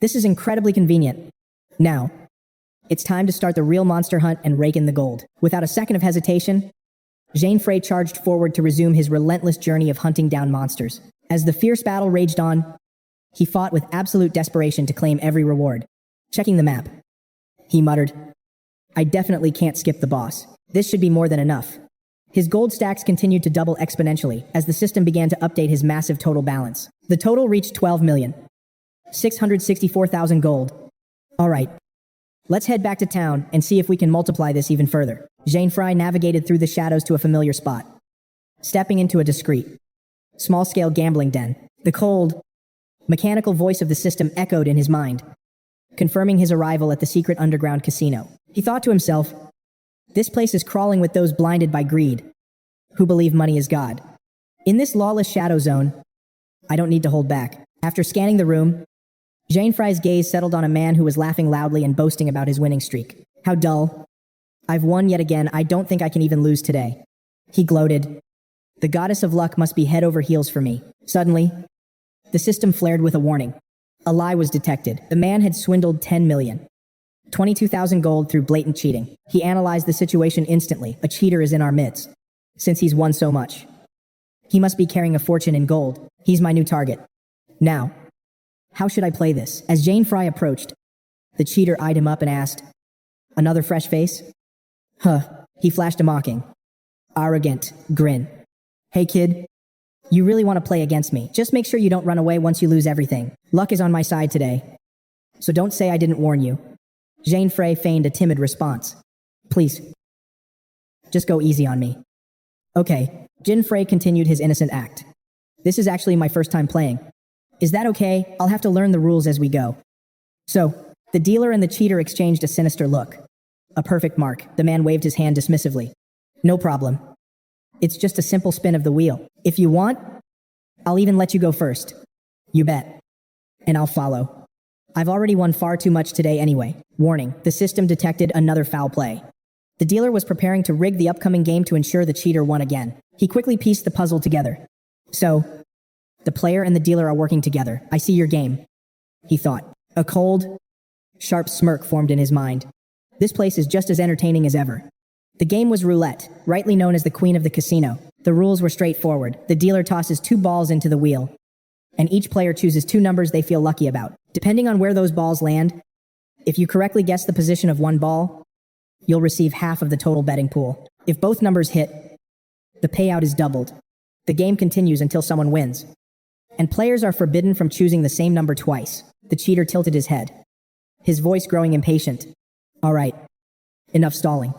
This is incredibly convenient. Now, it's time to start the real monster hunt and rake in the gold." Without a second of hesitation, Jein Frey charged forward to resume his relentless journey of hunting down monsters. As the fierce battle raged on, he fought with absolute desperation to claim every reward. Checking the map, he muttered, "I definitely can't skip the boss. This should be more than enough." His gold stacks continued to double exponentially as the system began to update his massive total balance. The total reached 12,664,000 gold. "All right, let's head back to town and see if we can multiply this even further." Jein Frey navigated through the shadows to a familiar spot, stepping into a discreet, small-scale gambling den. The cold, mechanical voice of the system echoed in his mind, confirming his arrival at the secret underground casino. He thought to himself, "This place is crawling with those blinded by greed, who believe money is God. In this lawless shadow zone, I don't need to hold back." After scanning the room, Jein Frey's gaze settled on a man who was laughing loudly and boasting about his winning streak. "How dull. I've won yet again. I don't think I can even lose today." He gloated. "The goddess of luck must be head over heels for me." Suddenly, the system flared with a warning. A lie was detected. The man had swindled 10,022,000 gold through blatant cheating. He analyzed the situation instantly. A cheater is in our midst. Since he's won so much, he must be carrying a fortune in gold. He's my new target. Now, how should I play this? As Jein Frey approached, the cheater eyed him up and asked, "Another fresh face?" "Huh." He flashed a mocking, arrogant grin. "Hey kid, you really want to play against me? Just make sure you don't run away once you lose everything. Luck is on my side today, so don't say I didn't warn you." Jein Frey feigned a timid response. "Please, just go easy on me." "Okay." Jein Frey continued his innocent act. "This is actually my first time playing. Is that okay? I'll have to learn the rules as we go." So, the dealer and the cheater exchanged a sinister look. A perfect mark. The man waved his hand dismissively. "No problem. It's just a simple spin of the wheel. If you want, I'll even let you go first." "You bet. And I'll follow. I've already won far too much today anyway." Warning, the system detected another foul play. The dealer was preparing to rig the upcoming game to ensure the cheater won again. He quickly pieced the puzzle together. "So, the player and the dealer are working together. I see your game," he thought. A cold, sharp smirk formed in his mind. This place is just as entertaining as ever. The game was roulette, rightly known as the queen of the casino. The rules were straightforward. The dealer tosses 2 balls into the wheel, and each player chooses 2 numbers they feel lucky about. Depending on where those balls land, if you correctly guess the position of one ball, you'll receive half of the total betting pool. If both numbers hit, the payout is doubled. The game continues until someone wins, and players are forbidden from choosing the same number twice. The cheater tilted his head, his voice growing impatient. "All right, enough stalling.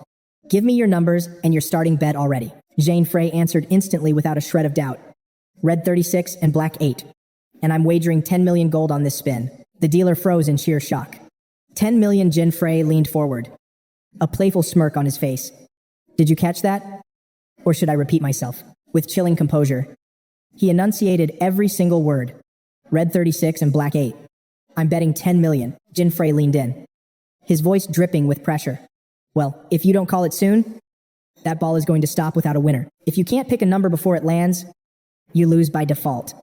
Give me your numbers and your starting bet already." Jein Frey answered instantly without a shred of doubt. "Red 36 and black 8. And I'm wagering 10 million gold on this spin." The dealer froze in sheer shock. 10 million. Jein Frey leaned forward, a playful smirk on his face. "Did you catch that? Or should I repeat myself?" With chilling composure, he enunciated every single word. "Red 36 and black 8. I'm betting 10 million. Jein Frey leaned in, his voice dripping with pressure. Well, if you don't call it soon, that ball is going to stop without a winner. If you can't pick a number before it lands, you lose by default.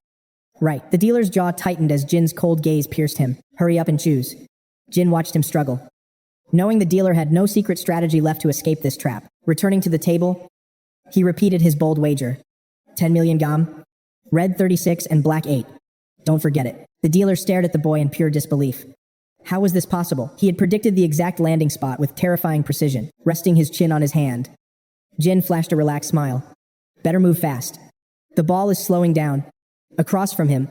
Right. The dealer's jaw tightened as Jin's cold gaze pierced him. Hurry up and choose. Jin watched him struggle. Knowing the dealer had no secret strategy left to escape this trap, returning to the table, he repeated his bold wager. 10 million gam, red 36 and black 8. Don't forget it. The dealer stared at the boy in pure disbelief. How was this possible? He had predicted the exact landing spot with terrifying precision, resting his chin on his hand. Jin flashed a relaxed smile. Better move fast. The ball is slowing down. Across from him,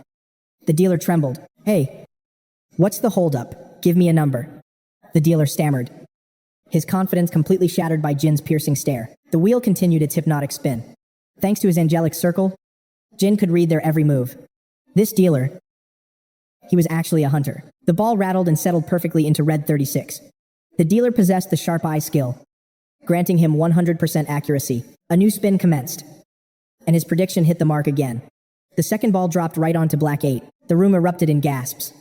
the dealer trembled. Hey, what's the holdup? Give me a number. The dealer stammered, his confidence completely shattered by Jin's piercing stare. The wheel continued its hypnotic spin. Thanks to his angelic circle, Jin could read their every move. This dealer, he was actually a hunter. The ball rattled and settled perfectly into red 36. The dealer possessed the sharp eye skill, granting him 100% accuracy. A new spin commenced, and his prediction hit the mark again. The second ball dropped right onto black 8. The room erupted in gasps.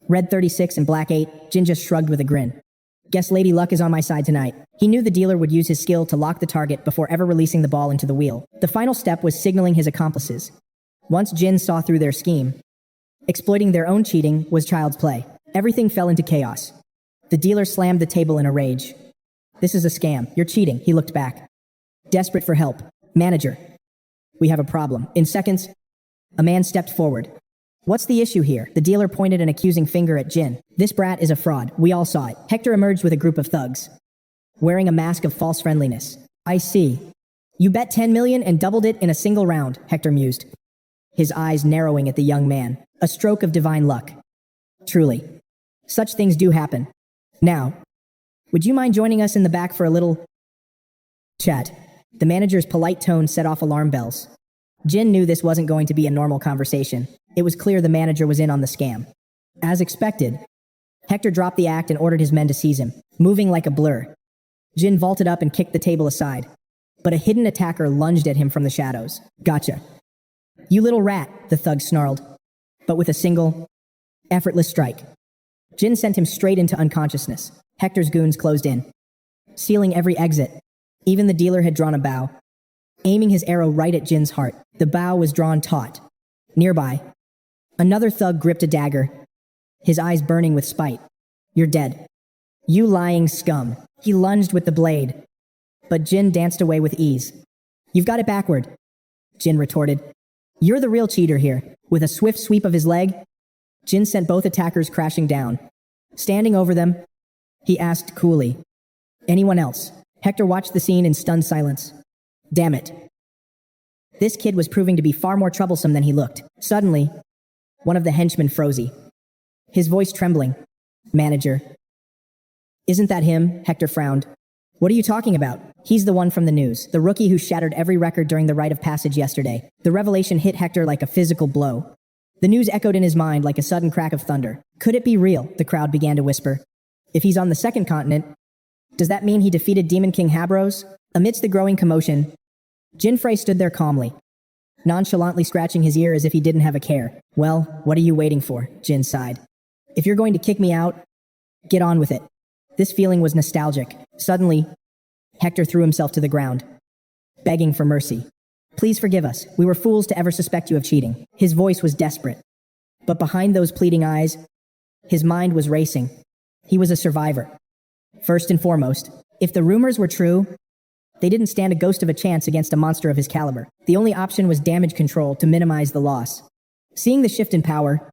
Red 36 and black 8, Jin just shrugged with a grin. Guess Lady Luck is on my side tonight. He knew the dealer would use his skill to lock the target before ever releasing the ball into the wheel. The final step was signaling his accomplices. Once Jin saw through their scheme, exploiting their own cheating was child's play. Everything fell into chaos. The dealer slammed the table in a rage. This is a scam. You're cheating. He looked back, desperate for help. Manager, we have a problem. In seconds, a man stepped forward. What's the issue here? The dealer pointed an accusing finger at Jin. This brat is a fraud. We all saw it. Hector emerged with a group of thugs, wearing a mask of false friendliness. I see. You bet 10 million and doubled it in a single round, Hector mused, his eyes narrowing at the young man. A stroke of divine luck. Truly. Such things do happen. Now, would you mind joining us in the back for a little chat? The manager's polite tone set off alarm bells. Jin knew this wasn't going to be a normal conversation. It was clear the manager was in on the scam. As expected, Hector dropped the act and ordered his men to seize him, moving like a blur. Jin vaulted up and kicked the table aside, but a hidden attacker lunged at him from the shadows. Gotcha. You little rat, the thug snarled, but with a single, effortless strike. Jin sent him straight into unconsciousness. Hector's goons closed in, sealing every exit. Even the dealer had drawn a bow, aiming his arrow right at Jin's heart. The bow was drawn taut. Nearby, another thug gripped a dagger, his eyes burning with spite. You're dead. You lying scum. He lunged with the blade, but Jin danced away with ease. You've got it backward, Jin retorted. You're the real cheater here. With a swift sweep of his leg, Jin sent both attackers crashing down. Standing over them, he asked coolly, anyone else? Hector watched the scene in stunned silence. Damn it. This kid was proving to be far more troublesome than he looked. Suddenly, one of the henchmen froze, his voice trembling. Manager. Isn't that him? Hector frowned. What are you talking about? He's the one from the news, the rookie who shattered every record during the rite of passage yesterday. The revelation hit Hector like a physical blow. The news echoed in his mind like a sudden crack of thunder. Could it be real? The crowd began to whisper. If he's on the second continent, does that mean he defeated Demon King Habros? Amidst the growing commotion, Jein Frey stood there calmly, nonchalantly scratching his ear as if he didn't have a care. Well, what are you waiting for? Jin sighed. If you're going to kick me out, get on with it. This feeling was nostalgic. Suddenly, Hector threw himself to the ground, begging for mercy. Please forgive us. We were fools to ever suspect you of cheating. His voice was desperate. But behind those pleading eyes, his mind was racing. He was a survivor. First and foremost, if the rumors were true, they didn't stand a ghost of a chance against a monster of his caliber. The only option was damage control to minimize the loss. Seeing the shift in power,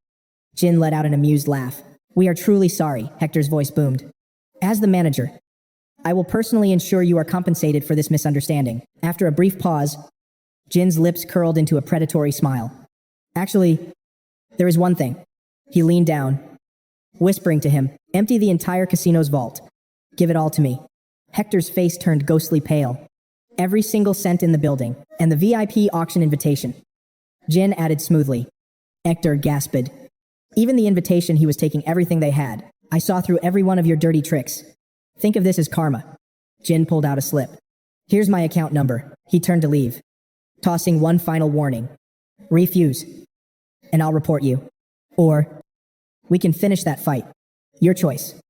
Jin let out an amused laugh. We are truly sorry, Hector's voice boomed. As the manager, I will personally ensure you are compensated for this misunderstanding. After a brief pause, Jin's lips curled into a predatory smile. Actually, there is one thing. He leaned down, whispering to him, empty the entire casino's vault. Give it all to me. Hector's face turned ghostly pale. Every single cent in the building, and the VIP auction invitation. Jin added smoothly. Hector gasped. Even the invitation, he was taking everything they had. I saw through every one of your dirty tricks. Think of this as karma. Jin pulled out a slip. Here's my account number. He turned to leave, tossing one final warning. Refuse, and I'll report you. Or, we can finish that fight. Your choice.